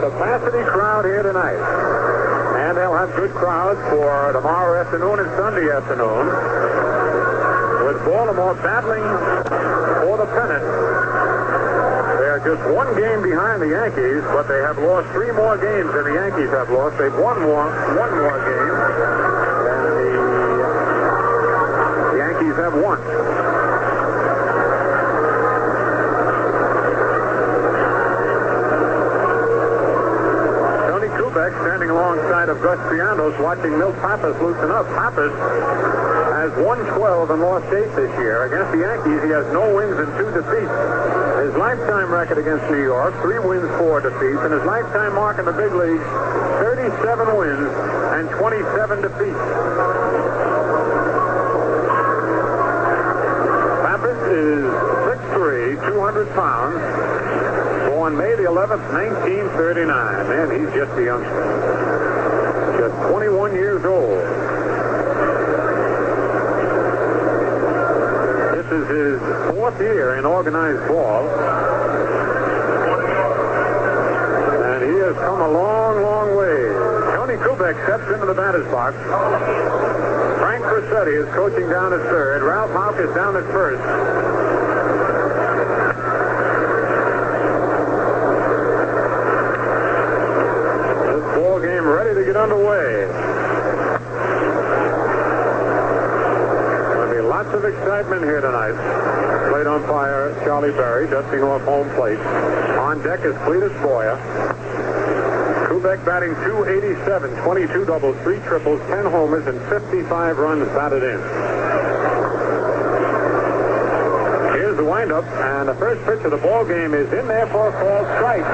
capacity crowd here tonight. And they'll have good crowds for tomorrow afternoon and Sunday afternoon. With Baltimore battling for the pennant. They're just one game behind the Yankees, but they have lost 3 more games than the Yankees have lost. They've won one more game, and the Yankees have won. Tony Kubek standing alongside of Gus Triandos watching Milt Pappas loosen up. Pappas has won 12 and lost 8 this year. Against the Yankees, he has no wins and 2 defeats. His lifetime record against New York, 3 wins, 4 defeats, and his lifetime mark in the big leagues, 37 wins and 27 defeats. Pappas is 6'3", 200 pounds, born May the 11th, 1939. Man, he's just a youngster. Just 21 years old. This is his 4th year in organized ball. And he has come a long, long way. Tony Kubek steps into the batter's box. Frank Rossetti is coaching down at third. Ralph Houck is down at first. This ball game ready to get underway. Lots of excitement here tonight. Plate umpire Charlie Berry dusting off home plate. On deck is Cletus Boyer. Kubek batting .287, 22 doubles, 3 triples, 10 homers, and 55 runs batted in. Here's the windup, and the first pitch of the ball game is in there for a called strike.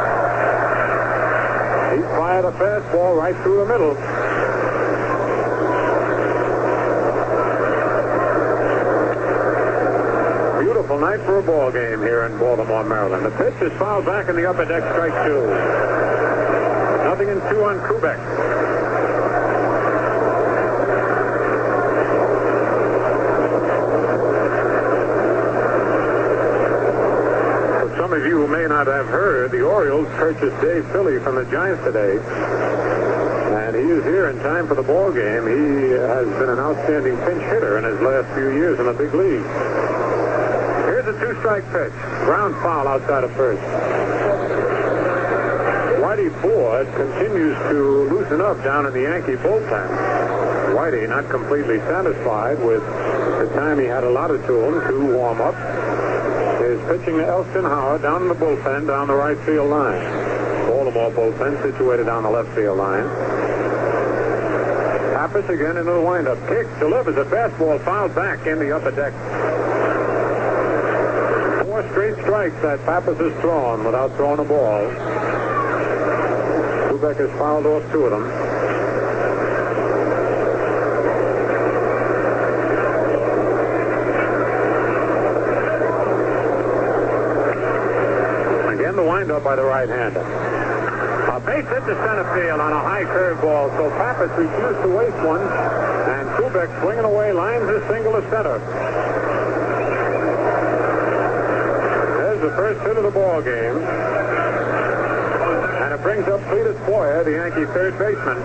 He fired a fastball right through the middle. Beautiful night for a ball game here in Baltimore, Maryland. The pitch is fouled back in the upper deck, strike 2. 0-2 on Kubek. For some of you who may not have heard, the Orioles purchased Dave Philly from the Giants today. And he is here in time for the ball game. He has been an outstanding pinch hitter in his last few years in the big league. Here's a 2-strike pitch. Ground foul outside of first. Whitey Ford continues to loosen up down in the Yankee bullpen. Whitey not completely satisfied with the time he had allotted to him to warm up. Is pitching to Elston Howard down in the bullpen down the right field line. Baltimore bullpen situated down the left field line. Pappas again into the windup. Kicks, delivers a fastball fouled back in the upper deck. 4 straight strikes that Pappas has thrown without throwing a ball. Kubek has fouled off 2 of them. Again, the windup by the right-hander. A base hit to center field on a high curveball, so Pappas refused to waste one, and Kubek swinging away lines his single to center. The first hit of the ball game, and it brings up Cletus Boyer, the Yankee third baseman.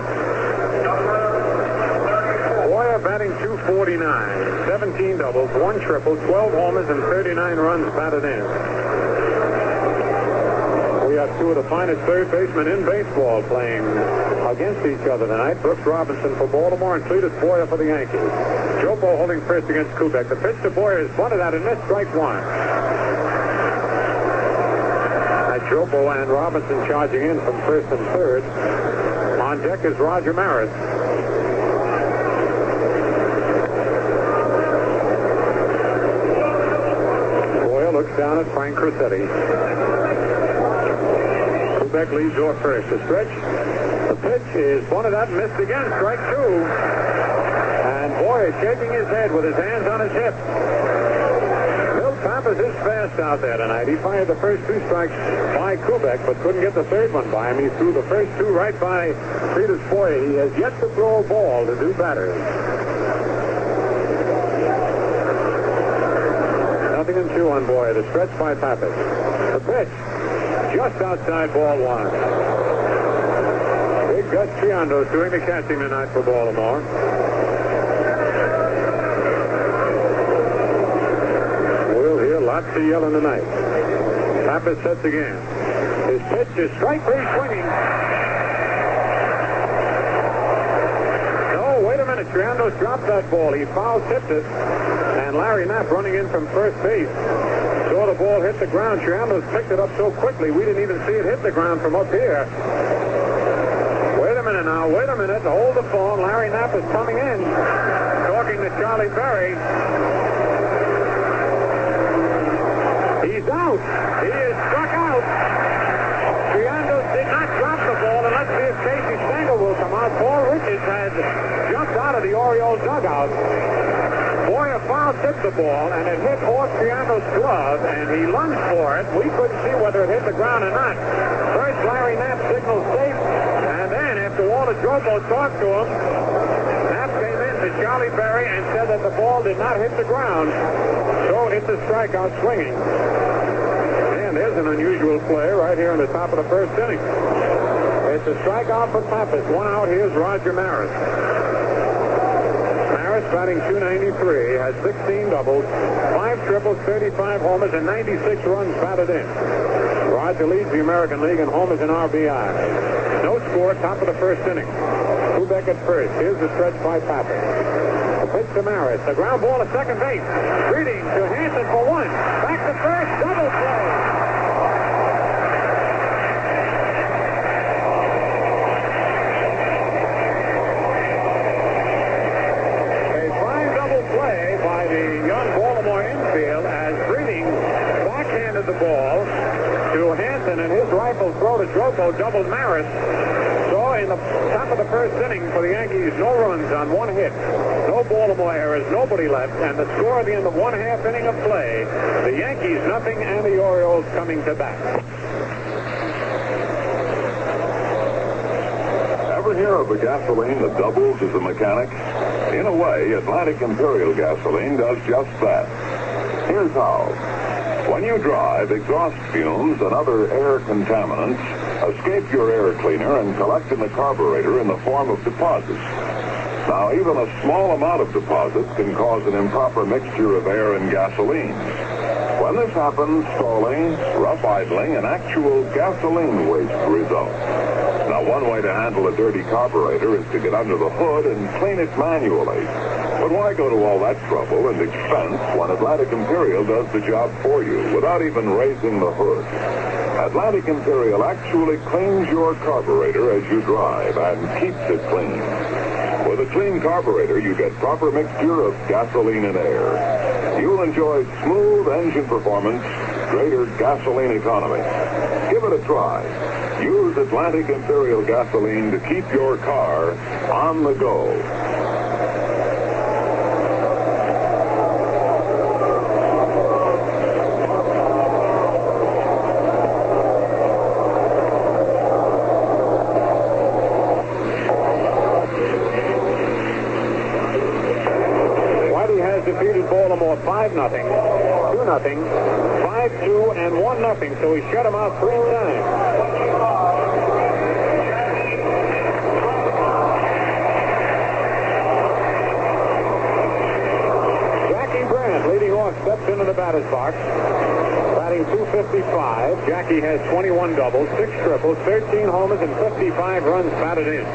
Boyer batting .249, 17 doubles, 1 triple, 12 homers, and 39 runs batted in. We have 2 of the finest third basemen in baseball playing against each other tonight. Brooks Robinson for Baltimore and Cletus Boyer for the Yankees. Jopo holding first against Kubek. The pitch to Boyer is bunted out and missed, strike 1. Jopo and Robinson charging in from first and third. On deck is Roger Maris. Boyle looks down at Frank Rossetti. Kubek leads off first. The stretch. The pitch is bunted out and missed again. Strike 2. And Boyer shaking his head with his hands on his hips. Pappas is fast out there tonight. He fired the first 2 strikes by Kubek, but couldn't get the third one by him. He threw the first 2 right by Cletus Boyer. He has yet to throw a ball to do batters. 0-2 on Boyer. The stretch by Pappas. The pitch. just outside ball one. Big Gus Triandos doing the catching tonight for Baltimore. We'll hear lots of yelling tonight. Pappas sets again. His pitch is strike three swinging. No, wait a minute. Triandos dropped that ball. He foul tipped it. And Larry Knapp running in from first base saw the ball hit the ground. Triandos picked it up so quickly we didn't even see it hit the ground from up here. Wait a minute now. Wait a minute. Hold the phone. Larry Knapp is coming in. Talking to Charlie Berry. He's out. He is struck out. Triandos did not drop the ball, and let's see if Casey Stengel will come out. Paul Richards had jumped out of the Orioles dugout. Boyer foul tipped the ball, and it hit off Triandos' glove, and he lunged for it. We couldn't see whether it hit the ground or not. First, Larry Knapp signaled safe, and then after Walter Drobo talked to him, Knapp came in to Charlie Berry and said that the ball did not hit the ground. So it's a strikeout swinging. And there's an unusual play right here in the top of the first inning. It's a strikeout for Pappas. One out. Here's Roger Maris. Maris batting .293, has 16 doubles, 5 triples, 35 homers, and 96 runs batted in. Roger leads the American League in homers and RBI. No score, top of the first inning. Kubek at first. Here's the stretch by Pappas. The pitch to Maris. The ground ball to second base. Reading to Hansen for one. Back to first. Double play. A fine double play by the young Baltimore infield as Breeding backhanded the ball to Hansen, and his rifle throw to Drobo doubled Maris. So in the top of the first inning for the Yankees, no runs on one hit, no Baltimore errors, nobody left, and the score at the end of one half inning of play, the Yankees nothing and the Orioles coming to bat. Ever hear of a gasoline that doubles as a mechanic? In a way, Atlantic Imperial gasoline does just that. Here's how. When you drive, exhaust fumes and other air contaminants escape your air cleaner and collect in the carburetor in the form of deposits. Now, even a small amount of deposits can cause an improper mixture of air and gasoline. When this happens, stalling, rough idling, and actual gasoline waste result. Now, one way to handle a dirty carburetor is to get under the hood and clean it manually. But why go to all that trouble and expense when Atlantic Imperial does the job for you without even raising the hood? Atlantic Imperial actually cleans your carburetor as you drive and keeps it clean. With a clean carburetor, you get proper mixture of gasoline and air. You'll enjoy smooth engine performance, greater gasoline economy. Give it a try. Use Atlantic Imperial gasoline to keep your car on the go. Defeated Baltimore 5-0, 2-0, 5-2, and 1-0. So he shut him out 3 times. Jackie Brandt leading off, steps into the batter's box. Batting .255. Jackie has 21 doubles, 6 triples, 13 homers, and 55 runs batted in.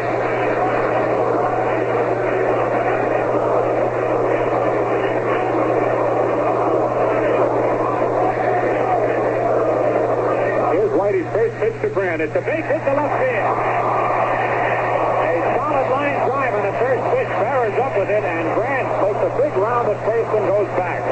First pitch to Brandt. It's a base hit to left field. A solid line drive on the first pitch. Barrers up with it, and Brandt takes a big round at first and goes back.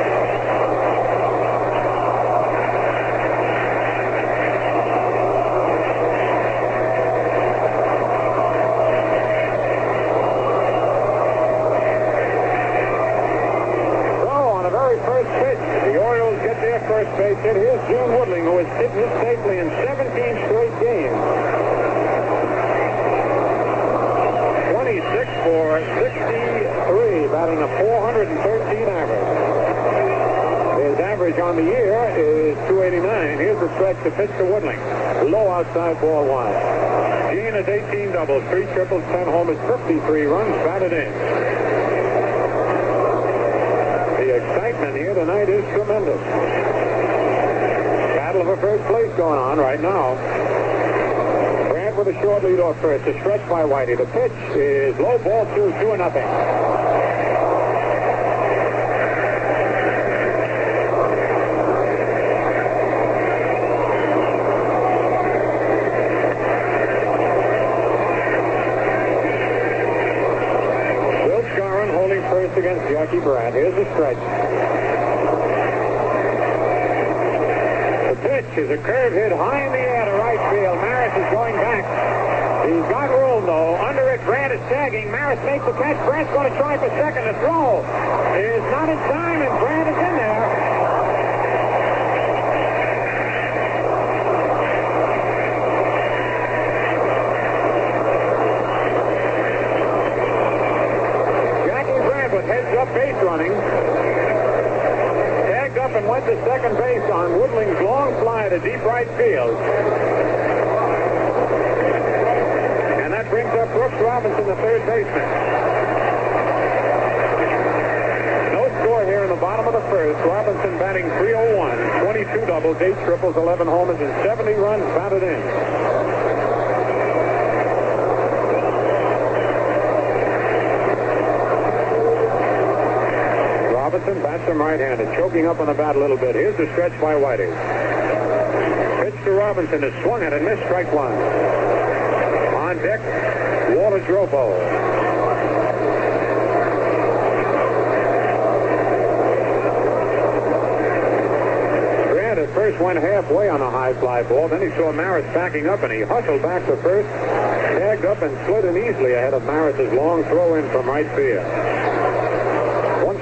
So, on the very first pitch, the Orioles get their first base hit. Here's Gene Woodling, who has hit this safely in 17 straight games. 26 for 63, batting a .413 average. His average on the year is .289. Here's the stretch to pitch to Woodling. Low outside, ball one. Gene has 18 doubles, 3 triples, 10 homers, 53 runs batted in. The excitement here tonight is tremendous. Battle for first place going on right now. Grant with a short lead off first. A stretch by Whitey. The pitch is low, ball 2, 2-0. Against Jackie Brandt. Here's the stretch. The pitch is a curve hit high in the air to right field. Maris is going back. He's got room, though. Under it, Brandt is tagging. Maris makes the catch. Brandt's going to try for second. The throw is not in time, and Brandt is in there. Heads up base running. Tagged up and went to second base on Woodling's long fly to deep right field. And that brings up Brooks Robinson, the third baseman. No score here in the bottom of the first. Robinson batting .301, 22 doubles, 8 triples, 11 homers, and 70 runs batted in. Robinson bats him right-handed, choking up on the bat a little bit. Here's the stretch by Whitey. Pitch to Robinson is swung at and missed, strike one. On deck, Walter Dropo. Grant at first went halfway on a high fly ball. Then he saw Maris backing up, and he hustled back to first, tagged up, and slid in easily ahead of Maris's long throw in from right field.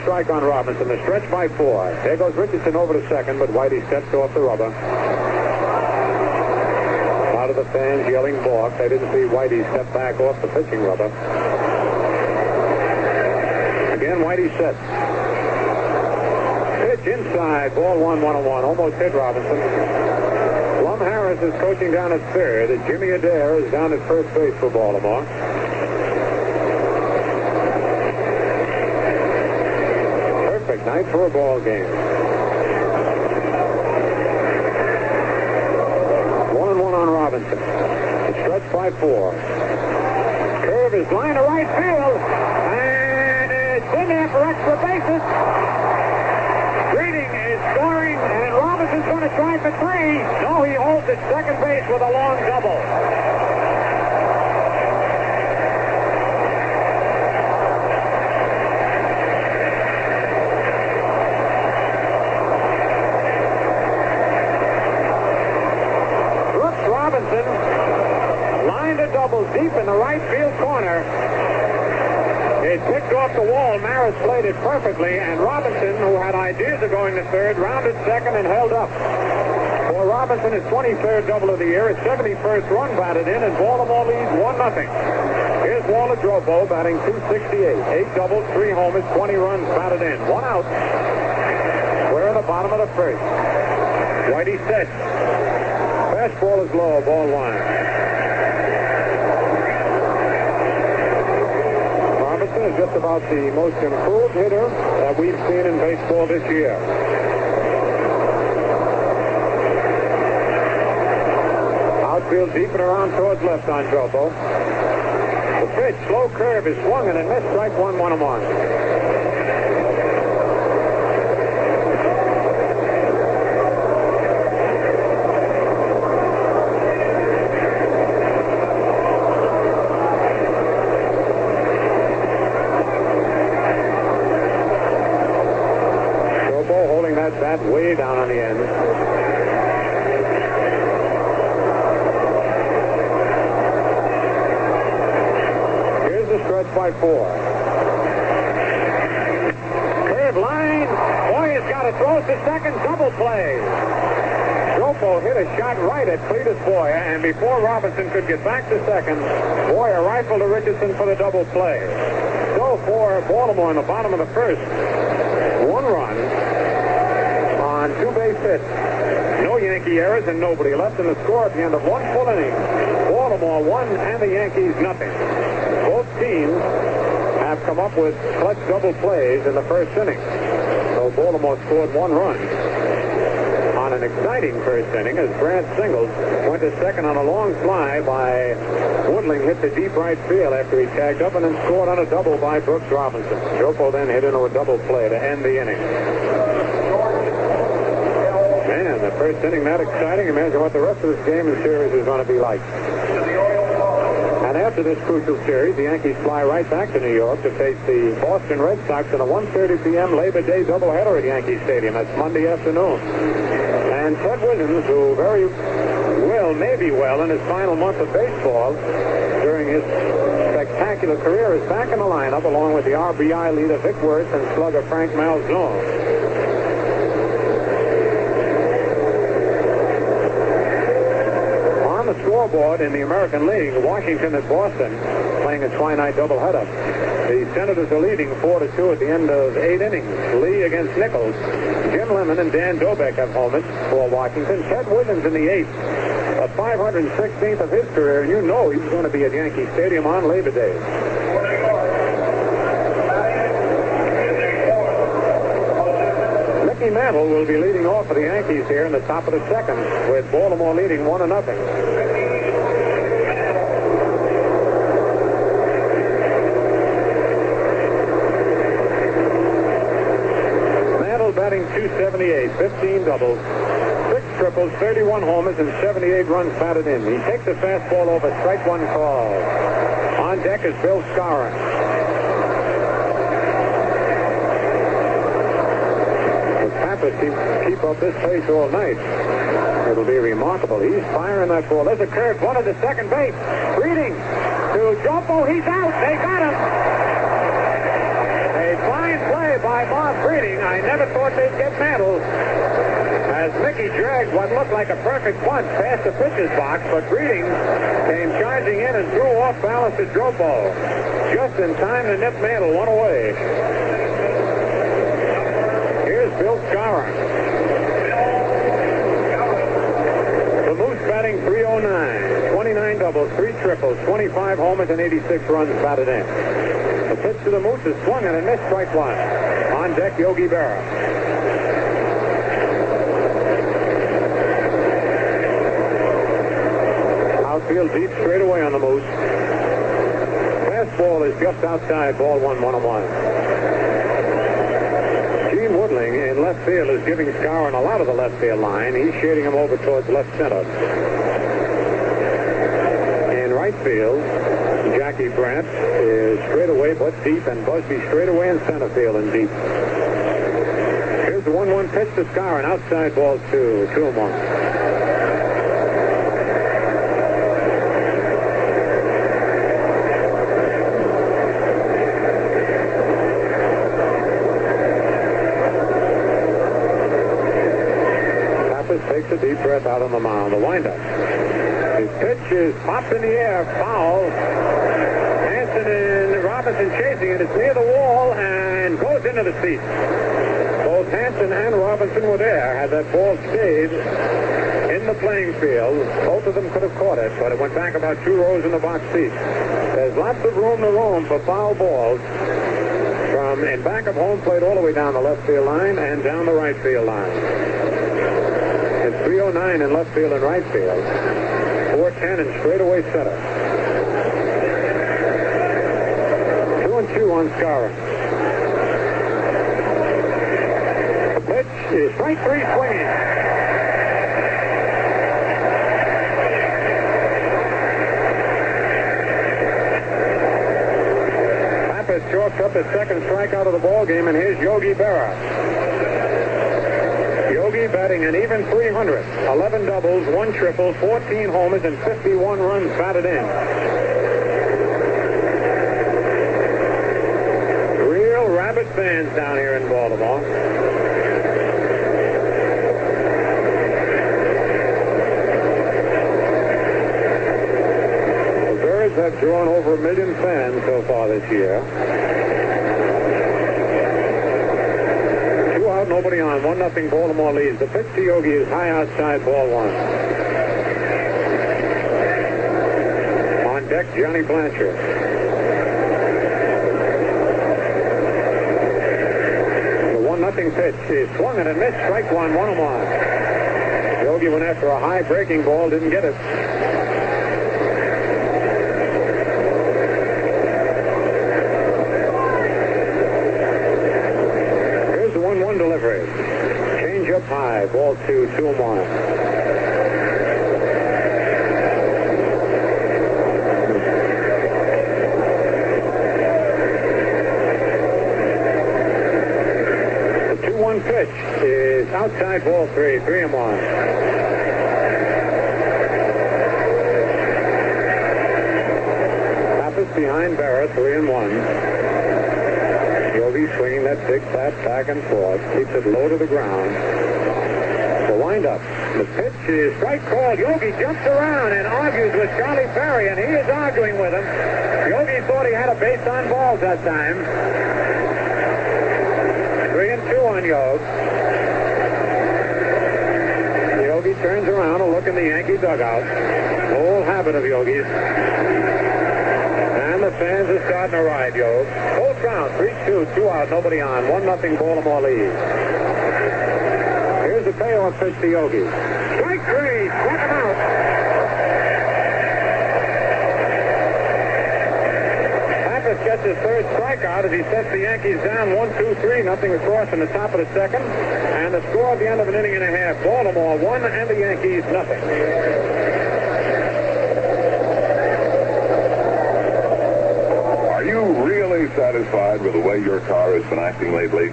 Strike on Robinson. The stretch by 4. There goes Richardson over to second, but Whitey steps off the rubber. A lot of the fans yelling balk. They didn't see Whitey step back off the pitching rubber. Again, Whitey sets. Pitch inside. Ball 1, 1-1. Almost hit Robinson. Lum Harris is coaching down at third. Jimmy Adair is down at first base for Baltimore. Night for a ball game. 1-1 on Robinson. The stretch by 4. Curve is line to right field, and it's in there for extra bases. Reading is scoring, and Robinson's going to try for 3. No, he holds at second base with a long double. Lined a double deep in the right field corner. It picked off the wall. Maris played it perfectly, and Robinson, who had ideas of going to third, rounded second and held up. For Robinson, his 23rd double of the year, his 71st run batted in, and Baltimore leads 1-0. Here's Walter Dropo batting .268. 8 doubles, 3 homers, 20 runs batted in. 1 out. We're in the bottom of the first. Whitey sets. Fastball is low, ball 1. Robinson is just about the most improved hitter that we've seen in baseball this year. Outfield deep and around towards left on Dropo. The pitch, slow curve, is swung and missed. Strike 1, 1-1. That way down on the end. Here's the stretch by 4. Curve line. Boy has got to throw to second. Double play. Dropo hit a shot right at Cletus Boyer, and before Robinson could get back to second, Boyer rifled to Richardson for the double play. So for Baltimore in the bottom of the first, 1 run on 2 base hits. No Yankee errors and nobody left, and the score at the end of one full inning. Baltimore 1 and the Yankees nothing. Both teams have come up with clutch double plays in the first inning. So Baltimore scored 1 run on an exciting first inning as Brad Singles went to second on a long fly by Woodling, hit the deep right field after he tagged up, and then scored on a double by Brooks Robinson. Jopo then hit into a double play to end the inning. Man, the first inning that exciting. Imagine what the rest of this game and series is going to be like. And after this crucial series, the Yankees fly right back to New York to face the Boston Red Sox in a 1:30 p.m. Labor Day doubleheader at Yankee Stadium. That's Monday afternoon. And Ted Williams, who very well, maybe well, in his final month of baseball during his spectacular career, is back in the lineup along with the RBI leader Vic Wertz and slugger Frank Malzone. On the scoreboard in the American League, Washington at Boston playing a twilight doubleheader. The Senators are leading 4-2 at the end of 8 innings. Lee against Nichols. Jim Lemon and Dan Dobek have homers for Washington. Ted Williams in the 8th, a 516th of his career, and you know he's going to be at Yankee Stadium on Labor Day. Mickey Mantle will be leading off for the Yankees here in the top of the second, with Baltimore leading 1-0. Batting .278, 15 doubles, 6 triples, 31 homers, and 78 runs batted in. He takes a fastball over, strike one call. On deck is Bill Skowron. The Pappas keep up this pace all night. It'll be remarkable. He's firing that ball. There's a curve, one at the second base. Reading to Jopo. He's out. They got him. A fine play by Bob Breeding. I never thought they'd get Mantle as Mickey dragged what looked like a perfect punt past the pitcher's box, but Breeding came charging in and threw off balance to Jopo just in time to nip Mantle one away. Here's Bill Skowron. The Moose batting .309, 29 doubles, 3 triples, 25 homers, and 86 runs batted in. The pitch to the Moose is swung and a missed, strike one. On deck, Yogi Berra. Outfield deep straight away on the Moose. Fastball is just outside, ball 1-1. Gene Woodling in left field is giving Skowron a lot of the left field line. He's shading him over towards left center. In right field, Jackie Brandt is straight away but deep, and Busby straight away in center field and deep. Here's the 1-1 pitch to Skowron. Outside, ball 2-1. Pappas takes a deep breath out on the mound. The windup. His pitch is popped in the air, foul. Hanson and Robinson chasing it. It's near the wall and goes into the seats. Both Hanson and Robinson were there. Had that ball stayed in the playing field, both of them could have caught it, but it went back about 2 rows in the box seats. There's lots of room to roam for foul balls from in back of home plate all the way down the left field line and down the right field line. It's .309 in left field and right field. 410 in straightaway center. 2-2 on Skowron. The pitch is strike 3 swinging. Pappas chalks up his second strikeout of the ball game, and here's Yogi Berra. Yogi batting an even .300. 11 doubles, 1 triple, 14 homers, and 51 runs batted in. Real rabid fans down here in Baltimore. The Birds have drawn over 1 million fans so far this year. out, nobody on. 1-0 Baltimore leads. The pitch to Yogi is high outside, ball one. On deck, Johnny Blanchard. The 1-0 pitch is swung and a miss. Strike one him on. Yogi went after a high breaking ball, didn't get it. Here's the 1-1 delivery. Change up high, ball two, 2-1. Pitch is outside, ball three, 3-1. Pappas behind Berra, 3-1. Yogi swinging that big bat back and forth, keeps it low to the ground. The windup. The pitch is strike called. Yogi jumps around and argues with Charlie Perry, and he is arguing with him. Yogi thought he had a base on balls that time. 3-2 on Yogi. Yogi turns around to look in the Yankee dugout. Old habit of Yogi's. And the fans are starting to ride Yogi. Full count, 3-2, 2 out, nobody on. 1-0 Baltimore lead. Here's the payoff pitch to Yogi. Strike three, struck him out. Gets his third strikeout as he sets the Yankees down 1-2-3, nothing across in the top of the second. And the score at the end of an inning and a half, Baltimore 1 and the Yankees nothing. Are you really satisfied with the way your car has been acting lately?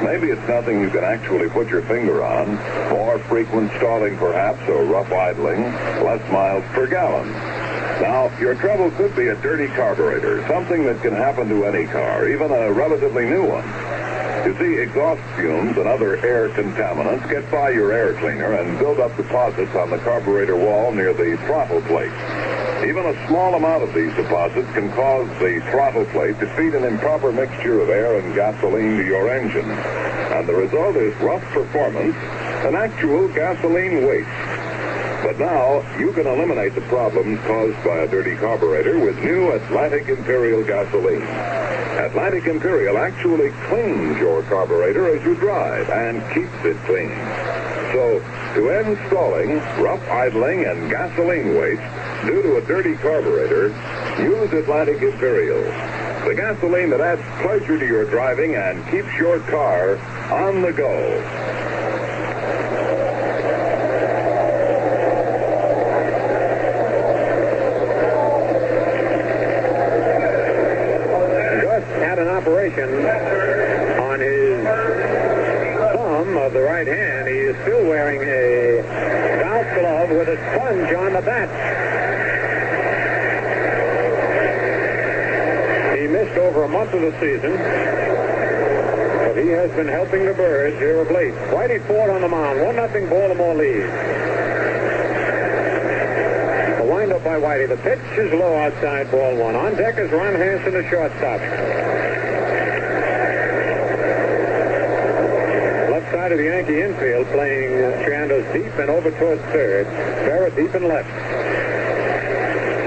Maybe it's nothing you can actually put your finger on. More frequent stalling perhaps, or rough idling, less miles per gallon. Now, your trouble could be a dirty carburetor, something that can happen to any car, even a relatively new one. You see, exhaust fumes and other air contaminants get by your air cleaner and build up deposits on the carburetor wall near the throttle plate. Even a small amount of these deposits can cause the throttle plate to feed an improper mixture of air and gasoline to your engine. And the result is rough performance and actual gasoline waste. But now, you can eliminate the problems caused by a dirty carburetor with new Atlantic Imperial gasoline. Atlantic Imperial actually cleans your carburetor as you drive and keeps it clean. So, to end stalling, rough idling, and gasoline waste due to a dirty carburetor, use Atlantic Imperial. The gasoline that adds pleasure to your driving and keeps your car on the go. Operation on his thumb of the right hand. He is still wearing a golf glove with a sponge on the bat. He missed over a month of the season, but he has been helping the Birds here of late. Whitey Ford on the mound, 1-0 Baltimore lead. The windup by Whitey. The pitch is low outside, ball one. On deck is Ron Hansen, the shortstop. Side of the Yankee infield playing Triando's deep and over towards third. Berra deep and left.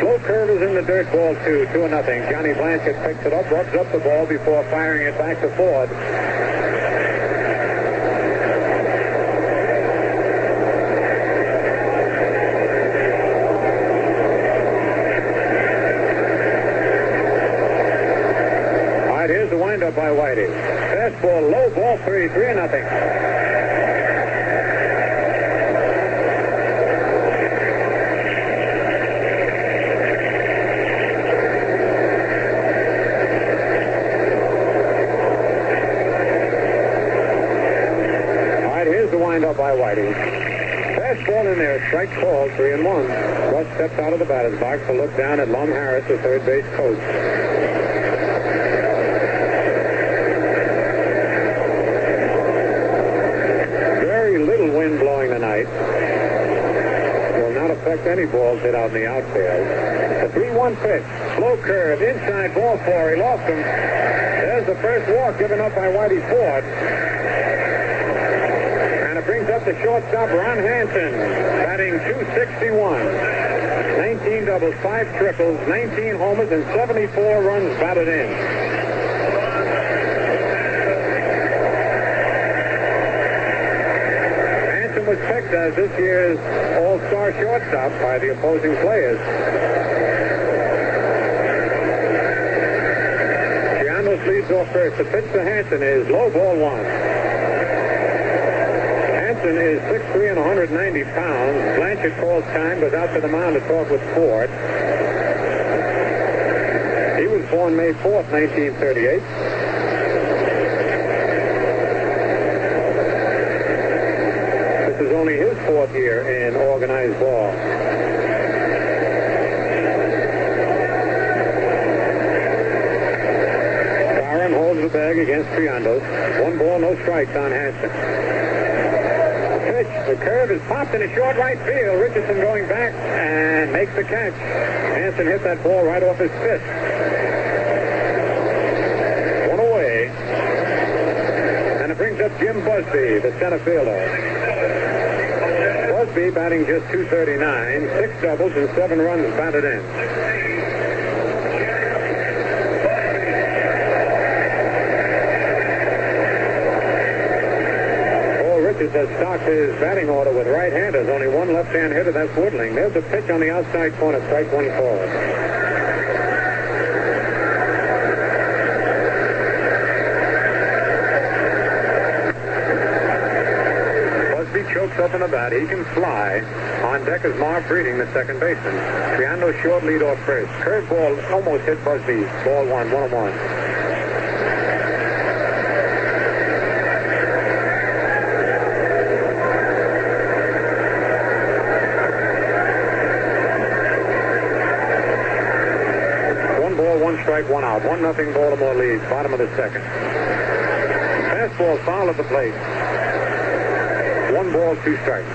Slow curve is in the dirt, ball two, 2-0. Johnny Blanchard picks it up, rubs up the ball before firing it back to Ford. All right, here's the windup by Whitey. Fastball low, ball three, 3-0. Up by Whitey. Fastball in there, strike called, 3-1. Russ steps out of the batter's box to look down at Lum Harris, the third base coach. Very little wind blowing tonight. Will not affect any balls hit out in the outfield. The 3-1 pitch, slow curve, inside ball four. He lost him. There's the first walk given up by Whitey Ford. brings up the shortstop, Ron Hansen, batting .261. 19 doubles, 5 triples, 19 homers, and 74 runs batted in. Hansen was picked as this year's all-star shortstop by the opposing players. Giannos leads off first. The pitch to Hansen is low, ball 1. Hansen is 6'3" and 190 pounds. Blanchard calls time, goes out to the mound to talk with Ford. He was born May 4th, 1938. This is only his 4th year in organized ball. Byron holds the bag against Triandos. 1 ball, no strikes on Hansen. The curve is popped into short right field. Richardson going back and makes the catch. Hansen hit that ball right off his fist. 1 away. And it brings up Jim Busby, the center fielder. Busby batting just .239, 6 doubles and 7 runs batted in. Has stocked his batting order with right-handers. Only 1 left-hand hitter, that's Woodling. There's a pitch on the outside corner, strike 1 call. Busby chokes up in the bat. He can fly. On deck is Marv Breeding, the second baseman. Triando short lead off first. Curveball almost hit Busby. Ball 1, 1-1. Strike 1 out. 1-0 Baltimore leads. Bottom of the second. Fastball foul at the plate. 1 ball, 2 strikes.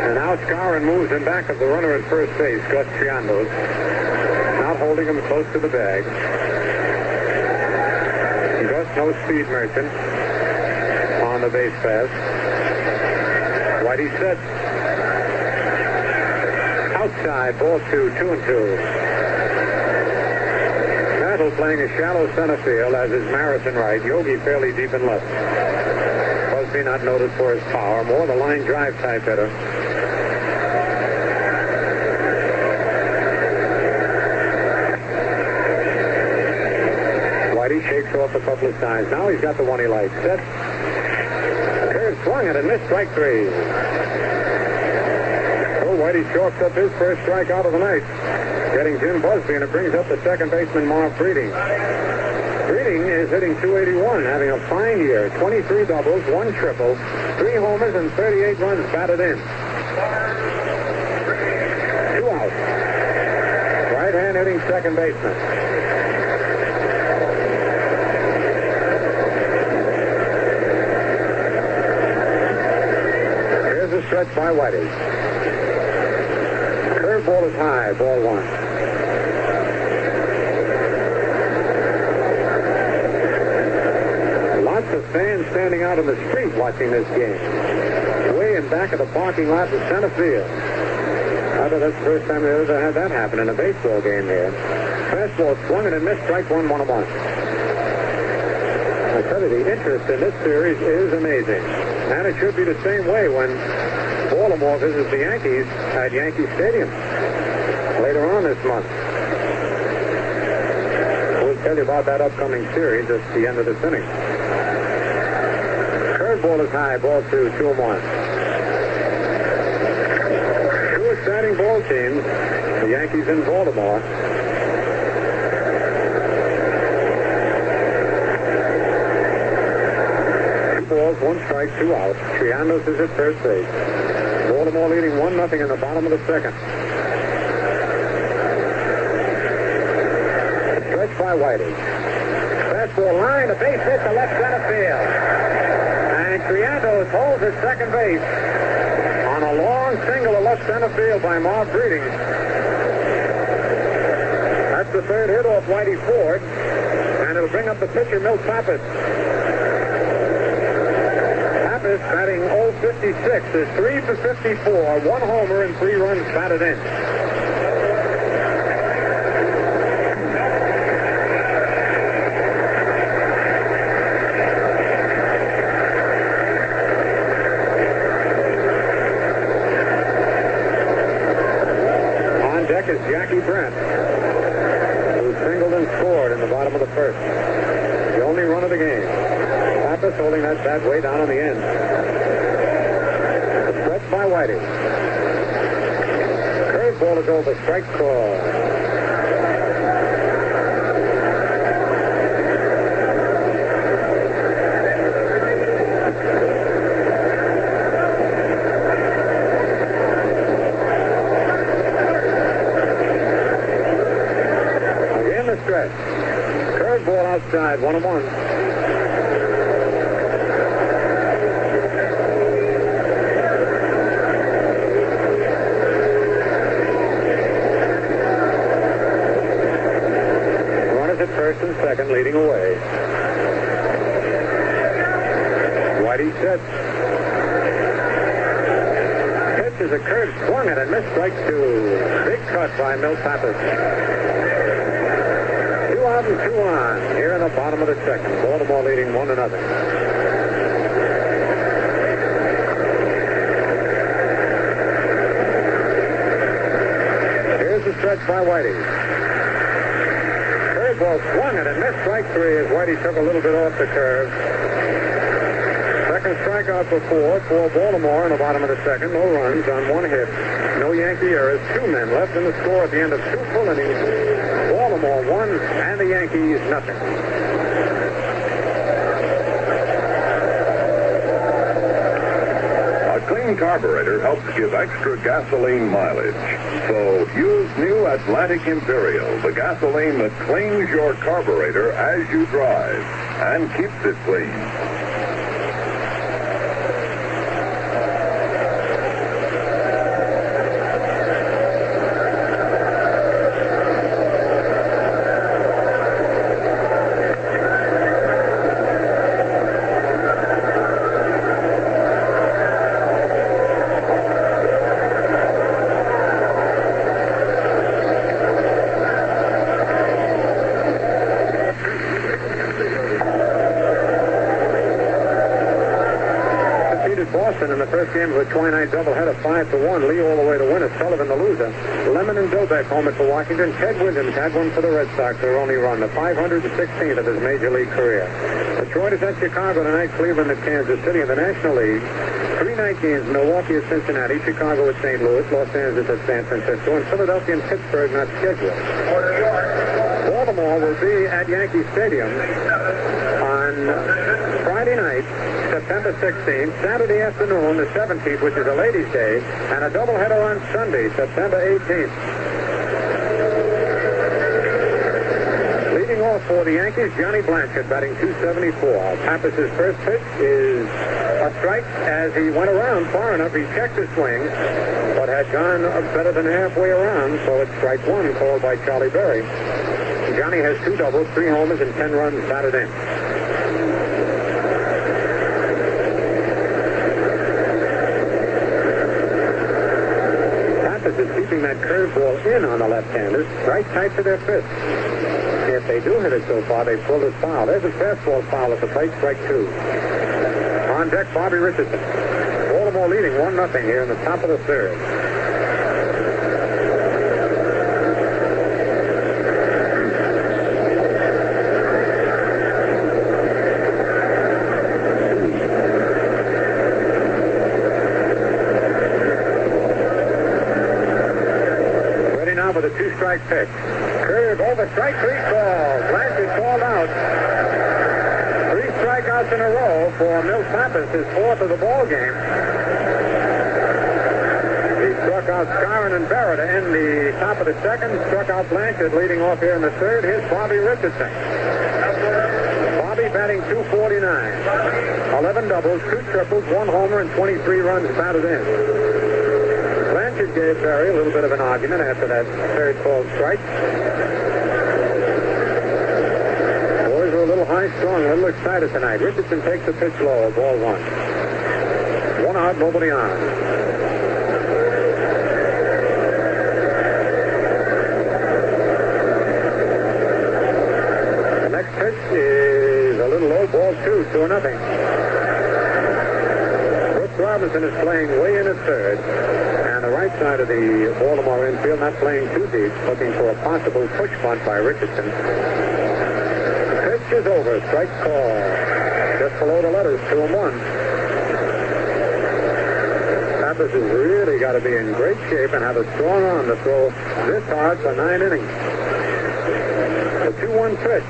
And now Skowron moves in back of the runner at first base, Gus Triandos. Not holding him close to the bag. No speed merchant on the base pass. Whitey set. Outside, ball 2, 2-2. Battle playing a shallow center field, as is Marison right. Yogi fairly deep in left. Busby not noted for his power. More the line drive type hitter. He shakes off a couple of times. Now he's got the one he likes. Set. Curve swung it and missed, strike 3. So Whitey chalks up his first strikeout of the night. Getting Jim Busby, and it brings up the second baseman, Marv Breeding. Breeding is hitting .281, having a fine year. 23 doubles, 1 triple, 3 homers, and 38 runs batted in. 2 out. Right-hand hitting second baseman. Stretch by Whitey. Curveball is high, ball 1. Lots of fans standing out in the street watching this game. Way in back of the parking lot in center field. I bet that's the first time they ever had that happen in a baseball game here. Fastball swung and missed, strike 1, 1-1. I tell you, the interest in this series is amazing. And it should be the same way when Baltimore visits the Yankees at Yankee Stadium later on this month. We'll tell you about that upcoming series at the end of this inning. Curveball is high, ball 2, 2-1. 2 exciting ball teams, the Yankees in Baltimore. Balls, 1 strike, 2 out. Triandos is at first base. Baltimore leading 1-0 in the bottom of the second. Stretch by Whitey. Fastball line, a base hit to left center field. And Triandos holds at second base on a long left center field by Marv Breeding. That's the third hit off Whitey Ford, and it'll bring up the pitcher, Milt Pappas. Pappas batting .056 is 3 for 54, 1 homer and 3 runs batted in. Is Jackie Brent, who singled and scored in the bottom of the first. The only run of the game. Pappas holding that bat way down on the end. The stretch by Whitey. Curveball is over. Strike call. Stretch. Curveball outside, 1-1. Runners at first and second, leading away. Whitey sets. Pitch is a curve, swung it and missed. Strike 2. Big cut by Milt Pappas. 2 out and 2 on here in the bottom of the second. Baltimore leading 1-0. Here's the stretch by Whitey. Curveball swung it and missed. Strike 3 as Whitey took a little bit off the curve. Second strikeout for Ford for Baltimore in the bottom of the second. No runs on 1 hit. No Yankee errors. 2 men left in the score at the end of 2 full innings. Baltimore 1 and the Yankees nothing. A clean carburetor helps give extra gasoline mileage. So use new Atlantic Imperial, the gasoline that cleans your carburetor as you drive and keeps it clean. Boston in the first game of a twilight doubleheader, 5-1. Lee all the way to win it. Sullivan the loser. Lemon and Dobek home for Washington. Ted Wyndham had one for the Red Sox, their only run, the 516th of his major league career. Detroit is at Chicago tonight. Cleveland at Kansas City in the National League. 3 night games: Milwaukee at Cincinnati, Chicago at St. Louis, Los Angeles at San Francisco, and Philadelphia and Pittsburgh not scheduled. Baltimore will be at Yankee Stadium on Friday night, September 16th, Saturday afternoon, the 17th, which is a ladies' day, and a doubleheader on Sunday, September 18th. Leading off for the Yankees, Johnny Blanchard batting .274. Pappas' first pitch is a strike as he went around far enough. He checked his swing, but had gone better than halfway around, so it's strike 1 called by Charlie Berry. Johnny has 2 doubles, 3 homers, and 10 runs batted in. Is keeping that curveball in on the left-handers, right tight to their fist. If they do hit it so far, they pulled it foul. There's a fastball foul at the plate, strike 2. On deck, Bobby Richardson. Baltimore leading 1-0 here in the top of the third. With a 2-strike pitch. Curve over, strike 3 call. Blanchard called out. 3 strikeouts in a row for Milt Pappas, his 4th of the ball game. He struck out Scarron and Berra to end the top of the second. Struck out Blanchard leading off here in the third. Here's Bobby Richardson. Bobby batting .249. 11 doubles, 2 triples, 1 homer, and 23 runs batted in. coaches gave Berry a little bit of an argument after that third called strike. Boys were a little high-strung, a little excited tonight. Richardson takes the pitch low, ball one. One out, nobody on. The next pitch is a little low, ball two, 2-0. Robinson is playing way in at third, and the right side of the Baltimore infield not playing too deep, looking for a possible push bunt by Richardson. Pitch is over, strike call. Just below the letters, 2-1. Pappas has really got to be in great shape and have a strong arm to throw this hard for 9 innings. The 2-1 pitch.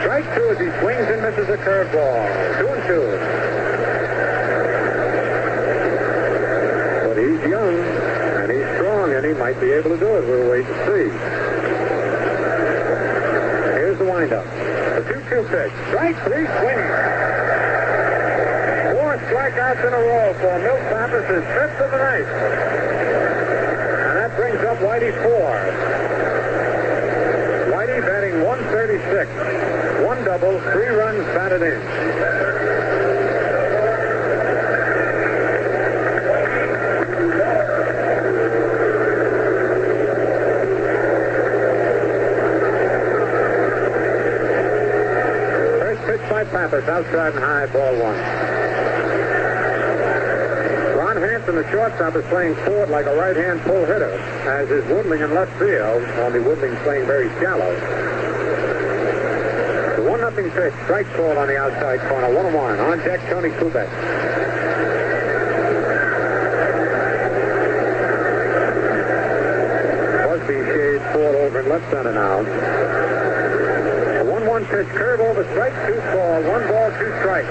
Strike two as he swings and misses a curveball. 2-2. He's young, and he's strong, and he might be able to do it. We'll wait to see. Here's the windup. The 2-2 pitch. Strike three, swinging. 4 strikeouts in a row for Milt Pappas, his 5th of the night. And that brings up Whitey 4. Whitey batting 136. 1 double, 3 runs batted in. Pappas outside and high, ball one. Ron Hansen, the shortstop, is playing forward like a right-hand pull hitter, as is Woodling in left field, only Woodling's playing very shallow. The 1-0 pitch, strike call on the outside corner, 1-1. On deck, Tony Kubek. Crosby shades forward over in left center now. 1-1 pitch, curve over, strike, 2 call, 1 ball, 2 strikes.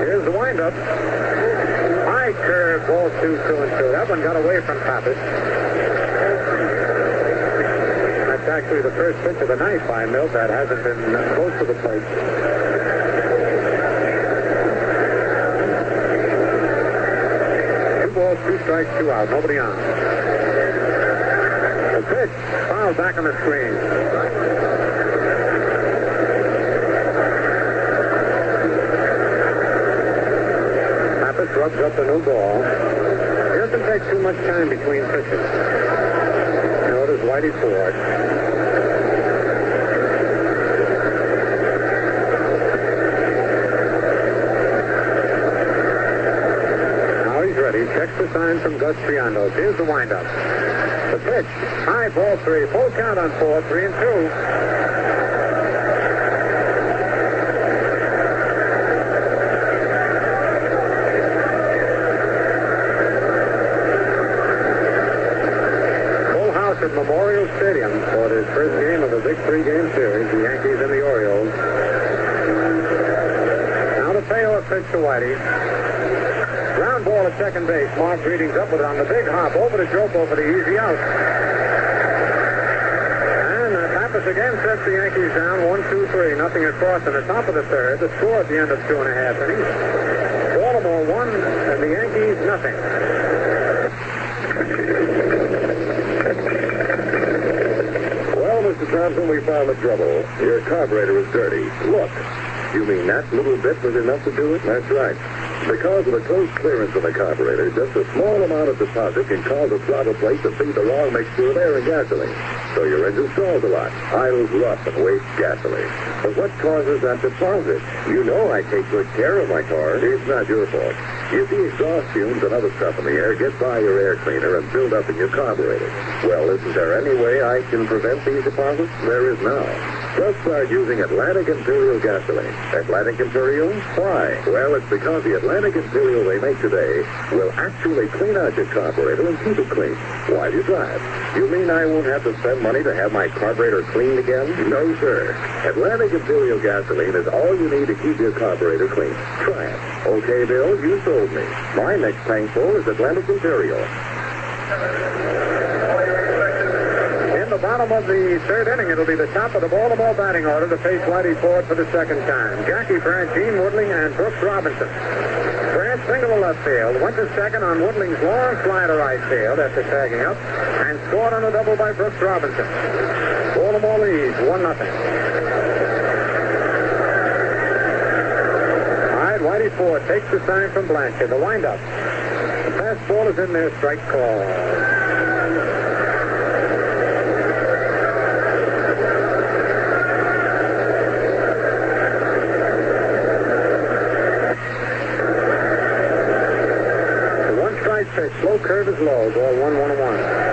Here's the windup. High curve, ball 2-2. That one got away from Pappas. That's actually the first pitch of the night by Milt. That hasn't been close to the plate. 2 strikes, 2 out. Nobody on. The pitch foul back on the screen. Pappas rubs up the new ball. He doesn't take too much time between pitches. Notice Whitey Ford. He checks the sign from Gus Triandos. Here's the windup. The pitch. High, ball 3. Full count on 4. 3-2. Full house at Memorial Stadium for this first game of the big 3-game series, the Yankees and the Orioles. Now the payoff pitch to Whitey. Ground ball at second base. Mark Reading's up with it on the big hop. Over to Jopo for the easy out. And Pappas again sets the Yankees down 1-2-3. Nothing across in the top of the third. The score at the end of 2.5 innings. Baltimore 1 and the Yankees nothing. Well, Mr. Thompson, we found the trouble. Your carburetor is dirty. Look. You mean that little bit was enough to do it? That's right. Because of the close clearance of the carburetor, just a small amount of deposit can cause a throttle plate to feed the wrong mixture of air and gasoline. So your engine stalls a lot, idles rough, and wastes gasoline. But what causes that deposit? You know I take good care of my car. It's not your fault. You see, exhaust fumes and other stuff in the air get by your air cleaner and build up in your carburetor. Well, isn't there any way I can prevent these deposits? There is now. Just start using Atlantic Imperial gasoline. Atlantic Imperial? Why? Well, it's because the Atlantic Imperial they make today will actually clean out your carburetor and keep it clean while you drive. You mean I won't have to spend money to have my carburetor cleaned again? No, sir. Atlantic Imperial gasoline is all you need to keep your carburetor clean. Try it. Okay, Bill, you sold me. My next tankful is Atlantic Imperial. bottom of the third inning. It'll be the top of the Baltimore batting order to face Whitey Ford for the second time. Jackie Brandt, Gene Woodling, and Brooks Robinson. Brandt single to left field, went to second on Woodling's long fly to right field after tagging up, and scored on a double by Brooks Robinson. Baltimore leads 1-0. Whitey Ford takes the sign from Blanchard. The windup. The fastball is in there. Strike call. The one strike pitch. Slow curve is low. Ball 1-1-1.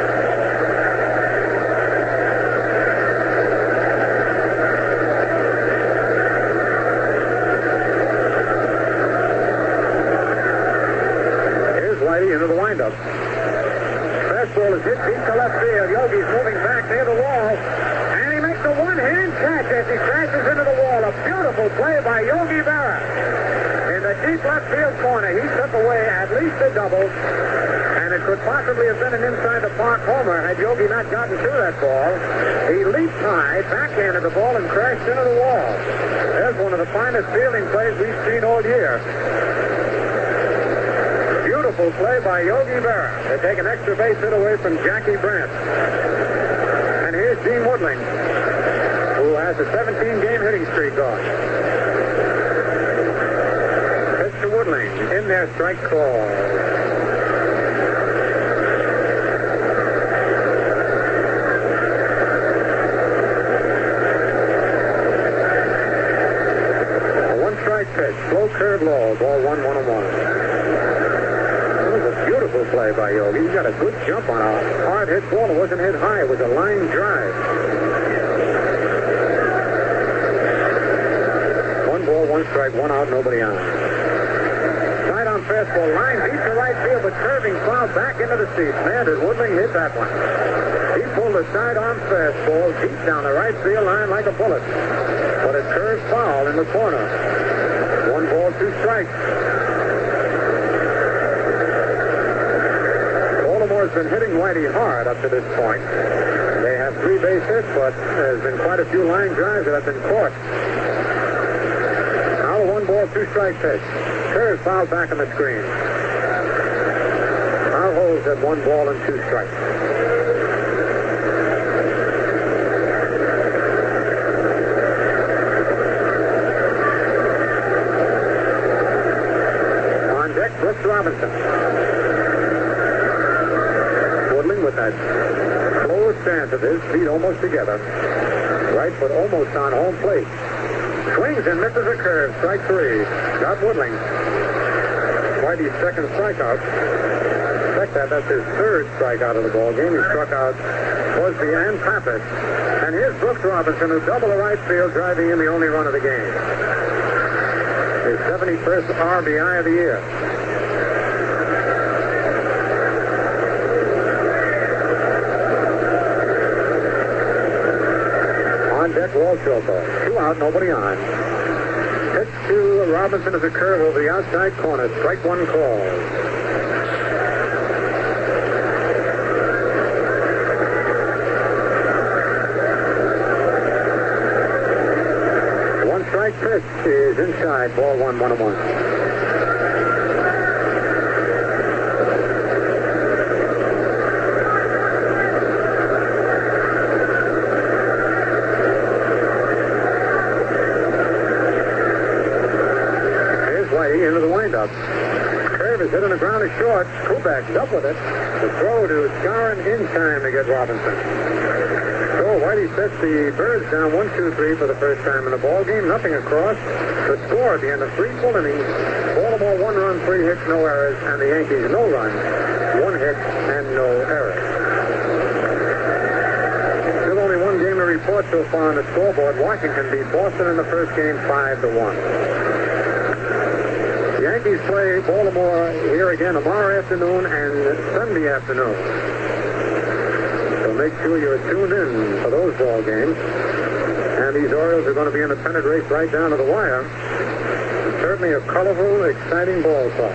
Into the windup. Fastball is hit deep to left field. Yogi's moving back near the wall, and he makes a one-hand catch as he crashes into the wall. A beautiful play by Yogi Berra. In the deep left field corner, he took away at least a double, and it could possibly have been an inside-the-park homer had Yogi not gotten to that ball. He leaped high, backhanded the ball, and crashed into the wall. There's one of the finest fielding plays we've seen all year. Beautiful play by Yogi Berra to take an extra base hit away from Jackie Brandt. And here's Gene Woodling, who has a 17-game hitting streak on. Pitch to Woodling. In there, strike call. A one-strike pitch. Slow curve low. Ball 1-1-1. Beautiful play by Yogi. He got a good jump on a hard hit ball. It wasn't hit high. It was a line drive. 1 ball, 1 strike, 1 out, nobody on. Side-on fastball, line deep to right field, but curving foul back into the seats. Man, did Woodling hit that one. He pulled a side-on fastball deep down the right field line like a bullet. But it curved foul in the corner. 1 ball, 2 strikes. Baltimore's been hitting Whitey hard up to this point. They have 3 base hits, but there's been quite a few line drives that have been caught. Now a 1 ball, 2 strike pitch. Curve foul back on the screen. Foul holds at 1 ball and 2 strikes. On deck, Brooks Robinson. With that slow stance of his, feet almost together. Right foot almost on home plate. Swings and misses a curve. Strike 3. Got Woodling. Whitey's second strikeout. Check that. That's his 3rd strikeout of the ball game. He struck out Crosby and Pappas. And here's Brooks Robinson, who doubled the right field, driving in the only run of the game. His 71st RBI of the year. Deck Walshofer. 2 out, nobody on. Pitch to Robinson as a curve over the outside corner. Strike 1 call. One strike pitch is inside. Ball 1-1-1. Into the windup. Curve is hit on the ground is short. Kubek's up with it. The throw to Scarron in time to get Robinson. So Whitey sets the Birds down 1-2-3 for the first time in the ball game. Nothing across. The score at the end of 3 full innings. Baltimore 1 run, 3 hits, no errors, and the Yankees no run, 1 hit, and no errors. Still only 1 game to report so far on the scoreboard. Washington beat Boston in the first game 5-1. The Yankees play Baltimore here again tomorrow afternoon and Sunday afternoon. So make sure you're tuned in for those ball games. And these Orioles are going to be in the pennant race right down to the wire. It's certainly a colorful, exciting ball club.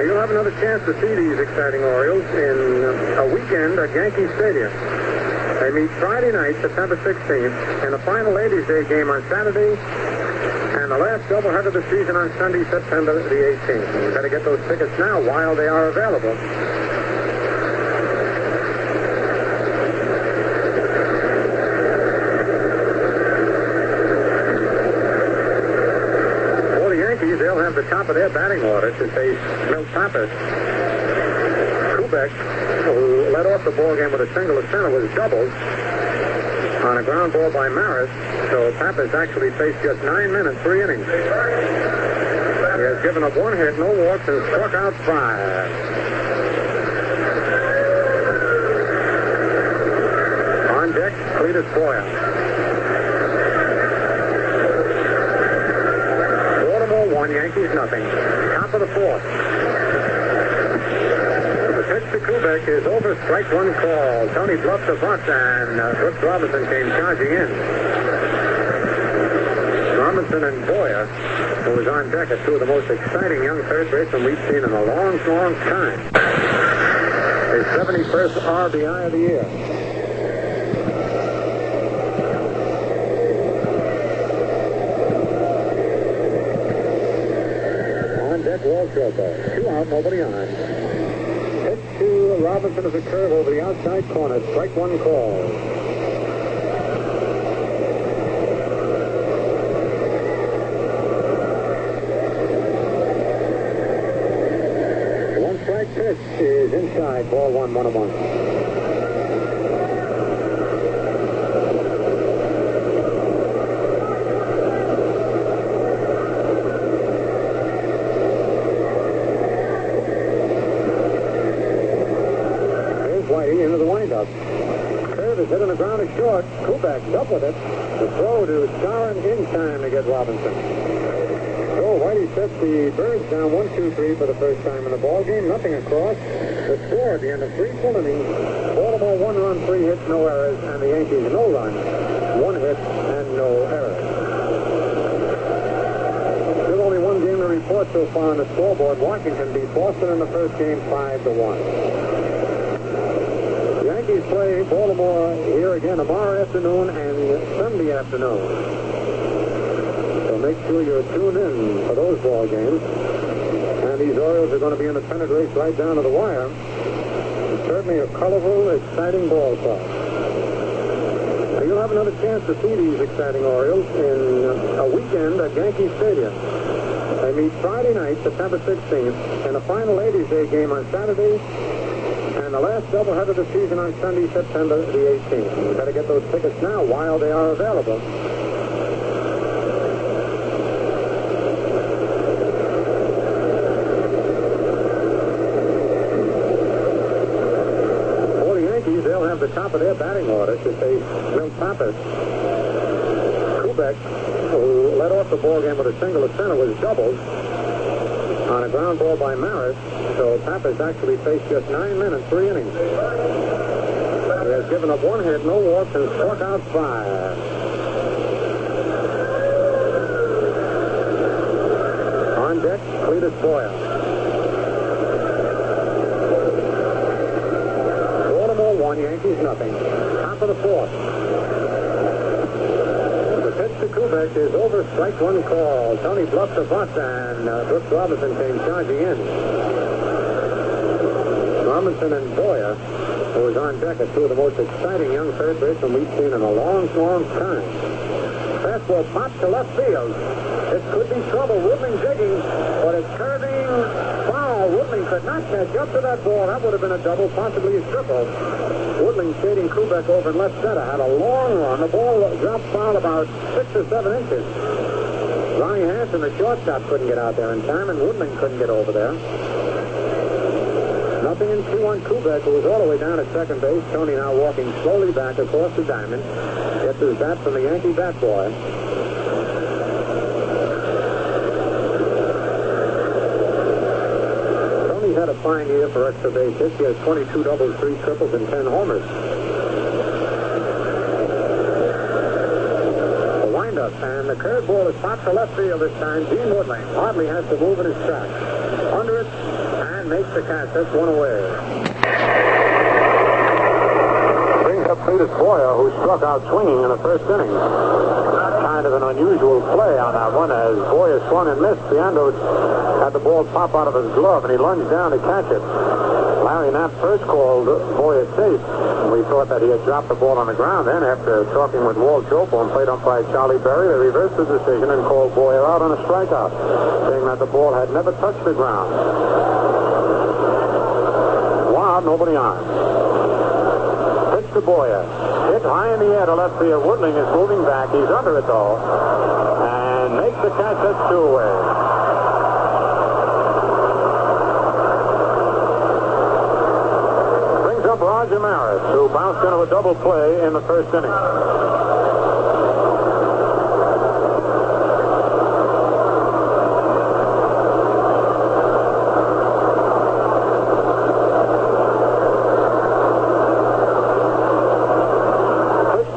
You'll have another chance to see these exciting Orioles in a weekend at Yankee Stadium. They meet Friday night, September 16th, in the final Ladies' Day game on Saturday, and the last doubleheader of the season on Sunday, September the 18th. You better get those tickets now while they are available. They'll have the top of their batting order to face Milt Pappas. Kubek, who led off the ball game with a single to center, was doubled on a ground ball by Maris. So Pappas actually faced just 9 minutes, 3 innings. He has given up 1 hit, no walks, and struck out 5. On deck, Cletus Boyer. 1, Yankees nothing. Top of the 4th. The pitch to Kubek is over, strike 1 call. Tony bluffed the bunt, and Brooks Robinson came charging in. Robinson and Boyer, who was on deck, are 2 of the most exciting young third basemen we've seen in a long, long time. His 71st RBI of the year. Waltroko. 2 out, nobody on. Pitch to Robinson as a curve over the outside corner. Strike 1 call. One strike pitch is inside. Ball 1, 1-1. Into the windup. Curve is hit on the ground is short. Kubek's up with it. The throw to Starin in time to get Robinson. So Whitey sets the Birds down 1-2-3 for the first time in the ball game. Nothing across. The score at the end of 3 full innings. Baltimore 1 run, 3 hits, no errors, and the Yankees no run, 1 hit, and no errors. Still only 1 game to report so far on the scoreboard. Washington beat Boston in the first game 5-1. Yankees play Baltimore here again tomorrow afternoon and Sunday afternoon. So make sure you're tuned in for those ball games. And these Orioles are going to be in the pennant race right down to the wire. It's certainly a colorful, exciting ball club. Now you'll have another chance to see these exciting Orioles in a weekend at Yankee Stadium. They meet Friday night, September 16th, in the final Ladies' Day game on Saturday, and the last doubleheader of the season on Sunday, September the 18th. You better get those tickets now while they are available. For the Yankees, they'll have the top of their batting order to face Milt Pappas. Kubek, who led off the ball game with a single to center, was doubled on a ground ball by Maris. So Pappas actually faced just 9 minutes, 3 innings. He has given up 1 hit, no walks, and struck out 5. On deck, Cletus Boyer. Baltimore 1, Yankees nothing. Top of the 4th. The pitch to Kubek is over, strike 1 call. Tony bluffed the bunt, and Brooks Robinson came charging in. Robinson and Boyer, who was on deck, are 2 of the most exciting young third basemen we've seen in a long, long time. Fastball popped to left field. It could be trouble. Woodling digging, but it's curving foul. Woodling could not catch up to that ball. That would have been a double, possibly a triple. Woodling shading Kubek over in left center. Had a long run. The ball dropped foul about 6 or 7 inches. Ronnie Hansen, the shortstop, couldn't get out there in time, and Woodling couldn't get over there. Nothing in 2 on Kubek, who was all the way down at second base. Tony now walking slowly back across the diamond. Gets his bat from the Yankee bat boy. Tony's had a fine year for extra base hits. He has 22 doubles, 3 triples, and 10 homers. The windup, and the curveball is popped to left field this time. Gene Woodling hardly has to move in his tracks. Under it, and makes the catch. That's one away. Brings up Cletus Boyer, who struck out swinging in the first inning. Kind of an unusual play on that one, as Boyer swung and missed. Leandro had the ball pop out of his glove, and he lunged down to catch it. Larry Knapp first called Boyer safe. We thought that he had dropped the ball on the ground. Then, after talking with Walt Jopo and plate umpire Charlie Berry, they reversed the decision and called Boyer out on a strikeout, saying that the ball had never touched the ground. Wow, nobody on. Pitch to Boyer. Hit high in the air to left field. Woodling is moving back. He's under it, though. And makes the catch. That's two away. Brings up Roger Maris, who bounced into a double play in the first inning.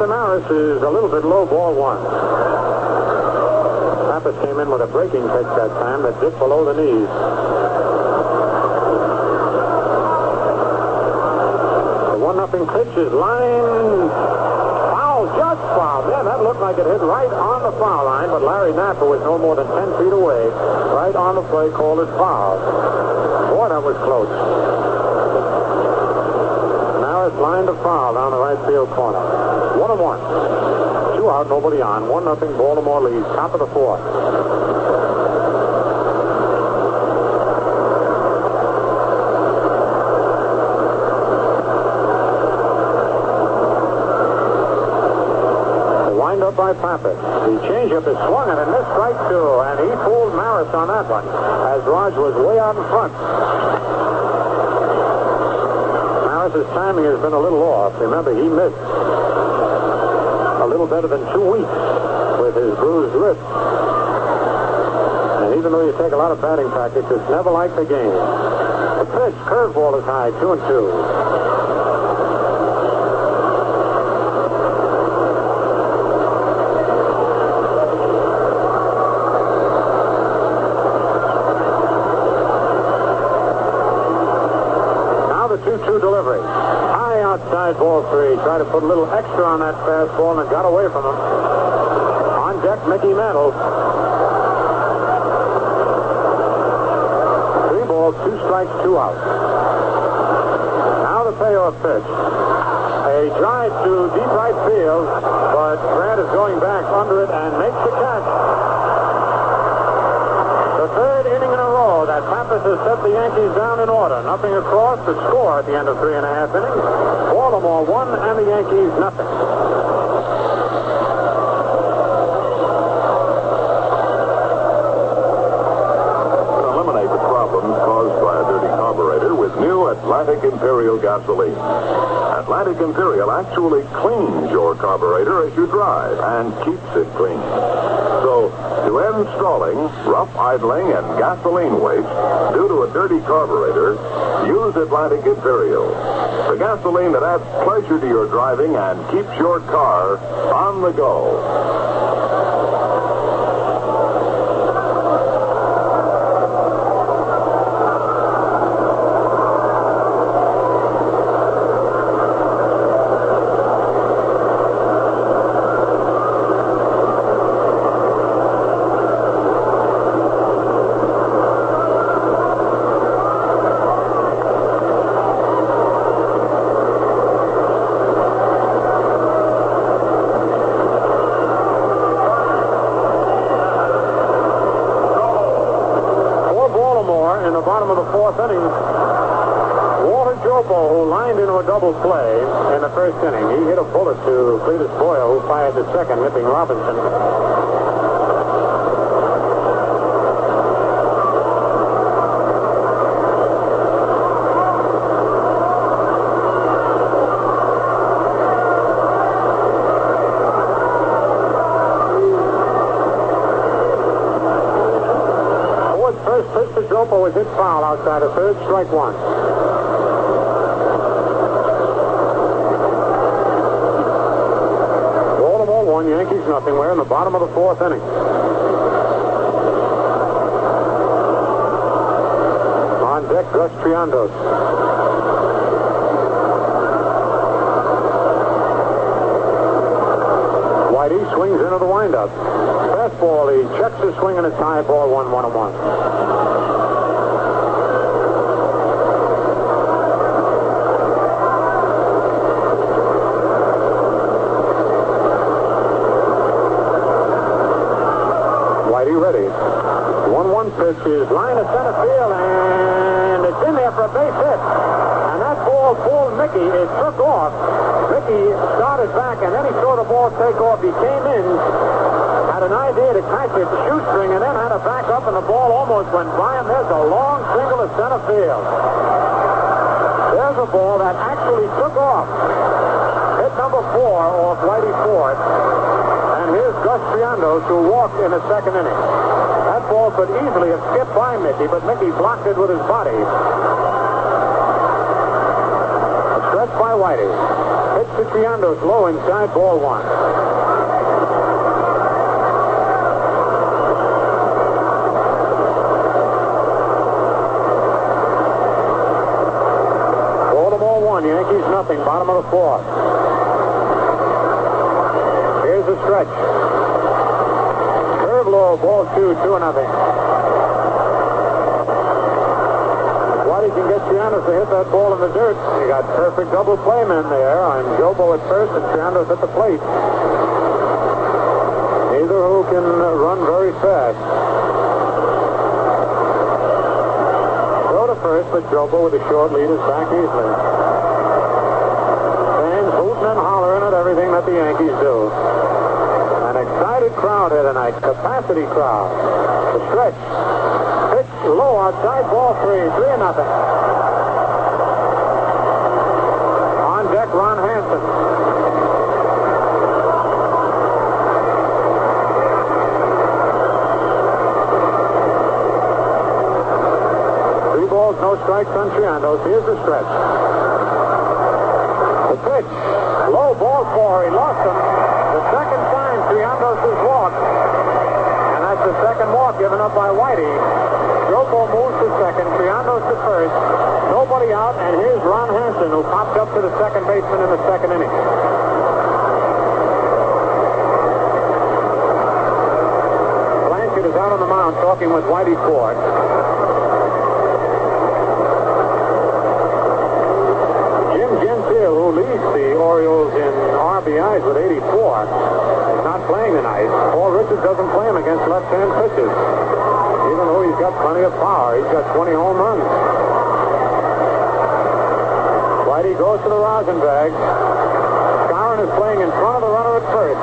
Maris is a little bit low, ball one. Pappas came in with a breaking pitch that time that dipped below the knees. The 1-0 pitch is lined foul, just foul. Man, that looked like it hit right on the foul line, but Larry Knapp, who was no more than 10 feet away, right on the play, called it foul. Boy, that was close. Maris lined a foul down the right field corner. 1-1. 2 out, nobody on. 1-0 Baltimore leads. Top of the fourth. The wind up by Pappas. The changeup is swung and missed strike two, and he fooled Maris on that one, as Raj was way out in front. Maris's timing has been a little off. Remember, he missed a little better than 2 weeks with his bruised wrist. And even though you take a lot of batting practice, it's never like the game. The pitch, curveball is high, 2-2. Now the 2-2 delivery. Outside ball three. Tried to put a little extra on that fastball and got away from him. On deck, Mickey Mantle. 3 balls, 2 strikes, 2 outs. Now the payoff pitch. A drive to deep right field, but Grant is going back under it and makes the catch. The third inning in a row that Pappas has set the Yankees down in order. Nothing across. The score at the end of 3.5 innings. Baltimore 1 and the Yankees nothing. To eliminate the problems caused by a dirty carburetor with new Atlantic Imperial gasoline. Atlantic Imperial actually cleans your carburetor as you drive and keeps it clean. So, to end stalling, rough idling, and gasoline waste due to a dirty carburetor, use Atlantic Imperial. The gasoline that adds pleasure to your driving and keeps your car on the go. Play in the first inning. He hit a bullet to Cletus Boyle, who fired the second, nipping Robinson. Ford's first pitch to Jopo was hit foul outside of third, strike one. Yankees nothing. We're in the bottom of the fourth inning. On deck, Gus Triandos. Whitey swings into the windup. Fastball, he checks his swing and it's high ball 1-1-1. Whitey ready. 1-1 pitch is line of center field, and it's in there for a base hit. And that ball fooled Mickey. It took off. Mickey started back, and then he saw the ball take off. He came in, had an idea to catch it, shoestring, and then had to back up, and the ball almost went by him. There's a long single to center field. There's a ball that actually took off. Hit number 4 off Whitey Ford. And here's Gus Triandos, who walked in the second inning. That ball could easily have skipped by Mickey, but Mickey blocked it with his body. A stretch by Whitey. Pitch to Triandos, low inside, ball 1. Baltimore 1, Yankees nothing, bottom of the 4th. Here's a stretch. Curve low, ball 2, 2-0. Whitey can get Triandos to hit that ball in the dirt. You got perfect double playmen there. I'm Jobo at first and Triandos at the plate. Neither who can run very fast. Go to first, but Jobo with a short lead is back easily. Fans hooting and hollering at everything that the Yankees do. An excited crowd here tonight. Capacity crowd. The stretch. Pitch low outside, ball 3, 3-0. On deck, Ron Hansen. Three balls, no strikes on Triandos. Here's the stretch. The pitch. Low, ball 4. He lost him. The second time Triandos has walked. And that's the second walk given up by Whitey. Jobo moves to second. Triandos to first. Nobody out. And here's Ron Hansen, who popped up to the second baseman in the second inning. Blanchard is out on the mound talking with Whitey Ford. Jim Gentile, who leads the Orioles in RBIs with 84, is not playing tonight. Paul Richards doesn't play him against left-hand pitchers. Even though he's got plenty of power. He's got 20 home runs. Whitey goes to the rosin bag. Skowron is playing in front of the runner at first.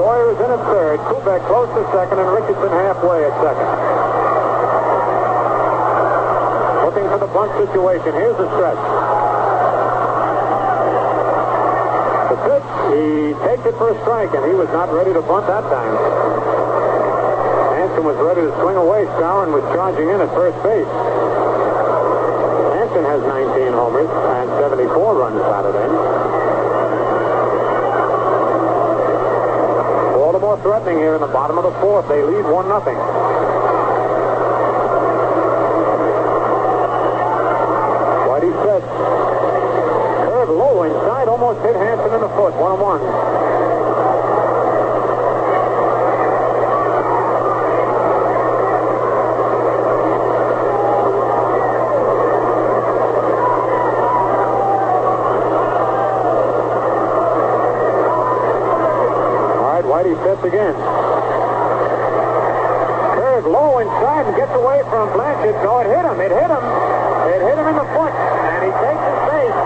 Boyer is in at third. Kubek close to second, and Richardson halfway at second. Looking for the bunt situation. Here's the stretch. The pitch, he takes it for a strike, and he was not ready to bunt that time. Hansen was ready to swing away. Skowron was charging in at first base. Hansen has 19 homers and 74 runs batted in. Baltimore threatening here in the bottom of the 4th. They lead 1-0. Whitey sets. Curve low inside, almost hit Hansen in the foot. 1-1. Whitey sets again. Curve low inside and gets away from Blanchard. No, it hit him. It hit him. It hit him in the foot. And he takes his base.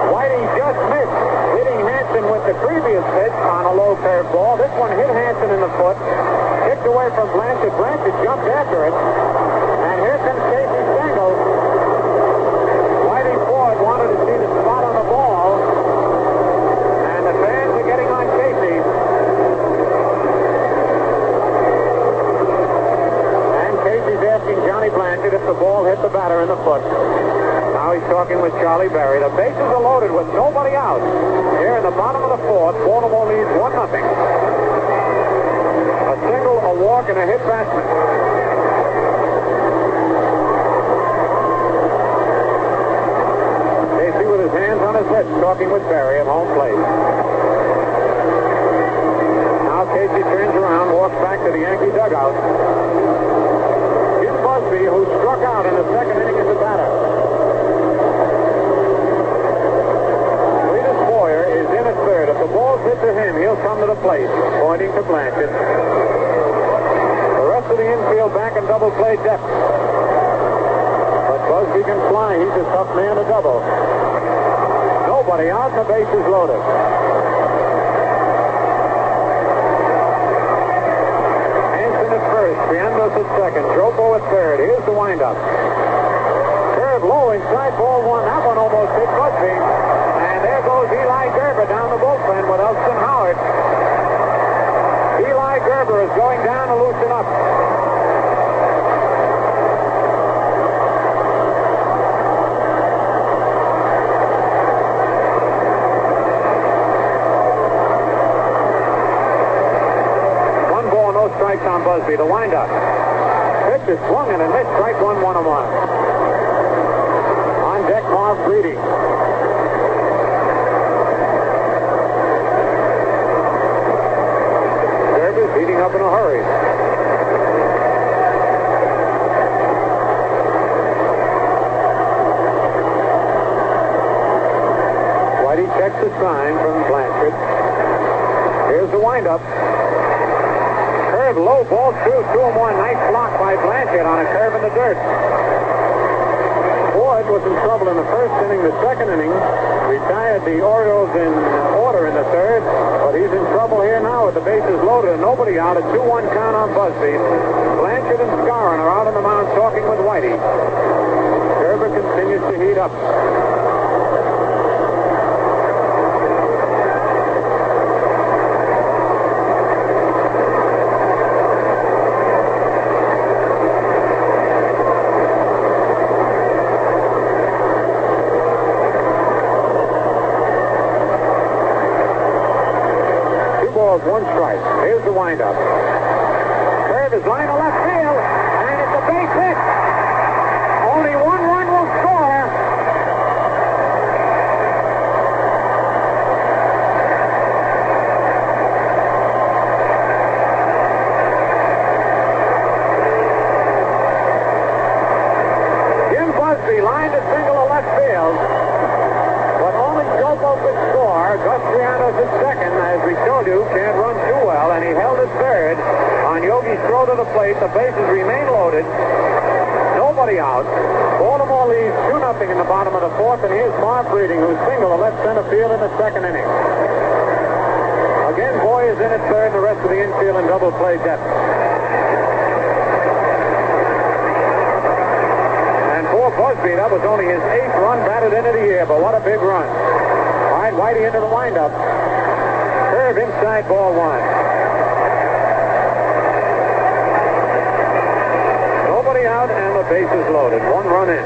Whitey just missed hitting Hansen with the previous pitch on a low curve ball. This one hit Hansen in the foot. Kicked away from Blanchard. Blanchard jumped after it. And here comes Casey Stengel. Wanted to see the spot on the ball, and the fans are getting on Casey. And Casey's asking Johnny Blanchard if the ball hit the batter in the foot. Now he's talking with Charlie Berry. The bases are loaded with nobody out. Here in the bottom of the 4th, Baltimore leads 1-0. A and a hit batsman. Casey with his hands on his lips, talking with Barry at home plate. Now Casey turns around, walks back to the Yankee dugout. Jim Busby, who struck out in the second inning, is the batter. Cletus Boyer is in at third. If the ball's hit to him, he'll come to the plate, pointing to Blanchett. The rest of the infield back in double play depth. But Busby can fly. He's a tough man to double. Nobody out, and the base is loaded. Hanson at first, Triendos at second, Dropo at third. Here's the windup. Curve low inside, ball one. That one almost hit Busby. And there goes Eli Gerber down the bullpen with Elston Howard. Eli Gerber is going down to loosen up. Strikes on Busby. The windup. Pitch is swung and a miss. Strike one, 1-1. On deck, Marv Breeding. Gerber's beating up in a hurry. Whitey checks the sign from Blanchard. Here's the windup. Curve low, ball through, 2-1. Nice block by Blanchard on a curve in the dirt. Boyd was in trouble in the first inning. The second inning retired the Orioles in order in the third, but he's in trouble here now with the bases loaded and nobody out. A 2-1 count on Busby. Blanchard and Scarron are out on the mound talking with Whitey. Gerber continues to heat up. 1 strike. Here's the windup. Curve is line to left field, and it's a base hit. Only 1 run will score. Jim Busby lined a single to left field, but only Jopo could score. Gus Trianos at second, as we showed you, can't run too well, and he held at third on Yogi's throw to the plate. The bases remain loaded. Nobody out. Baltimore leads 2-0 in the bottom of the fourth, and here's Marv Breeding, who's single to left center field in the second inning. Again, Boy is in at third, and the rest of the infield in double play depth. And for Busby, that was only his 8th run batted into the year, but what a big run. All right, Whitey into the windup. Curve inside, ball 1. Nobody out, and the bases loaded. 1 run in.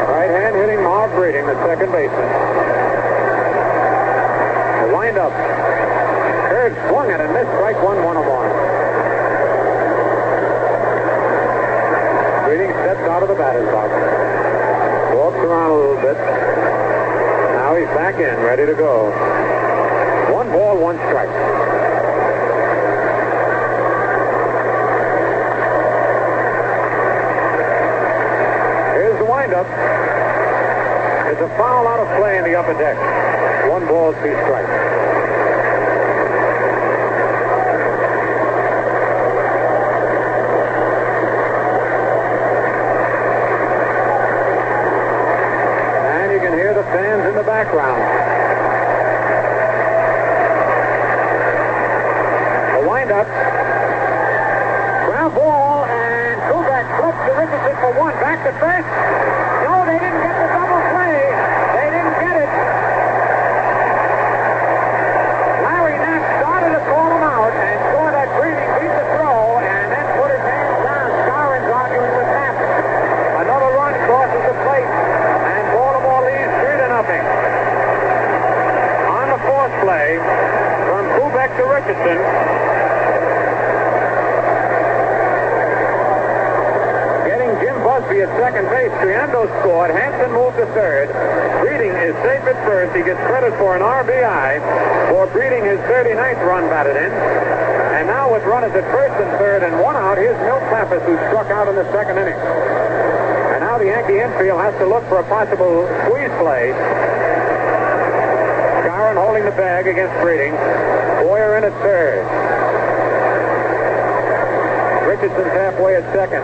Right hand hitting Marv Breeding, the second baseman. The windup. Curve swung at and missed. Strike 1, 1-1. Breeding steps out of the batter's box. Walks around a little bit. Now he's back in, ready to go. 1 ball, 1 strike. Here's the windup. It's a foul out of play in the upper deck. 1 ball, 2 strikes. Fans in the background. The windup. Ground ball, and Kubek flips to Richardson for 1. Back to first. No, they didn't get the double play. They didn't get it. Larry Knapp started to call him out and saw that Breeding beat the throw and then put his hands down. Scarron's arguing with Knapp. Another run crosses the plate. Crosby at second base. Triando scored. Hansen moved to third. Breeding is safe at first. He gets credit for an RBI for Breeding his 39th run batted in. And now with runners at first and third and one out, here's Milt Pappas, who struck out in the second inning. And now the Yankee infield has to look for a possible squeeze play. Skowron holding the bag against Breeding. Boyer in at third. Richardson's halfway at second.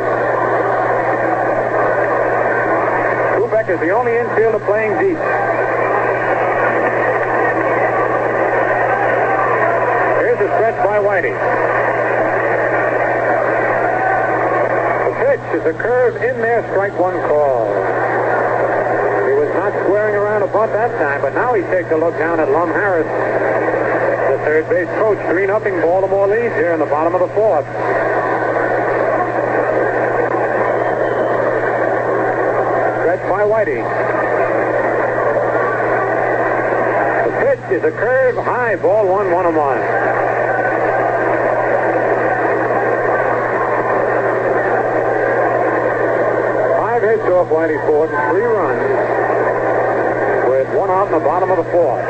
Kubek is the only infielder playing deep. Here's a stretch by Whitey. The pitch is a curve in there, strike one call. He was not squaring around a bunt that time, but now he takes a look down at Lum Harris, the third base coach. 3-0 Baltimore leads here in the bottom of the fourth. By Whitey. The pitch is a curve, high ball, 1-1-1. Five hits off Whitey Ford and 3 runs with 1 out in the bottom of the fourth.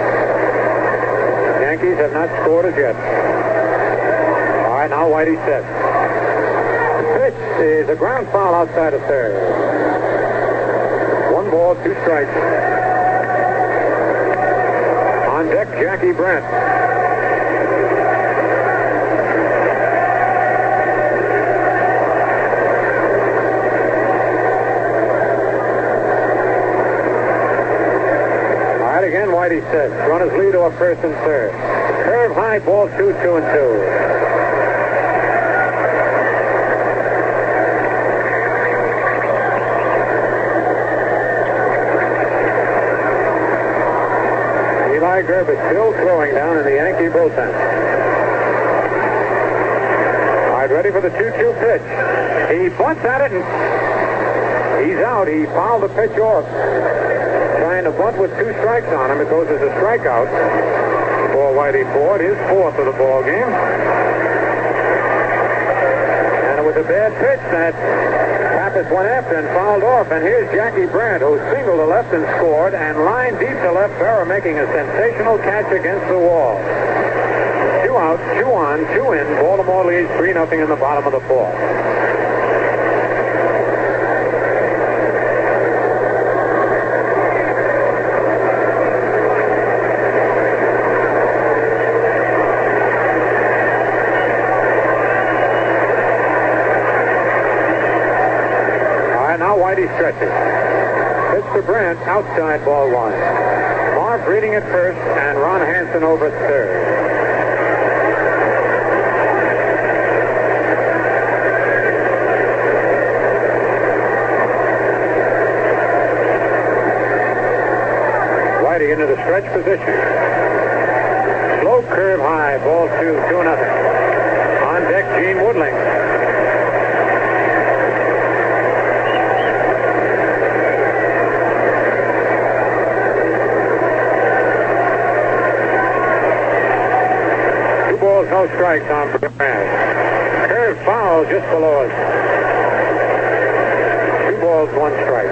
Yankees have not scored as yet. All right, now Whitey sets. The pitch is a ground foul outside of third. 1 ball, 2 strikes. On deck, Jackie Brent. All right, again, Whitey says. Runners lead off first and third. Curve high, ball 2, 2-2. Gerber still throwing down in the Yankee bullpen. All right, ready for the 2-2 pitch. He bunts at it and he's out. He fouled the pitch off. Trying to bunt with 2 strikes on him. It goes as a strikeout for Whitey Ford, his 4th of the ball game. And it was a bad pitch that Pappas went after and fouled off. And here's Jackie Brandt, who singled to left and scored, and lined deep to left. Berra making a sensational catch against the wall. 2 out, 2 on, 2 in. Baltimore leads 3-0 in the bottom of the fourth. Whitey stretching. Pitch to Brandt, outside, ball 1. Marv Breeding at first, and Ron Hansen over at third. Whitey into the stretch position. Slow curve high, ball 2, 2-0. On deck, Gene Woodling. No strikes on Brandt. Curve foul just below us. 2 balls, 1 strike.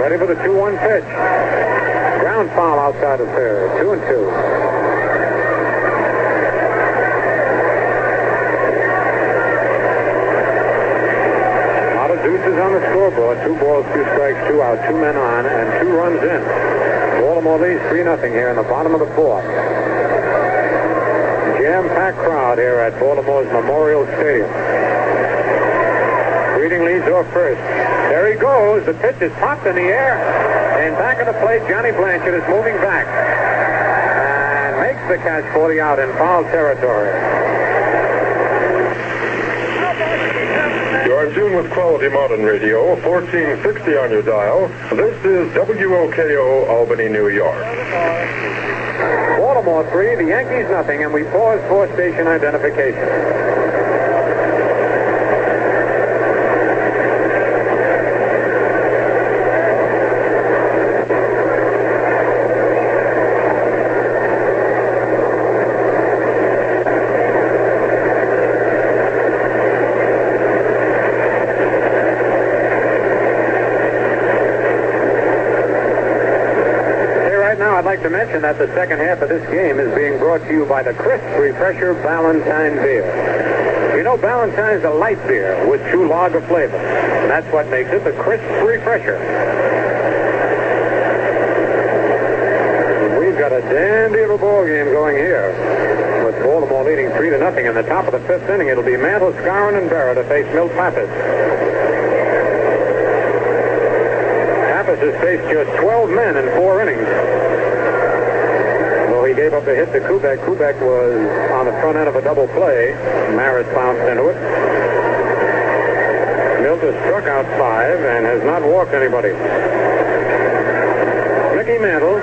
Ready for the 2-1 pitch. Ground foul outside of third. 2-2. Deuces on the scoreboard. 2 balls, 2 strikes, 2 out, 2 men on, and 2 runs in. Baltimore leads 3-0 here in the bottom of the fourth. Jam-packed crowd here at Baltimore's Memorial Stadium. Breeding leads off first. There he goes. The pitch is popped in the air. And back at the plate, Johnny Blanchard is moving back. And makes the catch for the out in foul territory. You're in tune with Quality Modern Radio, 1460 on your dial. This is WOKO, Albany, New York. Baltimore 3, the Yankees nothing, and we pause for station identification. I'd like to mention that the second half of this game is being brought to you by the Crisp Refresher Ballantine beer. You know, Ballantine's a light beer with true lager flavor, and that's what makes it the Crisp Refresher. We've got a dandy little ball game going here, with Baltimore leading 3-0 in the top of the fifth inning. It'll be Mantle, Skowron, and Berra to face Milt Pappas. Pappas has faced just 12 men in 4 innings. Though he gave up a hit to Kubek. Kubek was on the front end of a double play. Maris bounced into it. Milt has struck out 5 and has not walked anybody. Mickey Mantle,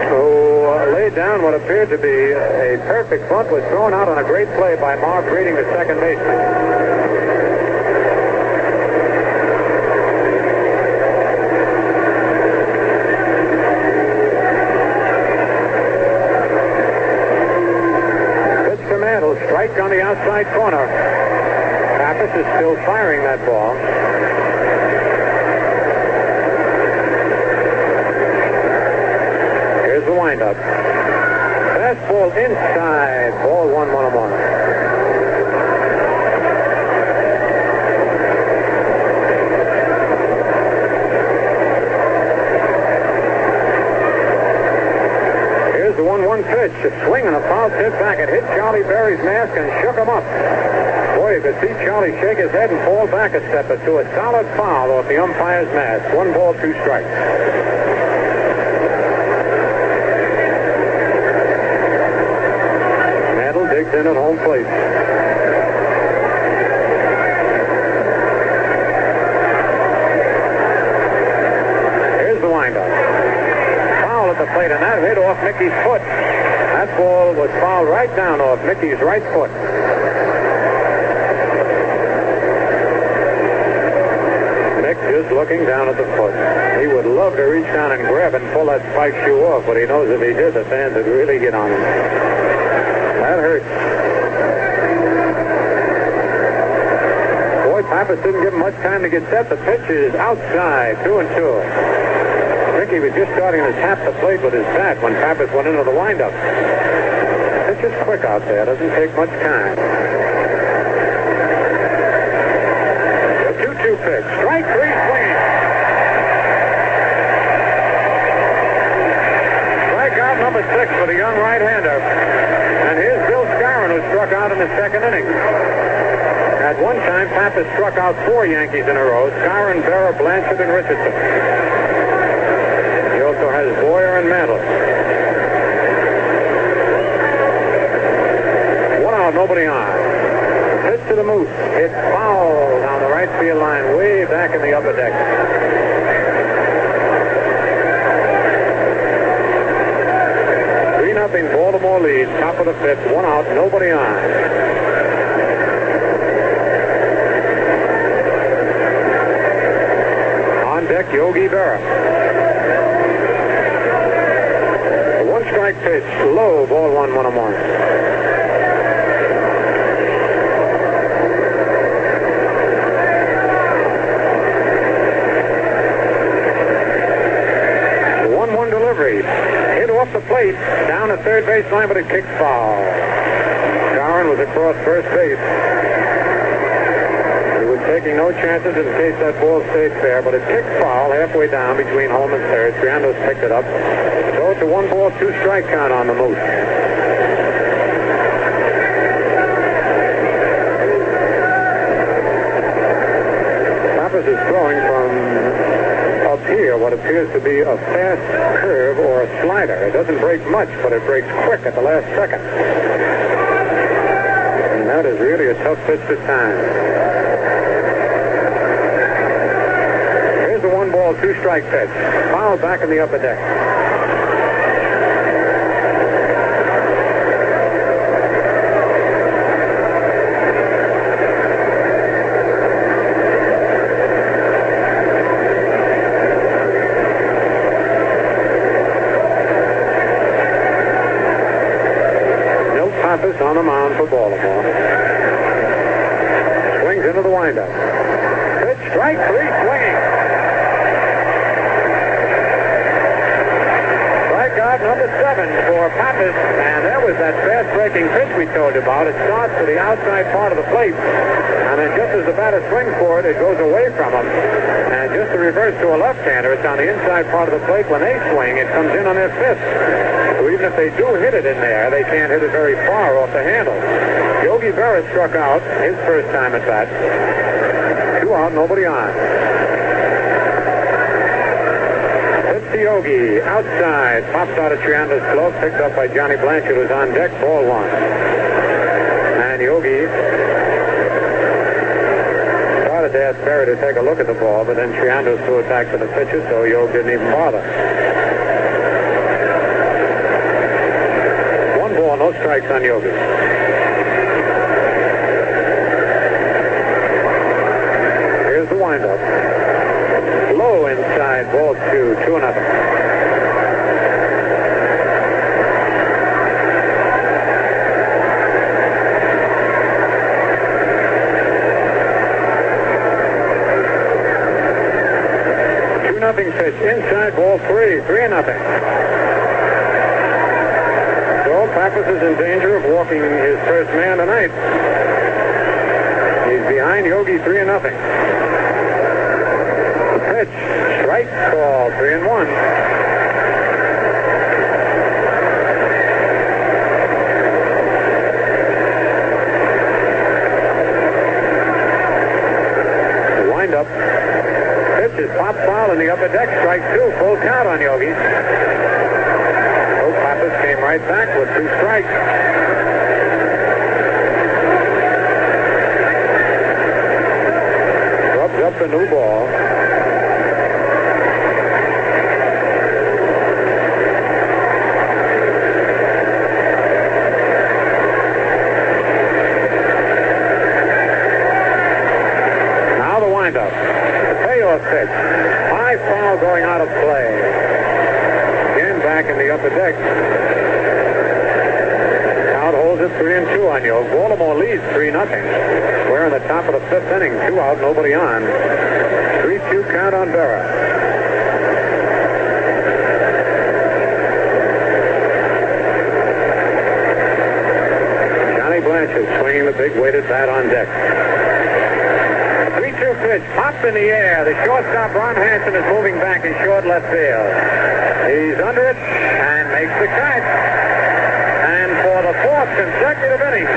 who laid down what appeared to be a perfect bunt, was thrown out on a great play by Mark Reading, the second baseman. Pitch to Mantle, strike on the outside corner. Pappas is still firing that ball. Here's the windup. Fastball inside. Ball 1-1-1. Here's the 1-1 pitch. A swing and a foul tip back. It hit Charlie Berry's mask and shook him up. Boy, you could see Charlie shake his head and fall back a step or two. A solid foul off the umpire's mask. 1 ball, 2 strikes. Digs in at home plate. Here's the windup. Foul at the plate, and that hit off Mickey's foot. That ball was fouled right down off Mickey's right foot. Mick just looking down at the foot. He would love to reach down and grab and pull that spike shoe off, but he knows if he did, the fans would really get on him. That hurt. Boy, Pappas didn't give him much time to get set. The pitch is outside, 2-2. Ricky was just starting to tap the plate with his bat when Pappas went into the windup. It's just quick out there. Doesn't take much time. The 2-2 pitch. Strike 3, swinging. Strikeout number 6 for the young right-hander. And here's Bill Skowron, who struck out in the second inning. At one time, Pappas struck out 4 Yankees in a row. Skowron, Berra, Blanchard, and Richardson. He also has Boyer and Mantle. 1 out, nobody on. Pitch to the Moose. Hit foul down the right field line, way back in the upper deck. 3-0 Baltimore leads, top of the fifth, 1 out, nobody on. On deck, Yogi Berra. A 1-strike pitch, low, ball 1-1-1. Delivery. Hit off the plate, down the third base line, but it kicked foul. Skowron was across first base. He was taking no chances in case that ball stayed fair, but it kicked foul halfway down between home and third. Triandos picked it up. So it's a 1 ball, 2 strike count on the Moose. Pappas is throwing from up here what appears to be a fast curve or a slider. It doesn't break much, but it breaks quick at the last second. And that is really a tough pitch to time. Here's the 1 ball, 2 strike pitch. Foul back in the upper deck. Pappas on the mound for Baltimore. Swings into the windup. Pitch, strike 3, swinging. Strikeout number Pappas, and there was that fast-breaking pitch we told you about. It starts to the outside part of the plate, and then just as the batter swings for it, it goes away from him. And just to reverse to a left-hander, it's on the inside part of the plate. When they swing, it comes in on their fist. So even if they do hit it in there, they can't hit it very far off the handle. Yogi Berra struck out his first time at bat. 2 out, nobody on. It's Yogi outside, pops out of Trianda's glove, picked up by Johnny Blanchard, who's on deck, ball 1. And Yogi started to ask Berra to take a look at the ball, but then Trianda threw it back to the pitcher, so Yogi didn't even bother. 1 ball, no strikes on Yogi. Here's the windup. Low inside, ball 2, 2-0. Pitch inside, ball 3, 3-0. So Pappas is in danger of walking his first man tonight. He's behind Yogi 3-0. Pitch, strike call, 3-1. Wind up. Pitch is pop foul in the upper deck. Strike 2. Full count on Yogi. So Pappas came right back with 2 strikes. Rubs up the new ball. Now the windup. Pitch. High foul going out of play. Again back in the upper deck. Count holds it 3-2 on Yogi. Baltimore leads 3-0. We're in the top of the 5th inning. 2 out, nobody on. 3-2 count on Berra. Johnny Blanchard swinging the big weighted bat on deck. 3-2 pitch, popped in the air. The shortstop, Ron Hansen, is moving back in short left field. He's under it and makes the catch. And for the 4th consecutive inning,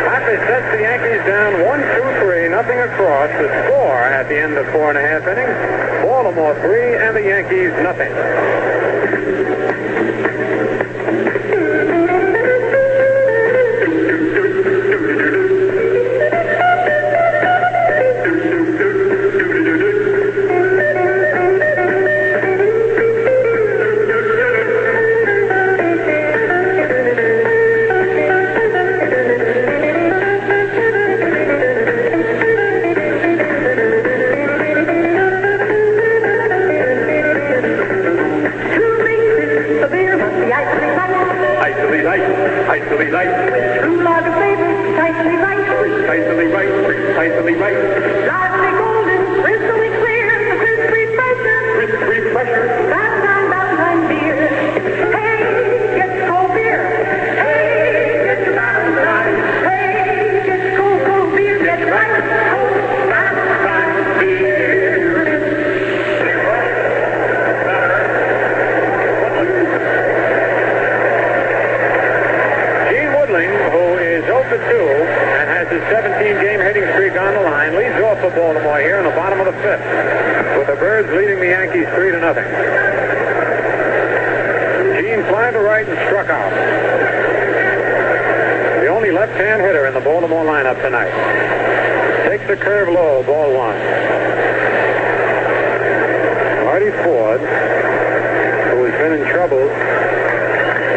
Pappas sets the Yankees down 1-2-3, nothing across. The score at the end of 4.5 innings, Baltimore 3 and the Yankees nothing. Baltimore here in the bottom of the 5th, with the Birds leading the Yankees 3-0. Gene fly to right and struck out. The only left-hand hitter in the Baltimore lineup tonight. Takes the curve low, ball 1. Marty Ford, who has been in trouble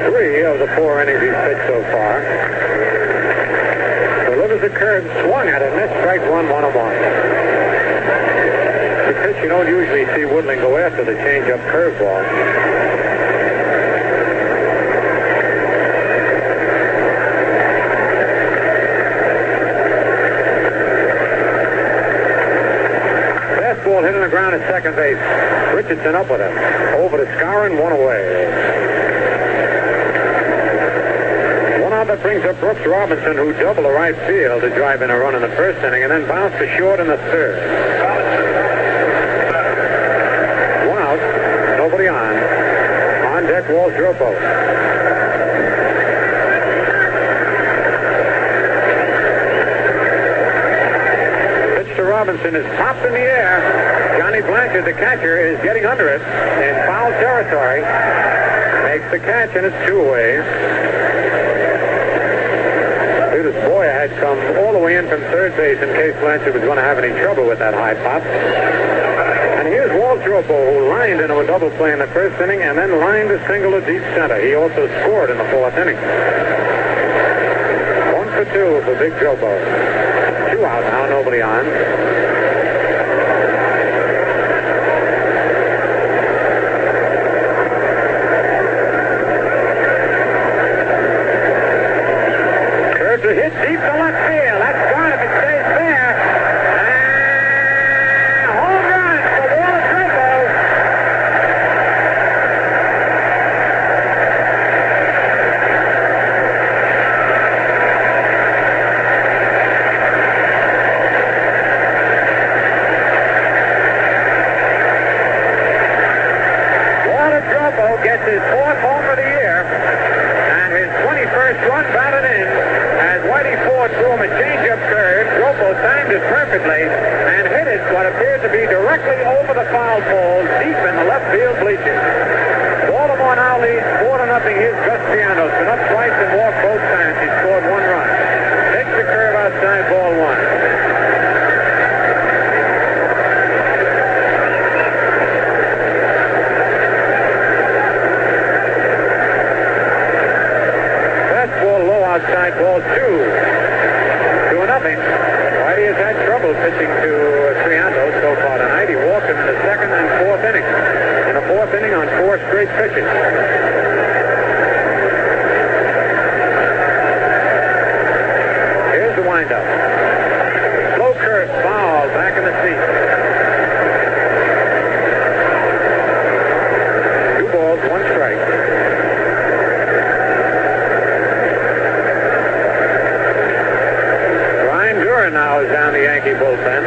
3 of the 4 innings he's pitched so far, delivers the curve, swung at it, missed, strike 1, 1-1. The pitch you don't usually see Woodling go after, the change-up curveball. Fastball hit on the ground at second base. Richardson up with it. Over to Skowron, 1 away. brings up Brooks Robinson, who doubled to right field to drive in a run in the first inning, and then bounced to short in the third. One out, nobody on. On deck, Walt Dropo. Pitch to Robinson is popped in the air. Johnny Blanchard, the catcher, is getting under it in foul territory. Makes the catch, and it's 2 away. Judas Boyer had come all the way in from third base in case Blanchard was going to have any trouble with that high pop. And here's Walt Dropo, who lined into a double play in the first inning and then lined a single to deep center. He also scored in the fourth inning. 1 for 2 for Big Dropo. 2 out now, nobody on. A hit deep to left field. That's gone if it stays there. And home run for Walt Dropo. Walt Dropo gets his 4th home of the year and his 21st run batted in. Whitey Ford threw him a changeup curve. Dropo timed it perfectly and hit it what appeared to be directly over the foul pole, deep in the left field bleachers. Baltimore now leads 4-0. Here's Gus Piano's been up twice and walked both times. He scored 1 run. Takes the curve outside, ball 1. Outside, ball 2. 2-0. Whitey has had trouble pitching to Trianto so far tonight. He walked him in the second and fourth inning. In the fourth inning on 4 straight pitches. Here's the windup. Slow curve, foul, back in the seat. 2 balls, 1 strike. Now is down the Yankee bullpen.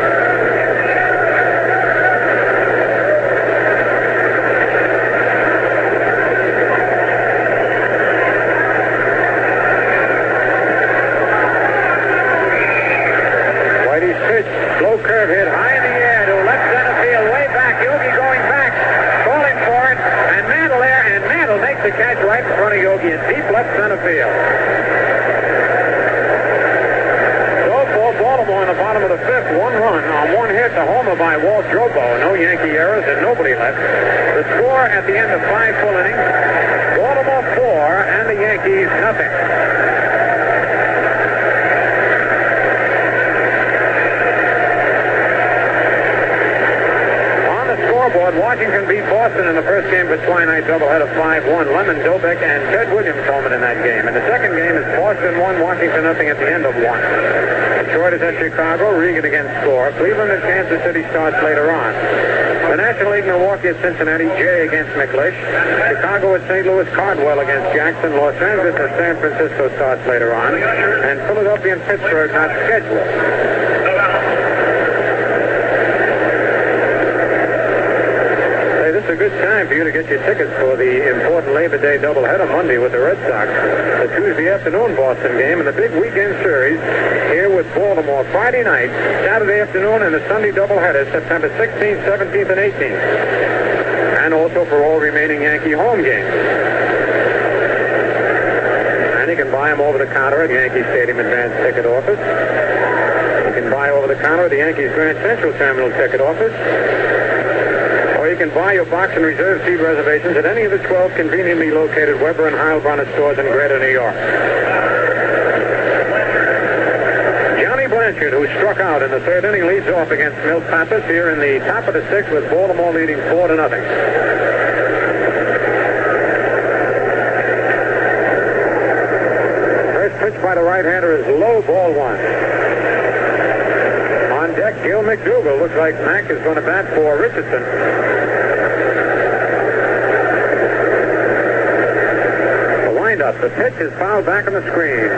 Whitey's pitch, slow curve hit high in the air to left center field, way back. Yogi going back, calling for it, and Mantle there, and Mantle makes the catch right in front of Yogi in deep left center field. Baltimore in the bottom of the 5th, 1 run on 1 hit, the homer by Walt Dropo. No Yankee errors and nobody left. The score at the end of 5 full innings, Baltimore 4 and the Yankees nothing. On the scoreboard, Washington beat Boston in the first game of a twilight doubleheader 5-1. Lemon, Dobek, and Ted Williams homered in that game. And the second game is Boston 1, Washington nothing at the end of 1. Detroit is at Chicago. Regan against score. Cleveland and Kansas City starts later on. The National League, Milwaukee at Cincinnati. Jay against McLeish. Chicago at St. Louis. Cardwell against Jackson. Los Angeles at San Francisco starts later on. And Philadelphia and Pittsburgh not scheduled. This is a good time for you to get your tickets for the important Labor Day doubleheader Monday with the Red Sox. The Tuesday afternoon Boston game and the big weekend series here with Baltimore Friday night, Saturday afternoon, and the Sunday doubleheader September 16th, 17th, and 18th. And also for all remaining Yankee home games. And you can buy them over the counter at Yankee Stadium Advance Ticket Office. You can buy over the counter at the Yankees Grand Central Terminal Ticket Office. Or you can buy your box and reserve seat reservations at any of the 12 conveniently located Weber and Heilbronner stores in Greater New York. Johnny Blanchard, who struck out in the 3rd inning, leads off against Milt Pappas here in the top of the 6th with Baltimore leading 4-0. First pitch by the right-hander is low, ball 1. On deck, Gil McDougall. Looks like Mack is going to bat for Richardson. The windup. The pitch is fouled back on the screen. 1-1.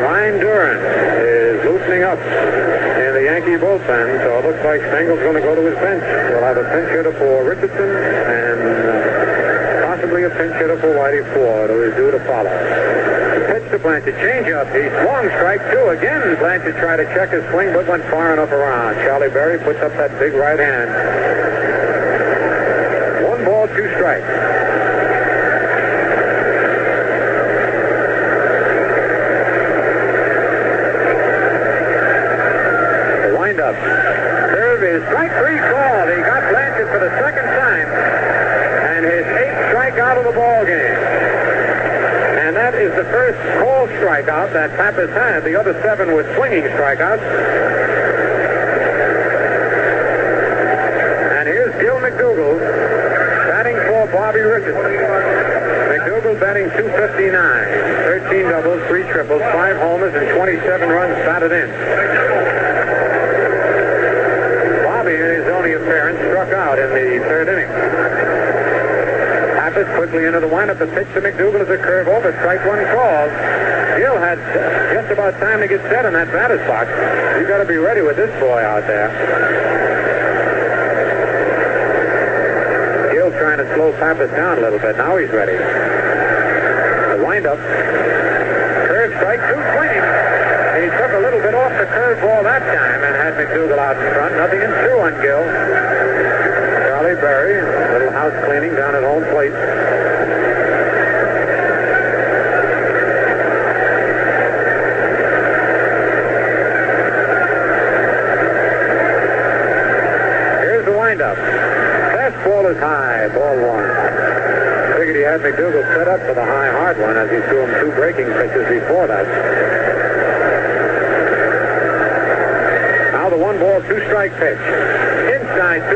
Ryan Duran is loosening up in the Yankee bullpen, so it looks like Stengel's going to go to his bench. We'll have a pinch hitter for Richardson and possibly a pinch hitter for Whitey Ford, who is due to follow. Pitch to Blanchard, change up. He swung, strike two. Again, Blanchard tried to check his swing, but went far enough around. Charlie Berry puts up that big right hand. 1 ball, 2 strikes. The windup. Curve is strike 3 called. He got Blanchard for the second time, and his 8th strikeout of the ball game. And that is the first called strikeout that Pappas had. The other 7 were swinging strikeouts. And here's Gil McDougall batting for Bobby Richardson. McDougall batting .259. 13 doubles, 3 triples, 5 homers, and 27 runs batted in. Bobby, in his only appearance, struck out in the 3rd inning. Pappas quickly into the windup. The pitch to McDougall is a curve over. Strike 1 called. Gil had just about time to get set in that batter's box. You've got to be ready with this boy out there. Gil trying to slow Pappas down a little bit. Now he's ready. The windup. Curve strike 2 swinging. He took a little bit off the curve ball that time and had McDougall out in front. Nothing in 2 on Gil. Charlie Berry, a little house cleaning down at home plate. Here's the windup. Fastball is high, ball 1. Figured he had McDougall set up for the high hard one as he threw him 2 breaking pitches before that. Now the 1 ball, 2 strike pitch. Inside, 2-2.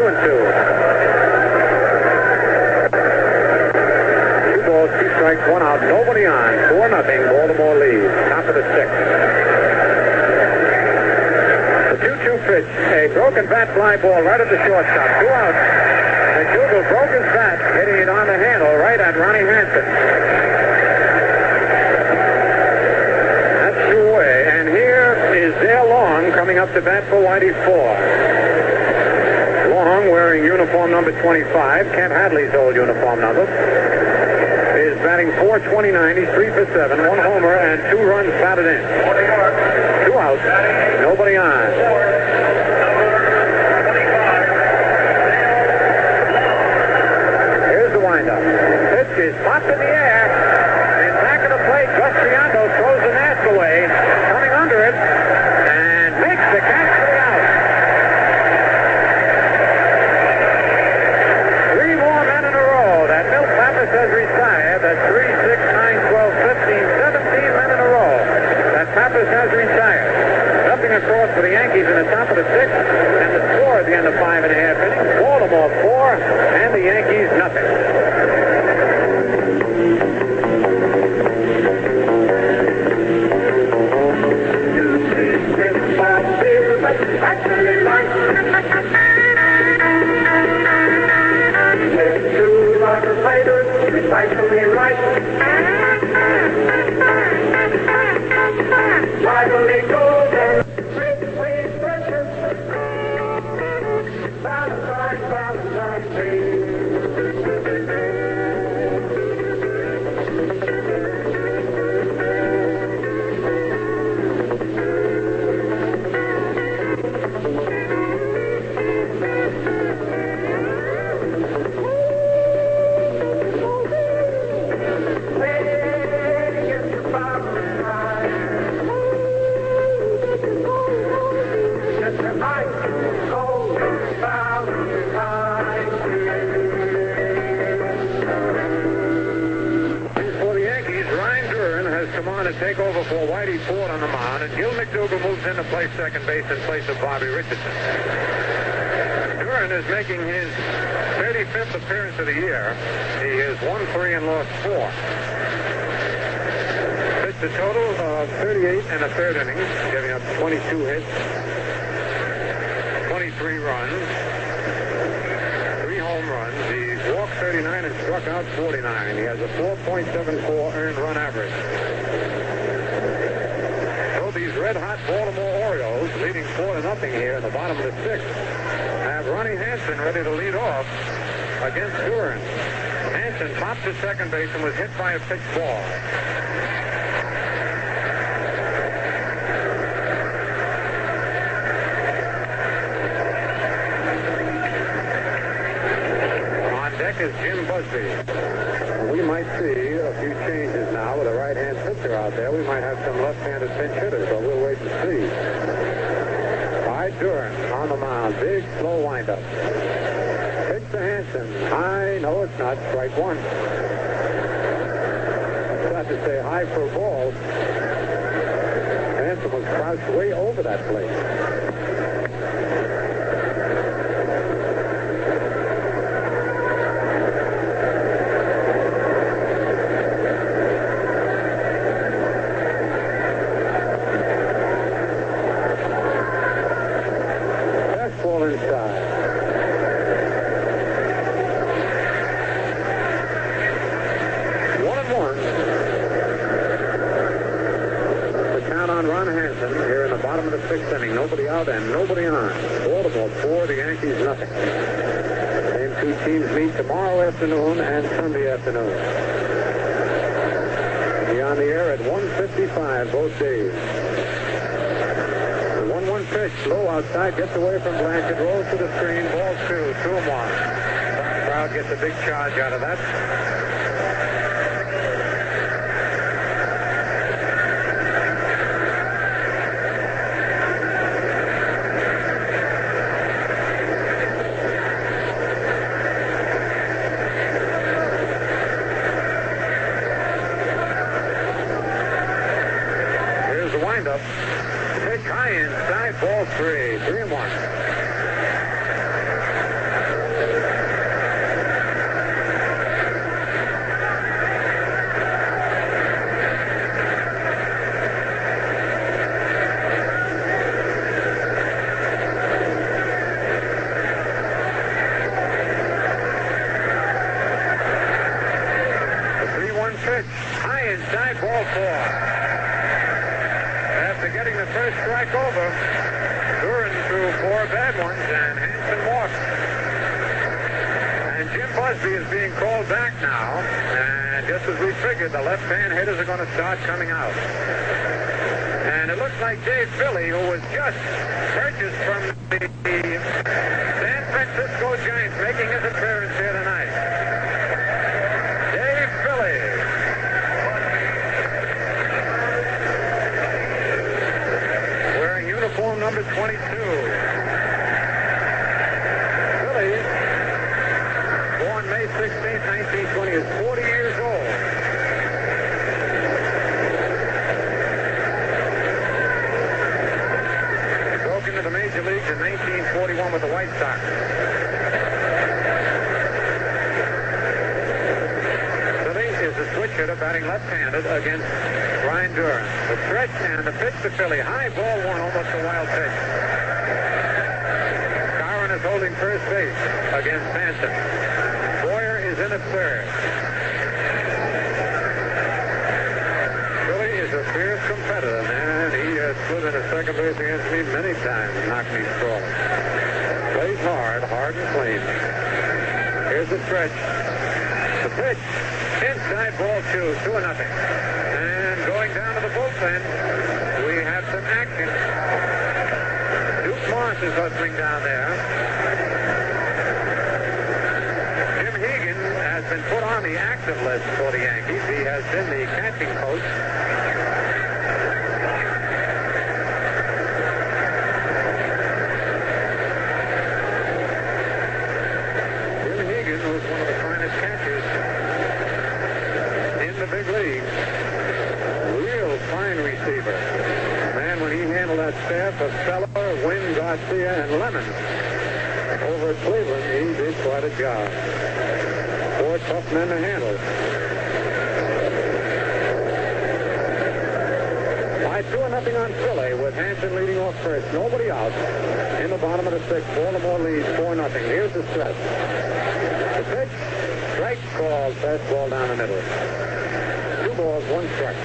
2 balls, 2 strikes, 1 out, nobody on. 4-0, Baltimore leads. Top of the 6th. The 2-2 pitch, a broken bat fly ball right at the shortstop. 2 outs. McDougall broke his bat, hitting it on the handle right at Ronnie Hansen. That's 2 away. And here is Dale Long coming up to bat for Whitey Ford. Long, wearing uniform number 25, Kent Hadley's old uniform number, is batting .429. He's 3 for 7, 1 homer, and 2 runs batted in. 2 outs, nobody on. Here's the windup. Pitch is popped in the air. In back of the plate, Gus Triando throws the mask away, coming under it, and makes the catch for the out. 3 more men in a row that Milt Pappas has retired. That's 3, 6, 9, 12, 15, 17 men in a row that Pappas has retired. Nothing across for the Yankees in the top of the 6th, and the score at the end of 5.5 innings. Baltimore 4, and the Yankees nothing. Take over for Whitey Ford on the mound, and Gil McDougall moves in to play second base in place of Bobby Richardson. Duran is making his 35th appearance of the year. He has won 3 and lost 4. Pitched a total of 38 and a third innings, giving up 22 hits, 22 33 runs, 3 home runs. He's walked 39 and struck out 49. He has a 4.74 earned run average. So these red-hot Baltimore Orioles, leading 4-0 here in the bottom of the 6th, have Ronnie Hansen ready to lead off against Duran. Hansen popped to second base and was hit by a pitch ball. Deck is Jim Busby. We might see a few changes now with a right-hand pitcher out there. We might have some left-handed pinch hitters, but we'll wait and see. Duran on the mound. Big, slow windup. Pitch to Hansen. High. No, it's not. Strike one. I forgot to say high for a ball. Hansen was crouched way over that plate. Inside. 1-1. The count on Ron Hansen here in the bottom of the 6th inning. Nobody out and nobody on. Baltimore 4, the Yankees nothing. Same two teams meet tomorrow afternoon and Sunday afternoon. Be on the air at 1:55 both days. 1-1 pitch, low outside, gets away from Blanchard, rolls to the screen, ball 2, 2-1. Crowd gets a big charge out of that. Here's the windup. Pitch high inside, ball 3, 3-1. The 3-1 pitch, high inside, ball 4. After getting the first strike over, Duran threw 4 bad ones, and Hansen walked. And Jim Busby is being called back now, and just as we figured, the left-hand hitters are going to start coming out. And it looks like Dave Philly, who was just purchased from the San Francisco Giants, making his appearance here tonight. Dave Philly. Uniform number 22. Philly, born May 16, 1920, is 40 years old. He broke into the major leagues in 1941 with the White Sox. Philly is a switch hitter batting left-handed against Ryan Duran. The stretch and the pitch to Philly. High, ball 1, almost a wild pitch. Curran is holding first base against Hansen. Boyer is in at third. Philly is a fierce competitor, man. He has stood in a second base against me many times, knocked me sprawling. Plays hard and clean. Here's the stretch. The pitch. Inside, ball 2, 2-0. And going down to the bullpen, we have some action. Duke Moss is hustling down there. Jim Hegan has been put on the active list for the Yankees. He has been the catching coach. Jim Hegan was one of the finest catchers in the big league. Real fine receiver. Man, when he handled that staff of Feller, Wynn, Garcia, and Lemon over at Cleveland, he did quite a job. 4 tough men to handle. All right, 2-0 on Philly with Hanson leading off first. Nobody out. In the bottom of the sixth, Baltimore leads 4-0. Here's the stretch. The pitch, strike called, fastball down the middle. 2 balls, 1 strike.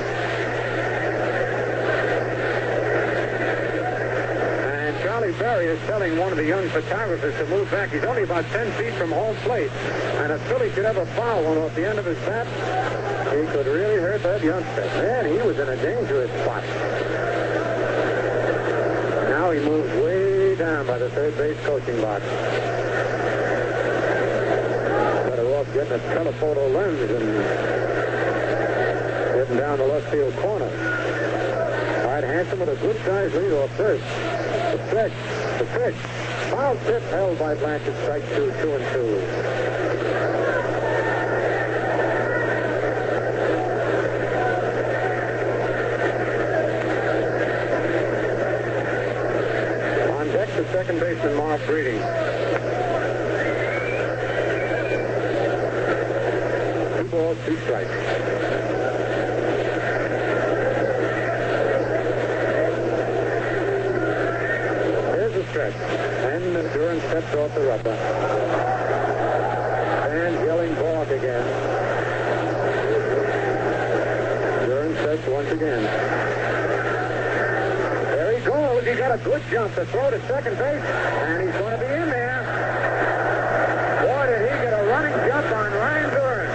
And Charlie Berry is telling one of the young photographers to move back. He's only about 10 feet from home plate. And if Philly could ever foul one off the end of his bat, he could really hurt that youngster. Man, he was in a dangerous spot. Now he moves way down by the third base coaching box. Better off getting a telephoto lens and getting down the left field corner. All right, Hanson with a good-sized lead off first. The stretch, the pitch. Foul tip held by Blanchard. Strike 2, 2-2. The second baseman, Marv Breeding. 2 balls, 2 strikes. Here's the stretch. And Duran steps off the rubber. And yelling balk again. Duran steps once again. He got a good jump to throw to second base, and he's going to be in there. Boy, did he get a running jump on Ryan Duran.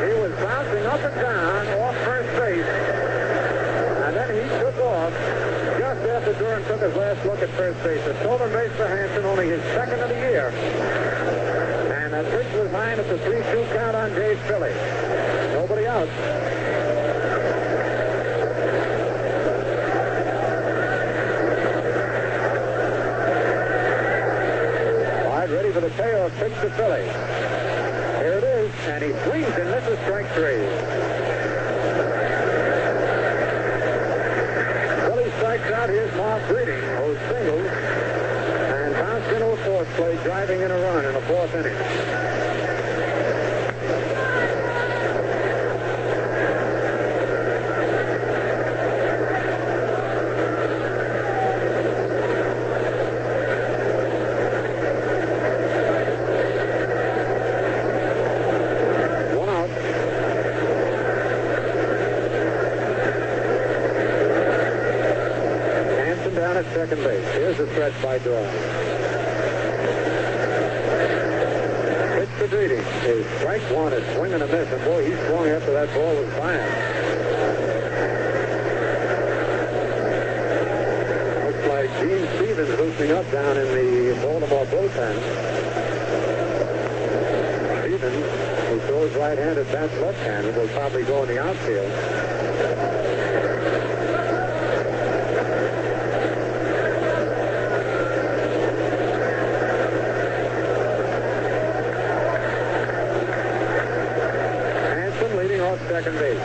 He was bouncing up and down off first base, and then he took off just after Duran took his last look at first base. A stolen base for Hanson, only his second of the year. And that pitch was lined at the 3-2 count on Dave Philly. Nobody out. Ready for the payoff pitch to Philly. Here it is, and he swings and misses strike 3. Philly strikes out. Here's Marv Breeding, who singles and bounced into a fourth play, driving in a run in the 4th inning. At second base. Here's the stretch by Duran. Pitch to Breeding is strike 1, a swing and a miss, and boy, he swung after that ball was flying. Looks like Gene Stevens loosening up down in the Baltimore bullpen. Stevens, who throws right-handed, bats left-handed, will probably go in the outfield. Second base.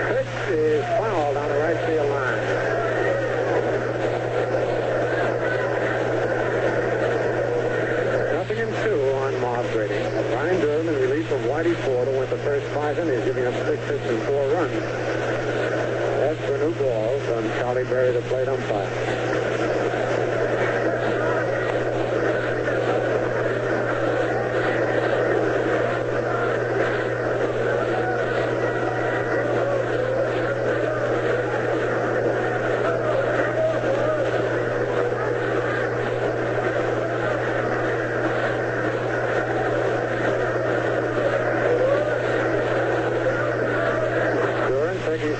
Pitch is fouled on the right field line. Nothing in 2 on Marv Breeding. Ryan Duran in relief of Whitey Ford, who went the first 5 innings, giving up 6 hits and 4 runs. That's for new ball from Charlie Berry, the plate umpire.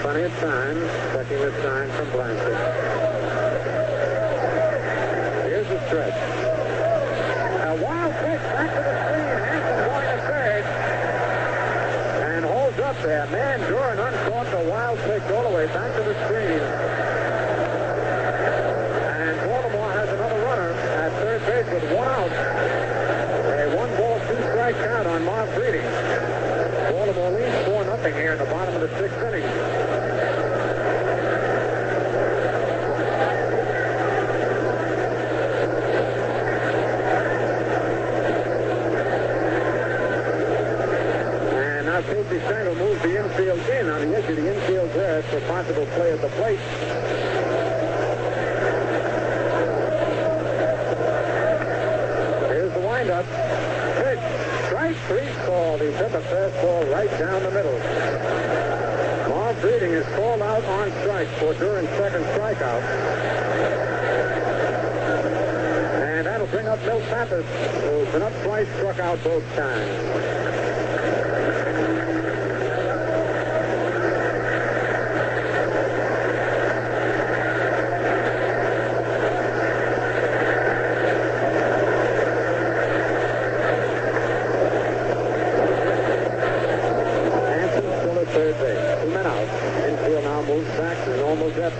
Plenty of time, checking the sign from Blanchard. Here's the stretch. A wild pitch back to the screen. Hanson going to third. And holds up there. Man, Duran uncaught the wild pitch all the way back to the screen. And Baltimore has another runner at third base with 1 out. A 1-ball, 2-strike count on Marv Breeding. Baltimore leads 4-0 here in the bottom of the 6th inning. Casey Stengel moves the infield in on the edge of the infield there for possible play at the plate. Here's the windup. Pitch. Strike 3 called. He took a fastball right down the middle. Marv Breeding is called out on strike for Duran's second strikeout. And that'll bring up Milt Pappas, who's been up twice, struck out both times. Third base. 2 men out. Infield now moves back to normal depth.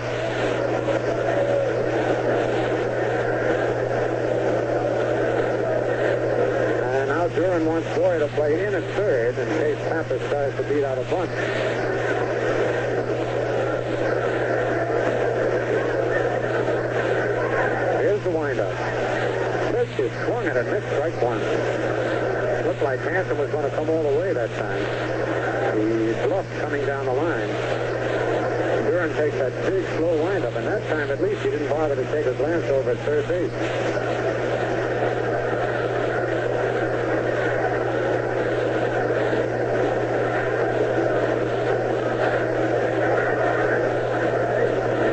And now Duran wants Boyer to play in at third in case Pappas tries to beat out a bunt. Here's the windup. Pitch is swung at a missed, strike 1. Looked like Hansen was going to come all the way that time. The bluff coming down the line. Duran takes that big, slow windup, and that time at least he didn't bother to take a glance over at third base.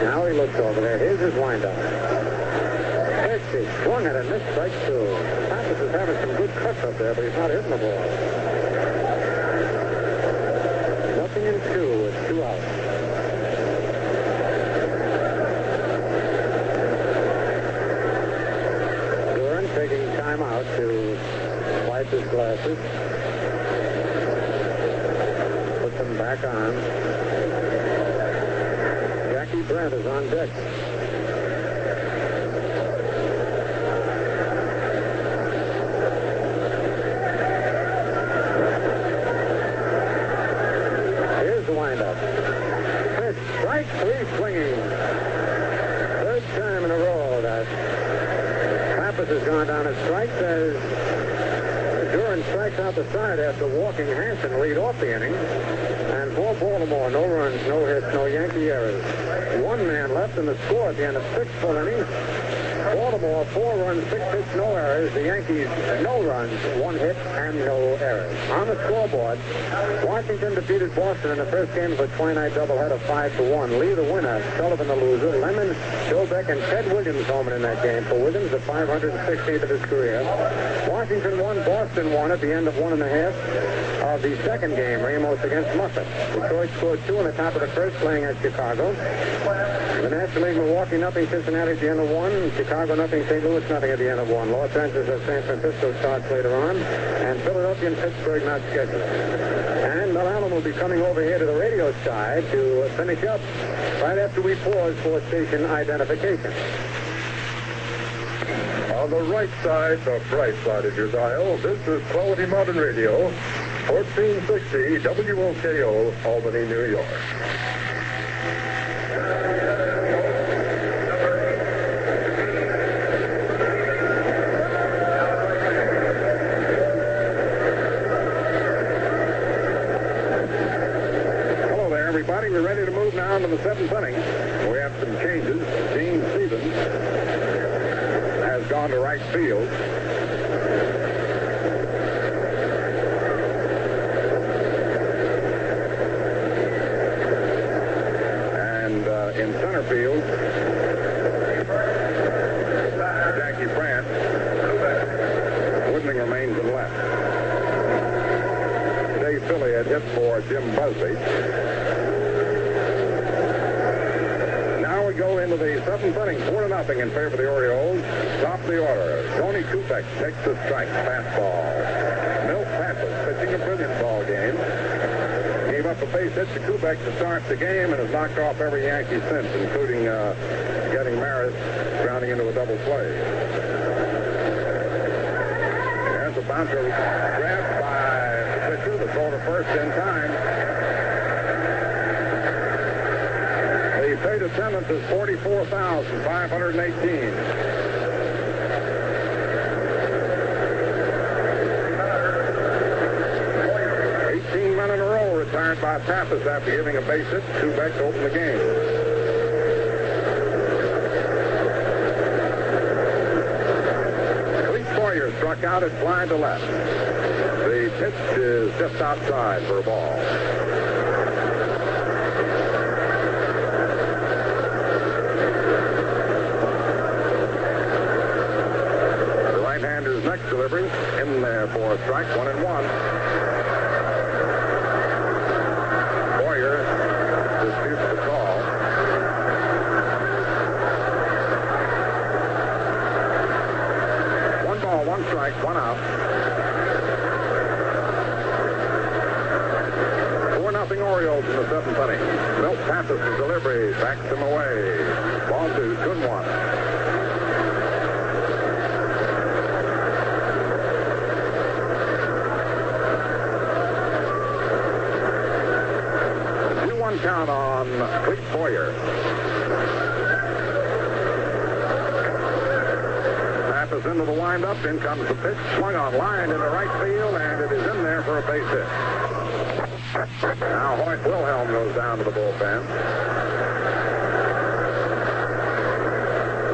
Now he looks over there. Here's his windup. Pitch is swung at a missed, strike 2. Pappas is having some good cuts up there, but he's not hitting the ball. Nothing in 2. It's 2 out. Duran taking time out to wipe his glasses. Put them back on. Jackie Brandt is on deck. Windup. Pitch, strike 3 swinging. Third time in a row that Pappas has gone down at strikes as Duran strikes out the side after walking Hansen lead off the inning. And for Baltimore, no runs, no hits, no Yankee errors. 1 man left in the score at the end of 6 full innings. Baltimore, 4 runs, 6 hits, no errors. The Yankees, no runs, 1 hit, and no errors. On the scoreboard, Washington defeated Boston in the first game of a twilight doubleheader 5-1. Lee the winner, Sullivan the loser. Lemon, Joe Beck, and Ted Williams homing in that game. For Williams, the 516th of his career. Washington won, Boston won at the end of 1.5 of the second game, Ramos against Muffet. Detroit scored 2 in the top of the first, playing at Chicago. The National League, Milwaukee, nothing. Cincinnati at the end of 1. Chicago, nothing. St. Louis, nothing at the end of 1. Los Angeles at San Francisco starts later on. And Philadelphia and Pittsburgh not scheduled. And Mel Allen will be coming over here to the radio side to finish up right after we pause for station identification. On the right side, the bright side of your dial, this is Quality Modern Radio, 1460 WOKO, Albany, New York. We're ready to move now into the 7th inning. We have some changes. Gene Stevens has gone to right field. And in center field, Jackie Brandt. Woodling remains in left. Dave Philly had hit for Jim Busby. We go into the 7th inning, 4-0 in favor of the Orioles. Top of the order, Tony Kubek takes the strike, fastball. Milt Pappas pitching a brilliant ball game. Gave up a base hit to Kubek to start the game and has knocked off every Yankee since, including getting Maris grounding into a double play. There's a bouncer grabbed by the pitcher. The throw to first in time. The paid attendance is 44,518. 18 men in a row. retired by Pappas after giving a base hit to Beck to open the game. Boyer struck out at fly to left. The pitch is just outside for a ball. The right-hander's next delivery in there for a strike, 1-1. Boyer disputes the call. One strike, one out. 4-0 Orioles in the seventh inning. Milt Pappas' delivery backs him away. Ball 2, 2-1. One count on Cleet Boyer. Pappas into the windup. In comes the pitch. Swung on line into right field, and it is in there for a base hit. Now Hoyt Wilhelm goes down to the bullpen.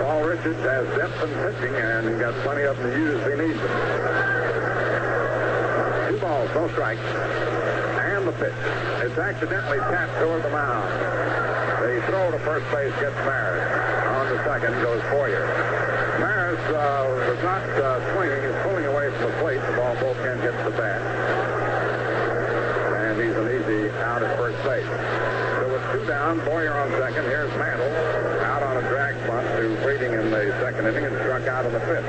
Paul Richards has depth in pitching and got plenty of them to use if he needs them. 2 balls, no strikes. And the pitch. It's accidentally tapped toward the mound. The throw to first base gets Maris. On to second goes Boyer. Maris was not swinging. He's pulling away from the plate. The ball both can't get to the bat. And he's an easy out at first base. So with 2 down, Boyer on second. Here's Mantle out on a drag bunt to Breeding in the second inning and struck out in the fifth.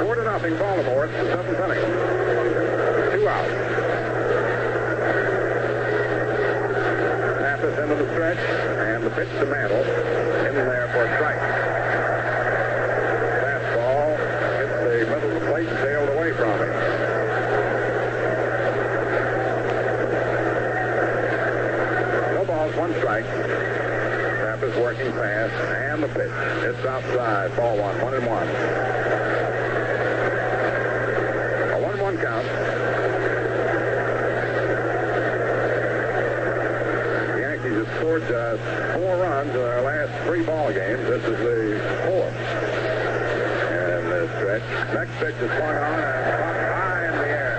4-0 Baltimore. It's the seventh inning. 2 outs. Pappas into the stretch, and the pitch to Mantle. In there for a strike. Fastball hits the middle of the plate and sailed away from him. No balls, 1 strike. Pappas working fast, and the pitch. It's outside. Ball 1, 1-1. A 1-1 count. Scored 4 runs in our last 3 ball games. This is the 4th. And the stretch. Next pitch is swung on and popped high in the air.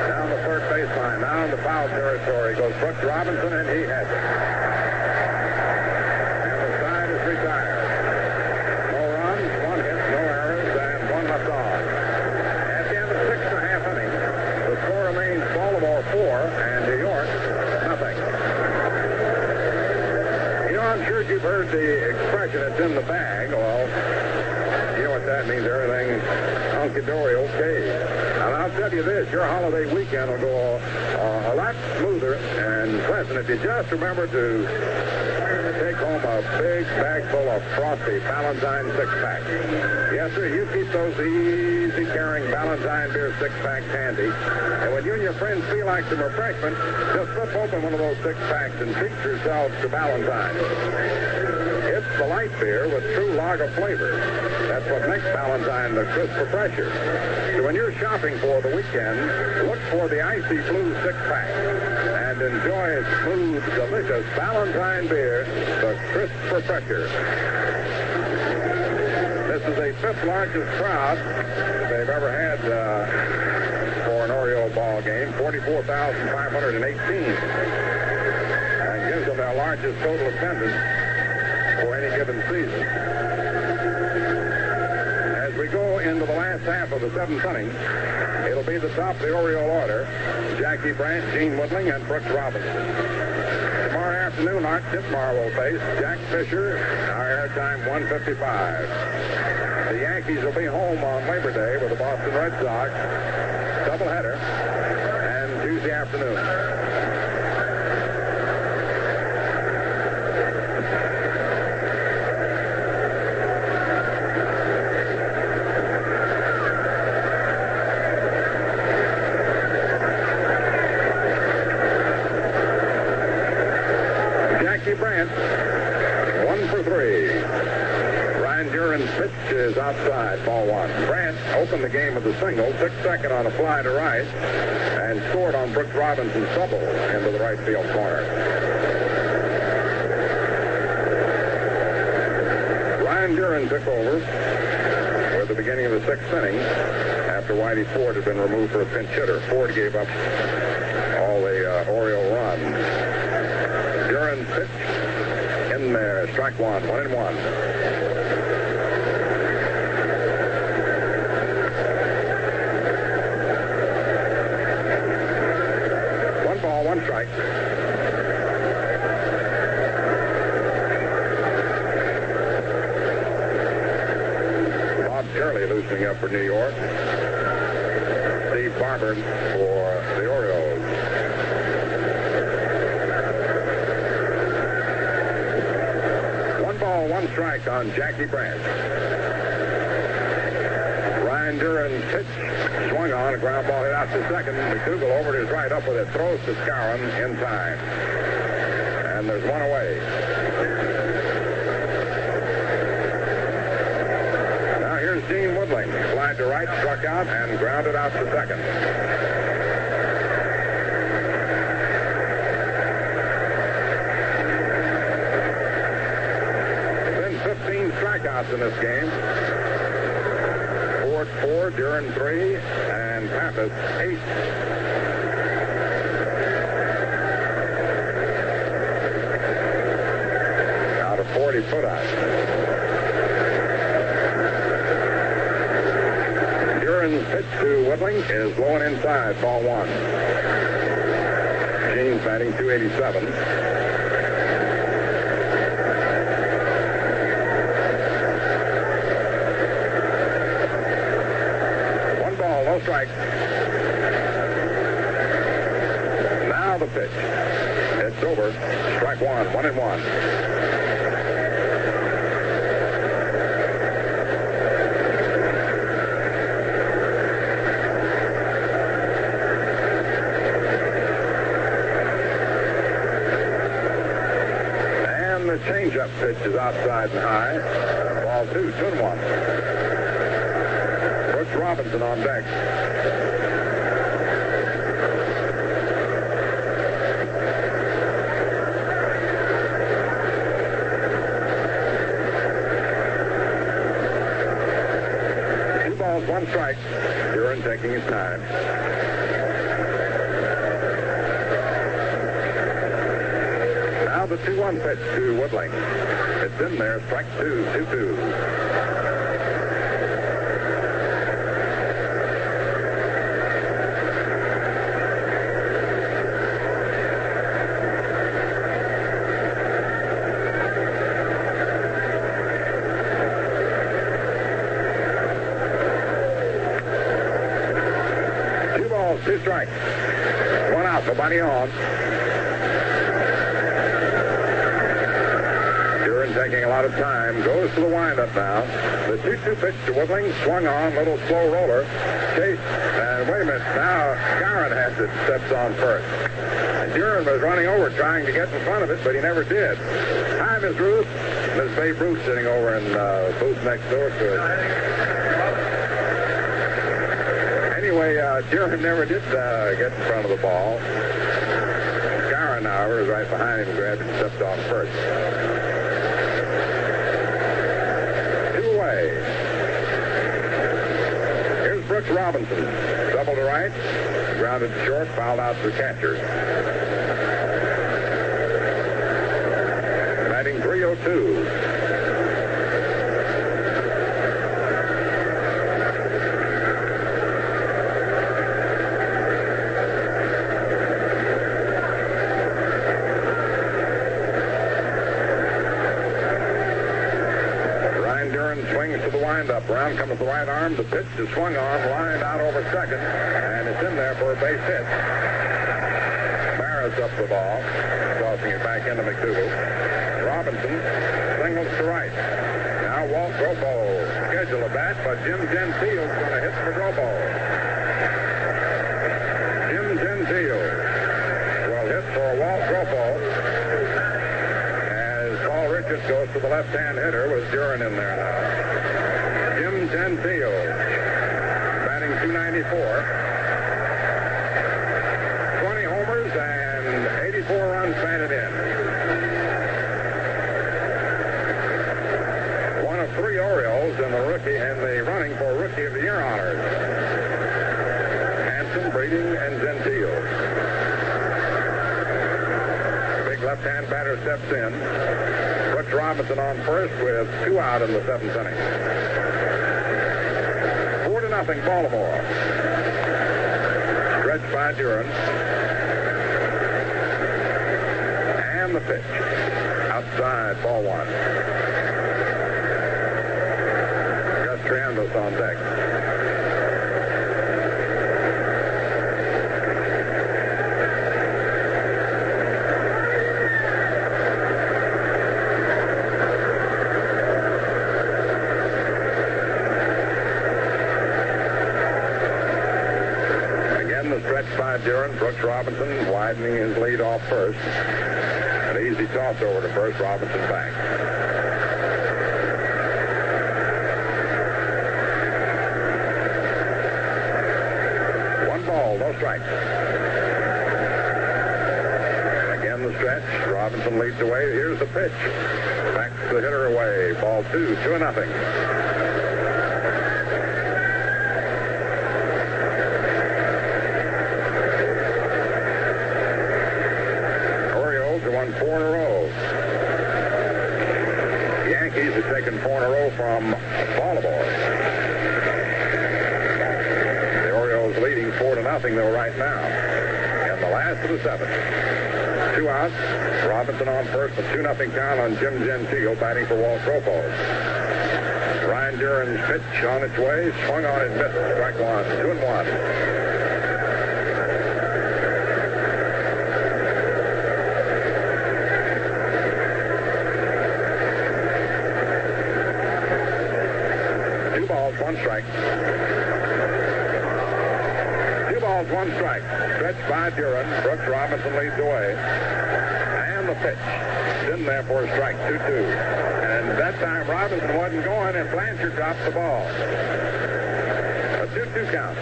Down the third baseline. Now into foul territory goes Brooks Robinson, and he has it. And the side is retired. No runs, 1 hit, no errors, and 1 left on. At the end of 6.5 innings, the score remains Baltimore 4 and New York nothing. I'm sure you've heard the expression, it's in the bag. Well, you know what that means. Everything's hunky-dory okay. And I'll tell you this, your holiday weekend will go a lot smoother and pleasant if you just remember to take home a big bag full of frosty Ballantine 6-pack. Yes, sir, you keep those easy-carrying Ballantine beer 6-packs handy. And when you and your friends feel like some refreshment, just flip open one of those 6-packs and treat yourselves to Ballantine. It's the light beer with true lager flavor. That's what makes Ballantine the crisp refresher. So when you're shopping for the weekend, look for the Icy Blue 6-pack and enjoy its smooth, delicious Ballantine beer, the crisp refresher. This is the 5th largest crowd they've ever had for an Oriole ball game, 44,518. And gives them their largest total attendance for any given season. As we go into the last half of the 7th inning, it'll be the top of the Oriole order: Jackie Brandt, Gene Woodling, and Brooks Robinson. Tomorrow afternoon, Art Titmar will face Jack Fisher. Our airtime 1:55. The Yankees will be home on Labor Day with the Boston Red Sox. Doubleheader. And Tuesday afternoon. Brandt, 1 for 3. Ryan Duran's pitch pitch is outside, ball one. Brandt opened the game with a single, took second on a fly to right, and scored on Brooks Robinson's double into the right field corner. Ryan Duran took over with the beginning of the sixth inning after Whitey Ford had been removed for a pinch hitter. Ford gave up all the Oriole runs. Duran's pitch in there, strike one, 1-1. One strike. Bob Shirley loosening up for New York. Steve Barber for the Orioles. One ball, one strike on Jackie Brandt. Ryan Duran's pitch swung on, a ground ball hit out to second. McDougal over to his right, up with it, throws to Skowron in time. And there's one away. Now here's Gene Woodling. Flied to right, struck out, and grounded out to second. Been 15 strikeouts in this game. Ford 4, Duran 3, and Pappas 8. Out of 40 putouts. Duran's pitch to Woodling is low and inside, ball one. Gene's batting .287. Strike. Now the pitch. It's over. Strike one, 1-1. And the changeup pitch is outside and high. Ball two, 2-1. Robinson on deck. Two balls, one strike. Duran taking his time. Now the 2-1 pitch to Woodling. It's in there, strike two, 2-2. Two strikes. One out, nobody on. Duran taking a lot of time. Goes to the windup now. The 2-2 pitch to Woodling. Swung on. Little slow roller. Chase. And wait a minute. Now Skowron has it. Steps on first. And Duran was running over trying to get in front of it, but he never did. Hi, Miss Ruth. Miss Babe Ruth sitting over in the booth next door to us. Anyway, Duran never did get in front of the ball. Skowron, however, is right behind him, grabbed and stepped on first. Two away. Here's Brooks Robinson. Double to right, grounded to short, fouled out to the catcher. Batting .302. Swings to the windup. Brown comes with the right arm. The pitch is swung on, lined out over second, and it's in there for a base hit. Barris up the ball, tossing it back into McDougal. Robinson singles to right. Now Walt Gropo schedule a bat, but Jim Gentile's going to hit for Gropo. Jim Gentile will hit for Walt Gropo. Richards goes to the left-hand hitter with Duran in there now. Gentile, batting .294. 20 homers and 84 runs batted in. One of 3 Orioles in the running for Rookie of the Year honors. Hanson, Breeding, and Gentile. Big left-hand batter steps in. Butch Robinson on first with 2 out in the 7th inning. 4-0 Baltimore. Stretch by Duran. And the pitch. Outside, ball 1. Gus Triandos on deck. Stretch by Duran. Brooks Robinson widening his lead off first. An easy toss over to first. Robinson back. One ball, no strikes. Again the stretch. Robinson leads away. Here's the pitch. Backs the hitter away. Ball 2, 2-0. Won 4 in a row. The Yankees have taken 4 in a row from Baltimore. The Orioles leading 4-0 though right now. And the last of the 7th. 2 outs. Robinson on first, a 2-0 count on Jim Gentile batting for Walt Kropo. Ryan Duran's pitch on its way, swung on and missed. Strike 1, 2-1. One strike. 2 balls, 1 strike. Stretch by Duran. Brooks Robinson leads away. And the pitch. In there for a strike. 2-2. And that time Robinson wasn't going and Blanchard dropped the ball. A 2-2 count.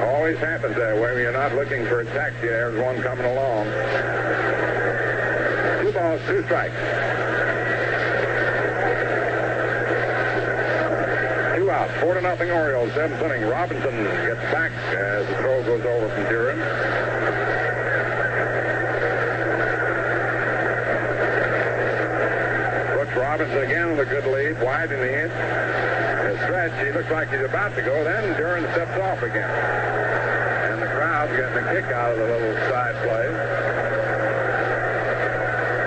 Always happens that way when you're not looking for a taxi. There's one coming along. 2 balls, 2 strikes. 2 outs, 4-0 Orioles, 7th inning. Robinson gets back as the throw goes over from Duran. Brooks Robinson again with a good lead, widening it. The stretch, he looks like he's about to go. Then Duran steps off again. And the crowd's getting a kick out of the little side play.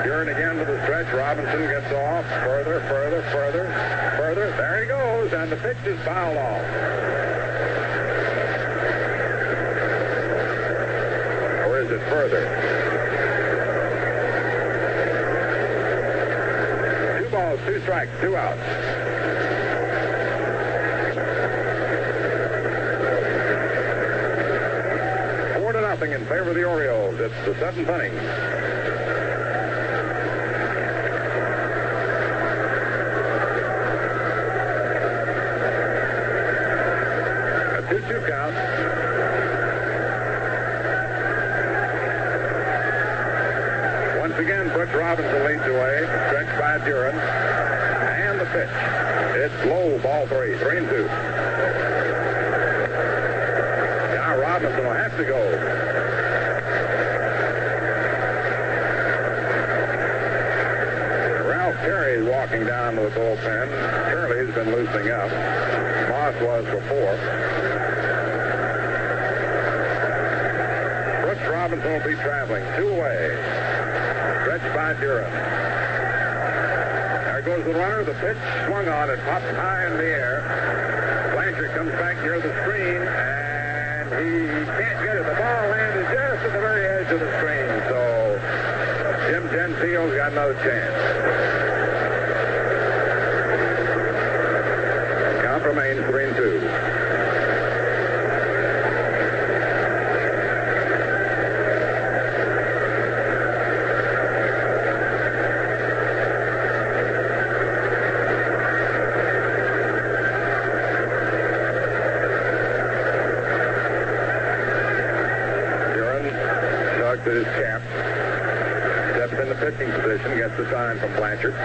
Duran again to the stretch. Robinson gets off. Further. There he goes. And the pitch is fouled off. Or is it further? 2 balls, 2 strikes, 2 outs. 4-0 in favor of the Orioles. It's the 7th inning. A 2-2 count. Once again, Butch Robinson leads away. Stretched by Duran. And the pitch. It's low, ball 3. 3-2. Now Robinson will have to go. Terry's walking down to the bullpen. Curley's been loosening up. Moss was before. Brooks Robinson will be traveling 2 away. Stretched by Duran. There goes the runner. The pitch swung on. It popped high in the air. Blanchard comes back near the screen, and he can't get it. The ball landed just at the very edge of the screen. So Jim Gentile's got another chance. Count remains 3-2. his cap, steps in the pitching position, gets the sign from Blanchard.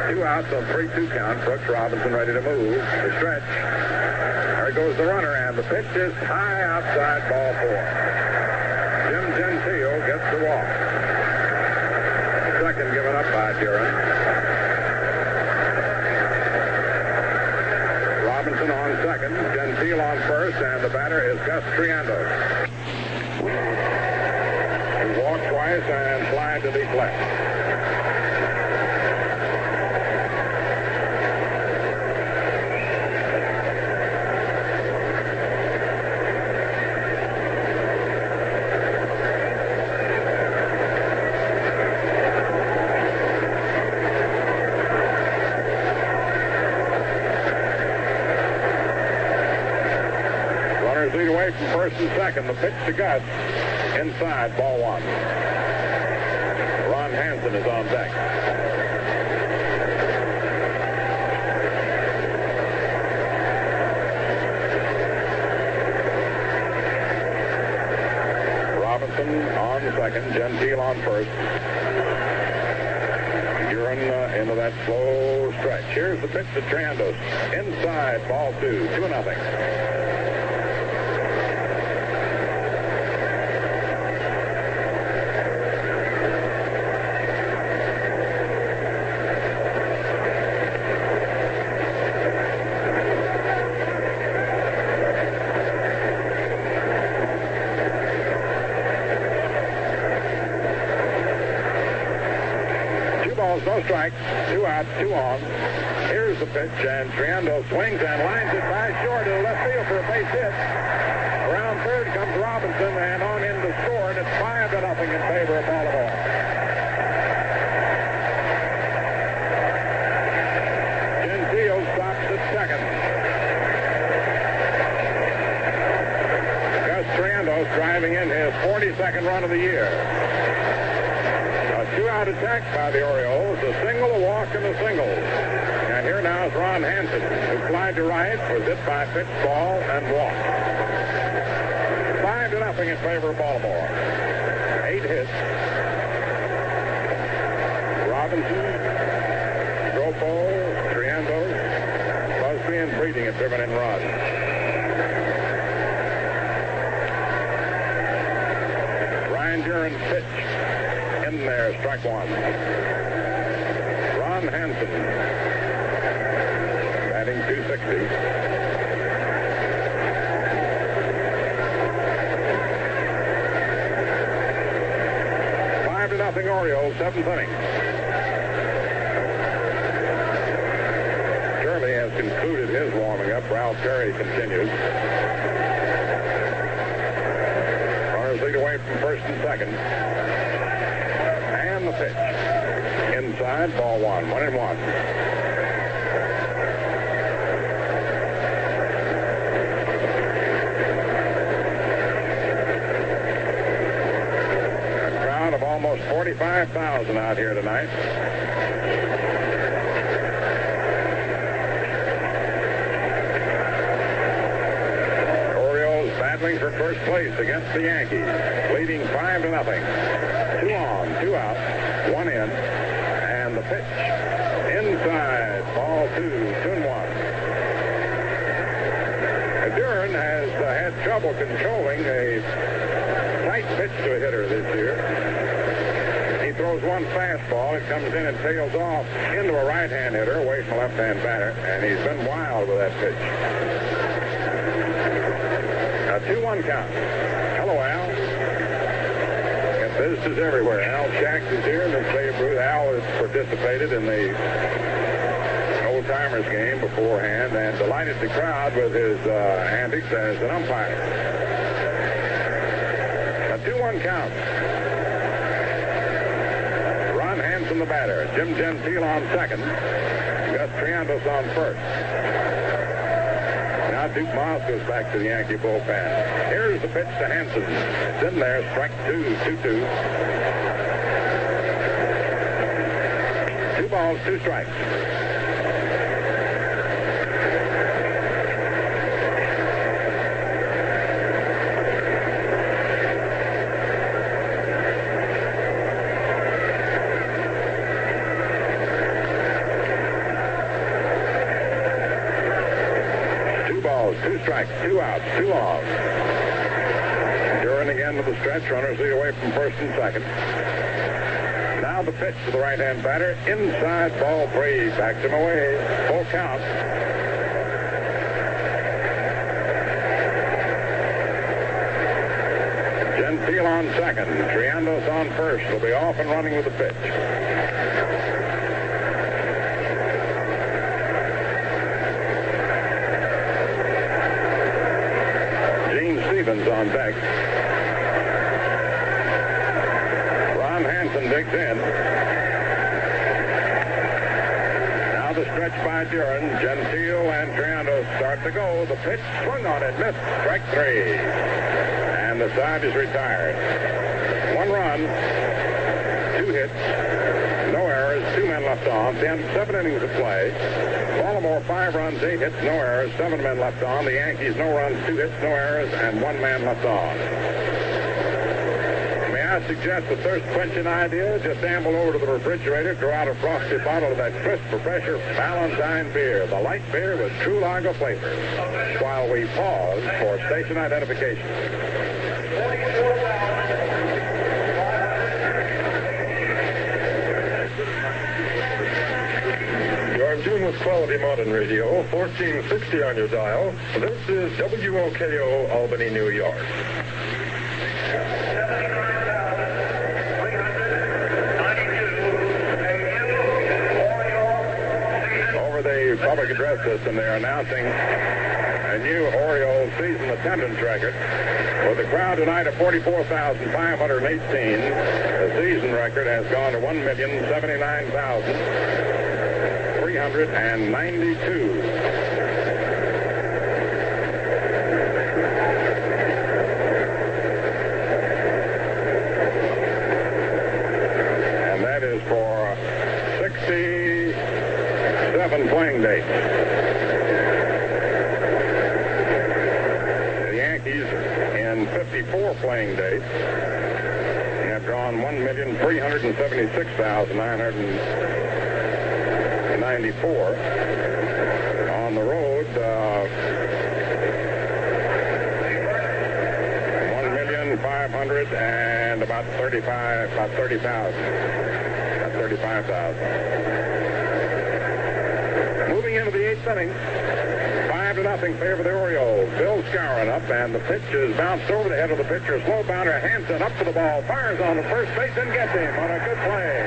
2 outs on 3-2 count. Brooks Robinson ready to move. The stretch. There goes the runner, and the pitch is high outside, ball 4. Jim Gentile gets the walk. Second given up by Duran. Robinson on second, Gentile on first, and the batter is Gus Triandos. He walked twice and flied to deep left. Lead away from first and second. The pitch to Gus. Inside, ball 1. Ron Hansen is on deck. Robinson on second. Gentile on first. Duran into that slow stretch. Here's the pitch to Triandos. Inside, ball 2. 2-0. 2 balls, no strikes. 2 out, 2 on. Here's the pitch, and Triandos swings and lines it by short to left field for a base hit. Around third comes Robinson, and on in to score, and it's 5-0 in favor of Baltimore. Gentile stops at second. Gus Triandos driving in his 42nd run of the year. A 2-out attack by the Orioles, a single, a walk, and a single. And here now is Ron Hansen, who flied to right, was hit by pitch, ball, and walk. 5-0 in favor of Baltimore. 8 hits. Robinson, Gropo, Triandos, Busby, and Breeding have driven in runs. Ryan Duran's pitch. In there, strike 1. Ron Hansen, batting .260. Nothing Orioles, 7th inning. Shirley has concluded his warming up. Ralph Perry continues. Runners lead away from first and second. And the pitch. Inside, ball 1. 1-1. Of almost 45,000 out here tonight. Orioles battling for first place against the Yankees, leading 5-0. 2 on, 2 out, 1 in, and the pitch inside, ball 2, 2-1. Duran has had trouble controlling a tight pitch to a hitter this year. He throws one fastball. It comes in and tails off into a right-hand hitter away from a left-hand batter, and he's been wild with that pitch. A 2-1 count. Hello, Al. Got visitors everywhere. Al Shax is here, and then Babe Ruth. Al has participated in the old-timers game beforehand and delighted the crowd with his antics as an umpire. A 2-1 count. Ron Hansen, the batter. Jim Gentile on second. Gus Triandos on first. Now Duke Moss goes back to the Yankee bullpen. Here's the pitch to Hansen. It's in there. Strike 2, 2-2. 2 balls, 2 strikes. balls, 2 strikes, 2 outs, 2 logs. Duran again to the stretch. Runners lead away from first and second. Now the pitch to the right-hand batter. Inside, ball 3. Backs him away. Full count. Gentile on second. Triandos on first. Will be off and running with the pitch. Gene Stevens on deck. Ron Hansen digs in. Now the stretch by Duran. Gentile and Triandos start to go. The pitch swung on it. Missed. Strike 3. And the side is retired. 1 run, 2 hits, no errors, 2 men left on. 7 innings of play. Baltimore 5 runs, 8 hits, no errors, 7 men left on. The Yankees no runs, 2 hits, no errors, and 1 man left on. May I suggest a thirst quenching idea? Just amble over to the refrigerator, draw out a frosty bottle of that crisp, pressure Valentine beer, the light beer with true lager flavor. While we pause for station identification. You're in tune with Quality Modern Radio, 1460 on your dial. This is WOKO, Albany, New York. Over the public address system, they're announcing a new Orioles season attendance record. With the crowd tonight of 44,518, the season record has gone to 1,079,392. And that is for 67 playing dates. The Yankees in 54 playing dates have drawn 1,376,994. On the road, 1,500,000 and about 30,000. Moving into the 8th inning. 5-0 favor the Orioles. Bill Skowron up, and the pitch is bounced over the head of the pitcher. Slow bounder, Hansen up to the ball, fires on the first base and gets him on a good play.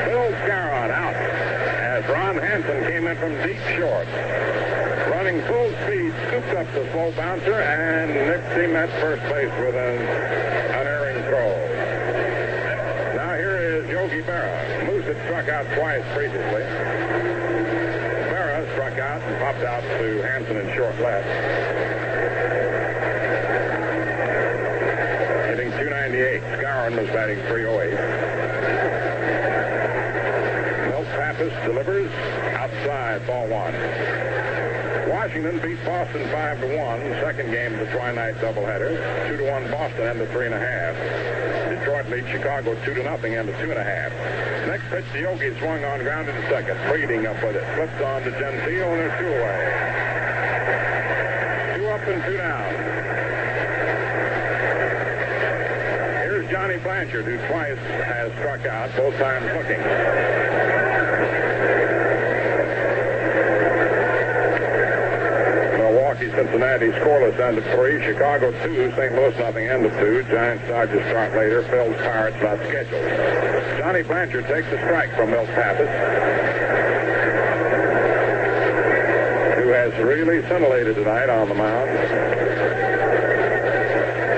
Bill Skowron out as Ron Hansen came in from deep short. Running full speed, scooped up the slow bouncer and nipped him at first base with an unerring throw. Now here is Yogi Berra. Moose had struck out twice previously. Struck out and popped out to Hansen in short left. Hitting .298. Skowron was batting .308. Milt Pappas delivers outside, ball 1. Washington beat Boston 5-1. Second game of the twilight doubleheader. 2-1 Boston into 3.5. Detroit leads Chicago 2-0 into 2.5. Next pitch to Yogi, swung on, grounded to second. Breeding up with it. Flips on to Gentile, and there's 2 away. 2 up and 2 down. Here's Johnny Blanchard, who twice has struck out, both times looking. Cincinnati scoreless end of 3. Chicago 2. St. Louis nothing end of 2. Giants Dodgers start later. Phil's Pirates not scheduled. Johnny Blanchard takes a strike from Milt Pappas, who has really scintillated tonight on the mound.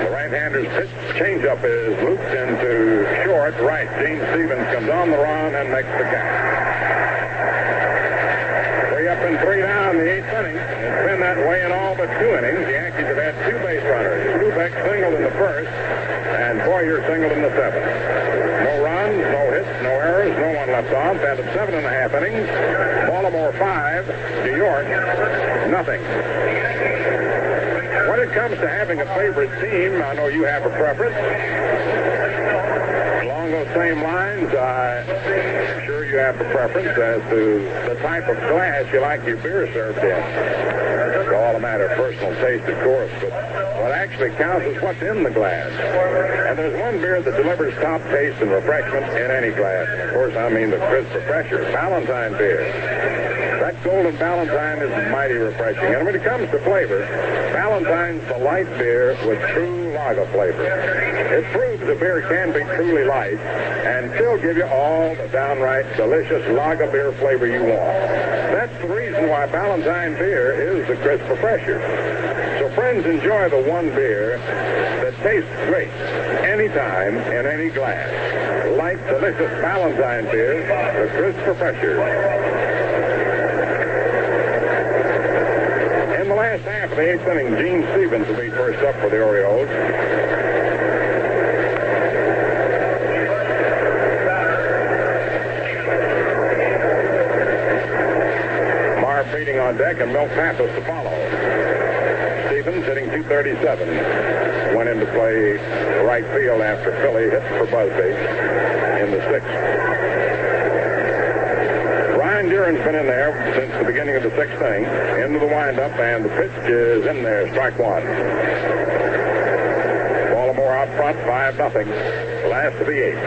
The right-hander's pitch changeup is looped into short right. Gene Stevens comes on the run and makes the catch. 3 up and 3 down in the 8th inning. It's been that way in all but 2 innings. The Yankees have had 2 base runners. Strubeck singled in the first, and Boyer singled in the 7th. No runs, no hits, no errors, no one left on. End of 7.5 innings. Baltimore 5, New York nothing. When it comes to having a favorite team, I know you have a preference. Along those same lines, I'm sure you have a preference as to the type of glass you like your beer served in. It's all a matter of personal taste, of course, but what actually counts is what's in the glass. And there's one beer that delivers top taste and refreshment in any glass. And of course, I mean the crisp refresher, Ballantine beer. That golden Ballantine is mighty refreshing. And when it comes to flavor, Ballantine's the light beer with true lager flavor. It proves a beer can be truly light and still give you all the downright delicious lager beer flavor you want. That's the reason why Ballantine beer is the crisp refresher. So friends, enjoy the one beer that tastes great anytime in any glass. Light, delicious Ballantine beer, the crisp refresher. In the last half of the eighth inning, Gene Stevens will be first up for the Orioles. Marv Feeding on deck and Milt Pappas to follow. Stevens hitting .237. Went into play right field after Philly hit for Busby in the sixth. Ryan Duran's been in there since the beginning of the sixth inning. Into the windup, and the pitch is in there. Strike one. Baltimore out front, 5-0. Last of the eighth.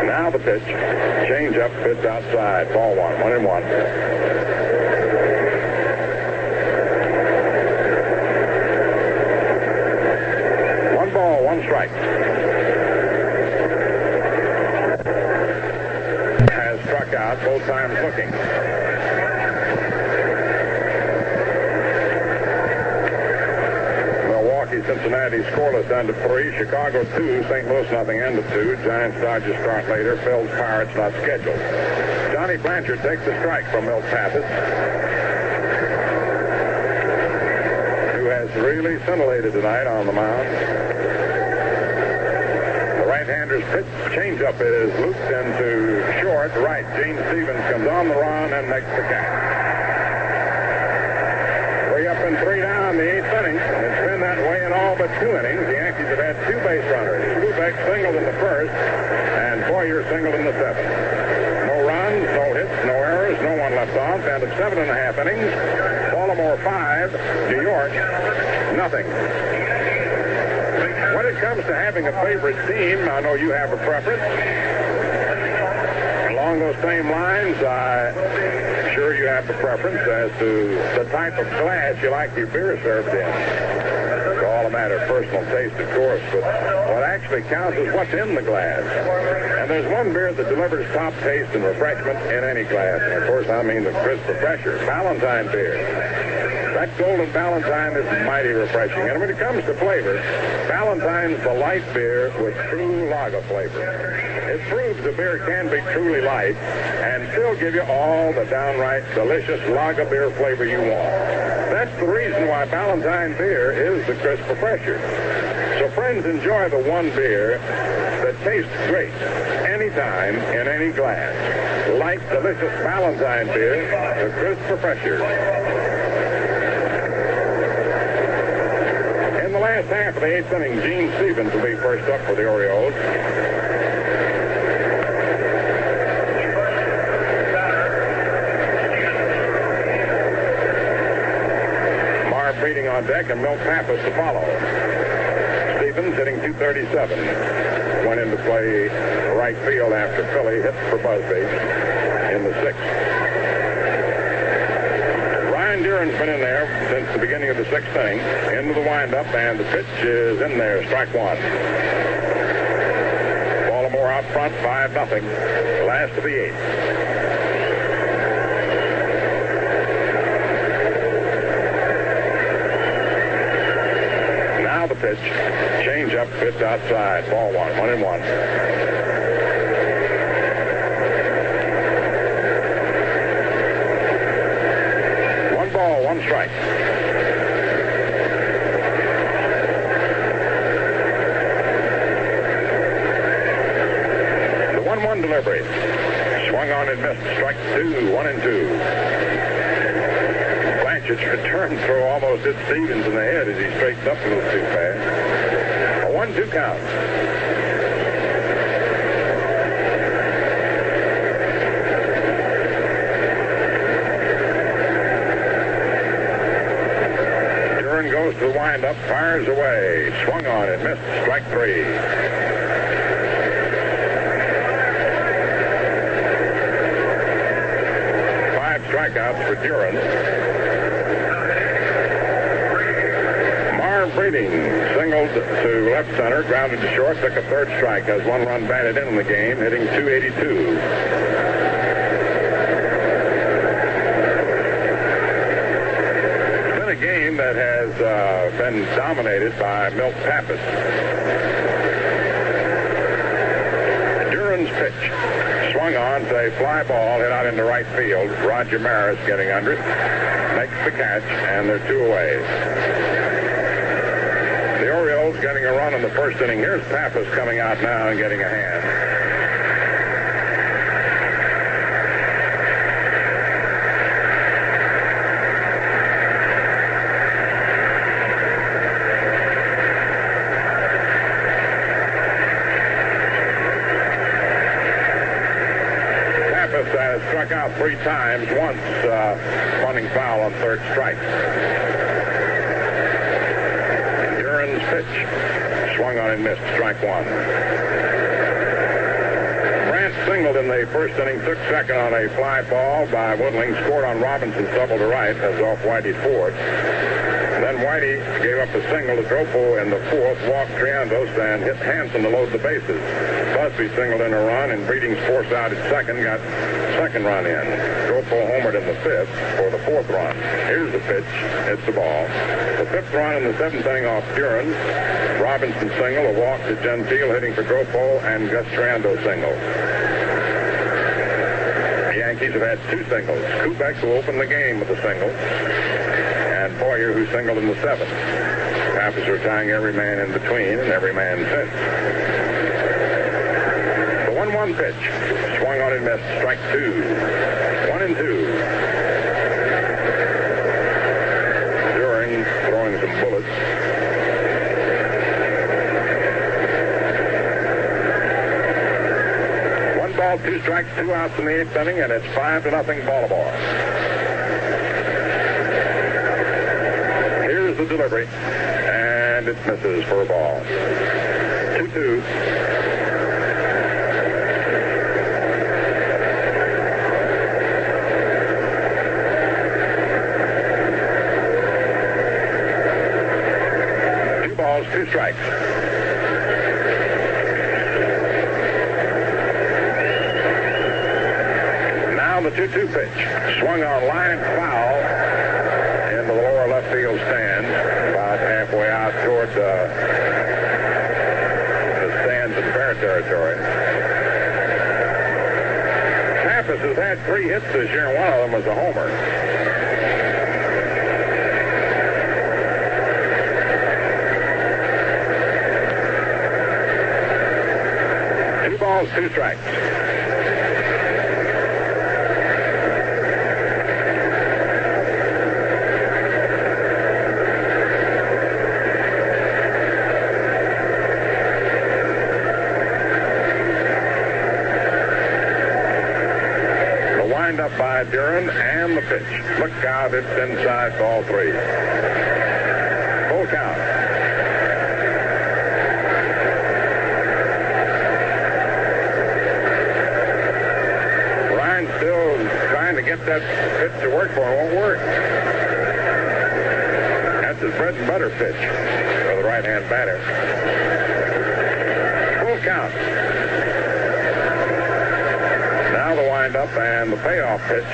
Now the pitch. Change up, pitch outside. Ball one. 1-1. One strike. Has struck out both times looking. Milwaukee, Cincinnati scoreless down to 3. Chicago 2. St. Louis nothing, end of 2. Giants, Dodgers start later. Phil's, Pirates not scheduled. Johnny Blanchard takes the strike from Milt Pappas, who has really scintillated tonight on the mound. Right-hander's pitch change-up is looped into short right. Gene Stevens comes on the run and makes the catch. 3 up and 3 down the eighth inning. It's been that way in all but 2 innings. The Yankees have had 2 base runners. Brubeck singled in the first, and Boyer singled in the seventh. No runs, no hits, no errors, no one left off. And at 7.5 innings, Baltimore 5, New York nothing. When it comes to having a favorite team, I know you have a preference. Along those same lines, I'm sure you have a preference as to the type of glass you like your beer served in. It's all a matter of personal taste, of course, but what actually counts is what's in the glass. And there's one beer that delivers top taste and refreshment in any glass. And, of course, I mean the crisp refresher, Ballantine beer. That golden Ballantine is mighty refreshing. And when it comes to flavor, Ballantine's the light beer with true lager flavor. It proves a beer can be truly light and still give you all the downright delicious lager beer flavor you want. That's the reason why Ballantine beer is the crisp refresher. So friends, enjoy the one beer that tastes great anytime in any glass. Light, delicious Ballantine beer, the crisp refresher. In the last half of the eighth inning, Gene Stevens will be first up for the Orioles. Marv Feeding on deck and Milt Pappas to follow. Stevens hitting .237. Went into play right field after Philly hit for Busby in the sixth. Ryan Duran's been in there since the beginning of the sixth inning. Into the windup, and the pitch is in there. Strike one. Baltimore out front, 5-0. Last of the eighth. Now the pitch. Change up, pitch outside. Ball one. 1-1. One strike. The 1-1 delivery. Swung on and missed. Strike 2, 1-2. It's returned throw almost hit Stevens in the head as he straightens up a little too fast. A 1-2 count. Duran goes to the windup, fires away, swung on it, missed, strike 3. Strikeouts for Duran. Marv Breeding singled to left center, grounded to short, took a third strike, has 1 run batted in the game, hitting .282. It's been a game that has been dominated by Milt Pappas. Duran's pitch. Swung on to a fly ball hit out into right field. Roger Maris getting under it. Makes the catch, and they're 2 away. The Orioles getting a run in the first inning. Here's Pappas coming out now and getting a hand. Struck out 3 times, once running foul on third strike. Duran's pitch. Swung on and missed, strike 1. Brandt singled in the first inning, took second on a fly ball by Woodling, scored on Robinson's double to right, as off Whitey fourth. Then Whitey gave up a single to Dropo in the fourth, walked Triandos, and hit Hansen to load the bases. Busby singled in a run, and Breeding's forced out at second, got second run in. Dropo homered in the fifth for the 4th run. Here's the pitch. It's the ball. The 5th run in the 7th inning off Duran. Robinson single, a walk to Gentile hitting for Dropo, and Gus Triando single. The Yankees have had 2 singles. Kubek, who opened the game with a single, and Boyer, who singled in the 7th. Pappas are tying every man in between and every man since. The 1-1 pitch. Swung on and missed. Strike 2. 1-2. Duran throwing some bullets. One ball, 2 strikes, 2 outs in the 8th inning, and it's 5-0 Baltimore. Here's the delivery, and it misses for a ball. 2-2. Balls, 2 strikes. Now the 2-2 pitch. Swung on line foul into the lower left field stand, about halfway out toward the stands in fair territory. Pappas has had 3 hits this year, and one of them was a homer. 2 balls, 2 strikes. The windup by Duran and the pitch. Look out, it's inside ball 3. Full count. Still trying to get that pitch to work for him. Won't work. That's his bread and butter pitch for the right-hand batter. Full count. Now the windup and the payoff pitch.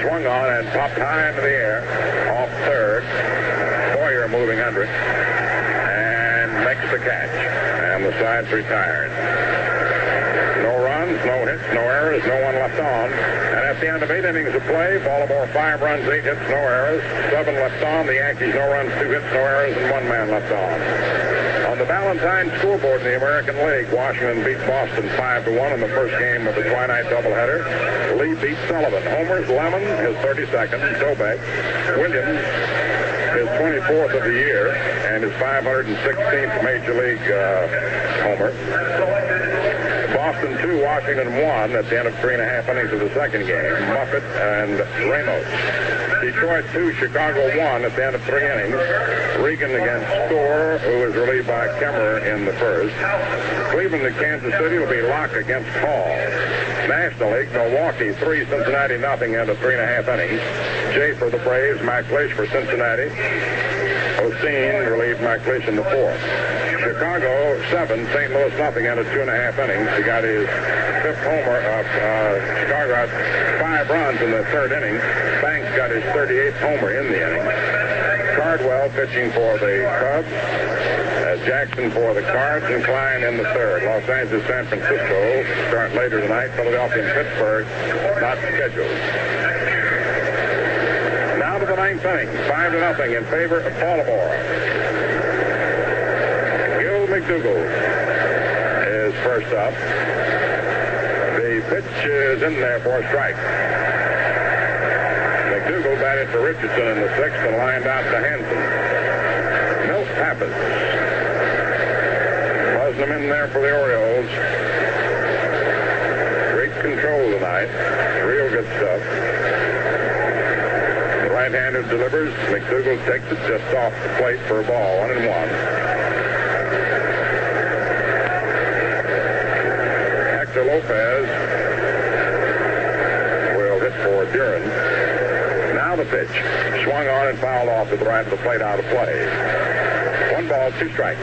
Swung on and popped high into the air. Off third. Boyer moving under it. And makes the catch. And the side's retired. No runs, no hits, no errors, no one left on. And at the end of 8 innings of play, Baltimore 5 runs, 8 hits, no errors, 7 left on. The Yankees no runs, 2 hits, no errors, and 1 man left on. On the Valentine scoreboard in the American League, Washington beat Boston 5-1 in the first game of the twilight doubleheader. Lee beat Sullivan. Homers, Lemon, his 32nd. Dobek, Williams, his 24th of the year, and his 516th Major League homer. Boston 2, Washington 1 at the end of 3.5 innings of the second game. Muffet and Ramos. Detroit 2, Chicago 1 at the end of 3 innings. Regan against Storr, who was relieved by Kemmer in the first. Cleveland and Kansas City will be Locke against Hall. National League, Milwaukee 3, Cincinnati nothing end of 3.5 innings. Jay for the Braves, McLeish for Cincinnati. Osteen relieved McLeish in the fourth. Chicago 7, St. Louis nothing end of 2.5 innings. He got his 5th homer. Chicago got 5 runs in the third inning. Banks got his 38th homer in the inning. Cardwell pitching for the Cubs. Jackson for the Cards, and Klein in the third. Los Angeles, San Francisco start later tonight. Philadelphia and Pittsburgh not scheduled. Now to the 9th inning. 5-0 in favor of Baltimore. Gil McDougall is first up. The pitch is in there for a strike. McDougall batted for Richardson in the 6th and lined out to Hansen. Milt Pappas buzzing him in there for the Orioles. Great control tonight. Real good stuff. The right-hander delivers. McDougall takes it just off the plate for a ball. 1-1. Hector Lopez will hit for Duran. Now the pitch. Swung on and fouled off to the right of the plate, out of play. 1 ball, 2 strikes.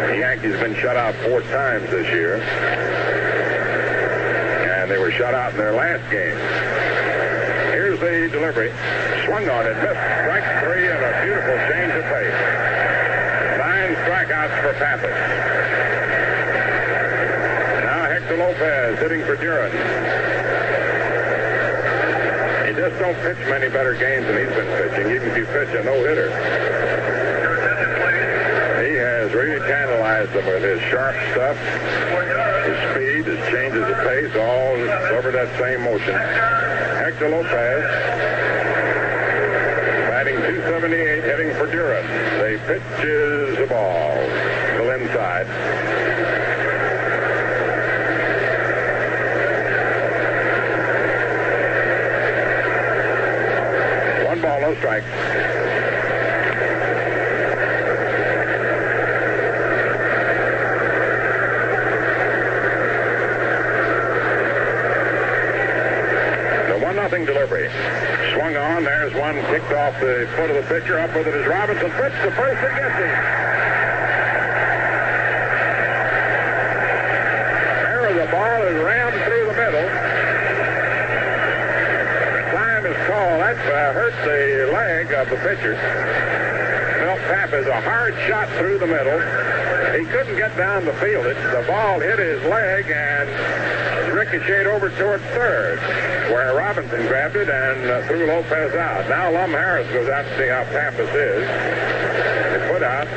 The Yankees have been shut out 4 times this year. And they were shut out in their last game. Here's the delivery. Swung on it, missed. Strike 3 and a beautiful change of pace. 9 strikeouts for Pappas. Now Hector Lopez hitting for Duran. He just don't pitch many better games than he's been pitching, even if you pitch a no-hitter. He has really tantalized them with his sharp stuff, his speed, his changes of pace, all over that same motion. Hector Lopez batting .278, hitting for Duran. The pitch is a ball. Still inside. One ball, no strikes. Nothing delivery. Swung on. There's one kicked off the foot of the pitcher. Up with it is Robinson. Pitch to first and gets him. There the ball is rammed through the middle. Time is called. That hurt the leg of the pitcher. Milt Pappas, a hard shot through the middle. He couldn't get down the field. The ball hit his leg and ricocheted over toward third, where Robinson grabbed it and threw Lopez out. Now Lum Harris goes out to see how Pappas is. They put out.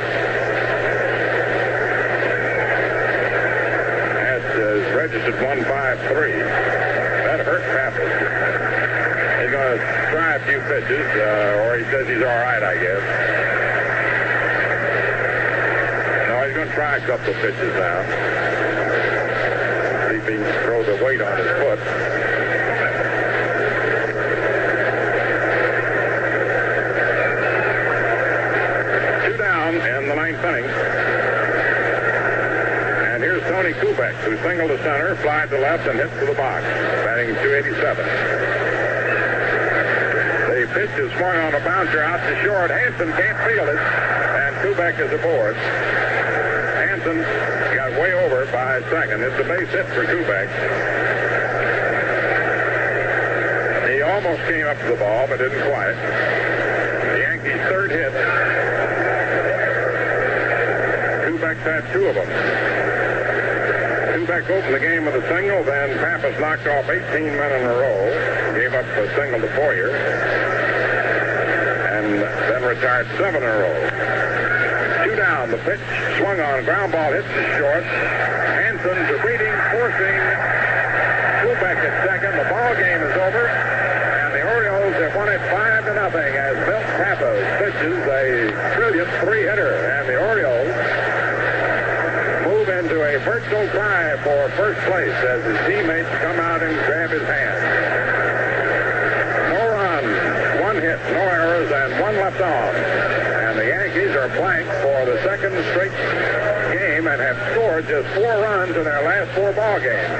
That is registered 153. That hurt Pappas. He's going to try a few pitches, or he says he's all right, I guess. No, he's going to try a couple of pitches now. See if he can throw the weight on his foot. In the 9th inning. And here's Tony Kubek, who singled to center, flied to left, and hit to the box, batting .287. The pitch is swung on a bouncer out to short. Hansen can't field it, and Kubek is aboard. Hansen got way over by second. It's a base hit for Kubek. He almost came up to the ball, but didn't quite. The Yankees' third hit. had two of them. Tubeck opened the game with a single, then Pappas knocked off 18 men in a row, gave up a single to Boyer, and then retired 7 in a row. 2 down, the pitch swung on, ground ball hits the short. Hansen to Breeding, forcing Tubeck at second. The ball game is over, and the Orioles have won it 5-0 as Milt Pappas pitches a brilliant 3-hitter, and the Orioles move into a virtual tie for first place as his teammates come out and grab his hand. No runs, 1 hit, no errors, and 1 left on. And the Yankees are blank for the second straight game and have scored just 4 runs in their last 4 ball games.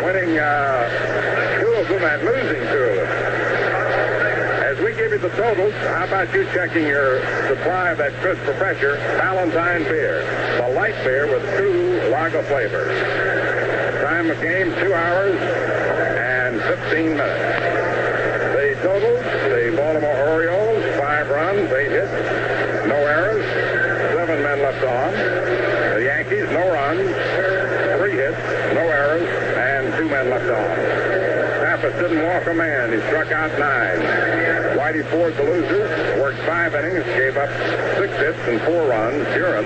Winning 2 of them and losing 2 of them. As we give you the totals, how about you checking your supply of that crisp pressure Valentine beer, the light beer with 2 lager flavors. Time of game 2 hours and 15 minutes. The totals: the Baltimore Orioles 5 runs, 8 hits, no errors, 7 men left on. The Yankees no runs, 3 hits, no errors, and 2 men left on. Pappas didn't walk a man. He struck out 9. Whitey Ford, the loser, worked 5 innings, gave up 6 hits and 4 runs. Duran,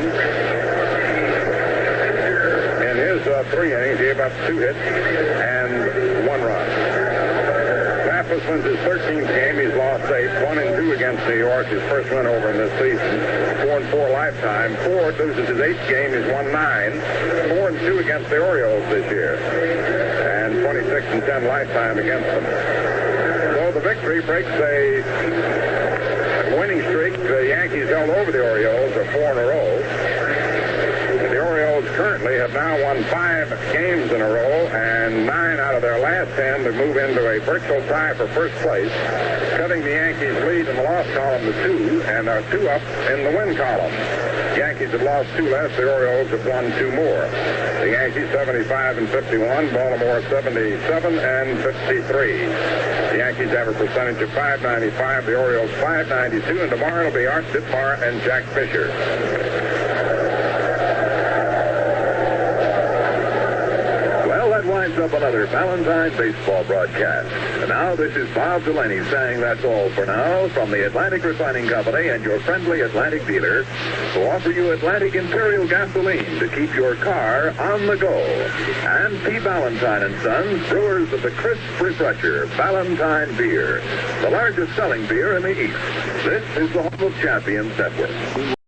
in his 3 innings, gave up 2 hits and 1 run. Pappas wins his 13th game. He's lost 8, 1-2 against New York, his first win over in this season. 4-4 lifetime. Ford loses his 8th game. He's won 9, 4-2 against the Orioles this year, and 26-10 lifetime against them. So the victory breaks a winning streak the Yankees held over the Orioles of 4 in a row. The Orioles currently have now won 5 games in a row, and 9 out of their last 10 to move into a virtual tie for first place, cutting the Yankees' lead in the loss column to 2, and are 2 up in the win column. The Yankees have lost 2 less. The Orioles have won 2 more. The Yankees 75-51, Baltimore 77-53. The Yankees have a percentage of .595, the Orioles .592, and tomorrow it'll be Art Ditmar and Jack Fisher. Winds up another Valentine baseball broadcast. And now this is Bob Delaney saying that's all for now from the Atlantic Refining Company and your friendly Atlantic dealer, who offer you Atlantic Imperial gasoline to keep your car on the go. And P. Valentine and Sons, brewers of the crisp refresher Valentine beer, the largest selling beer in the East. This is the Home of Champions Network.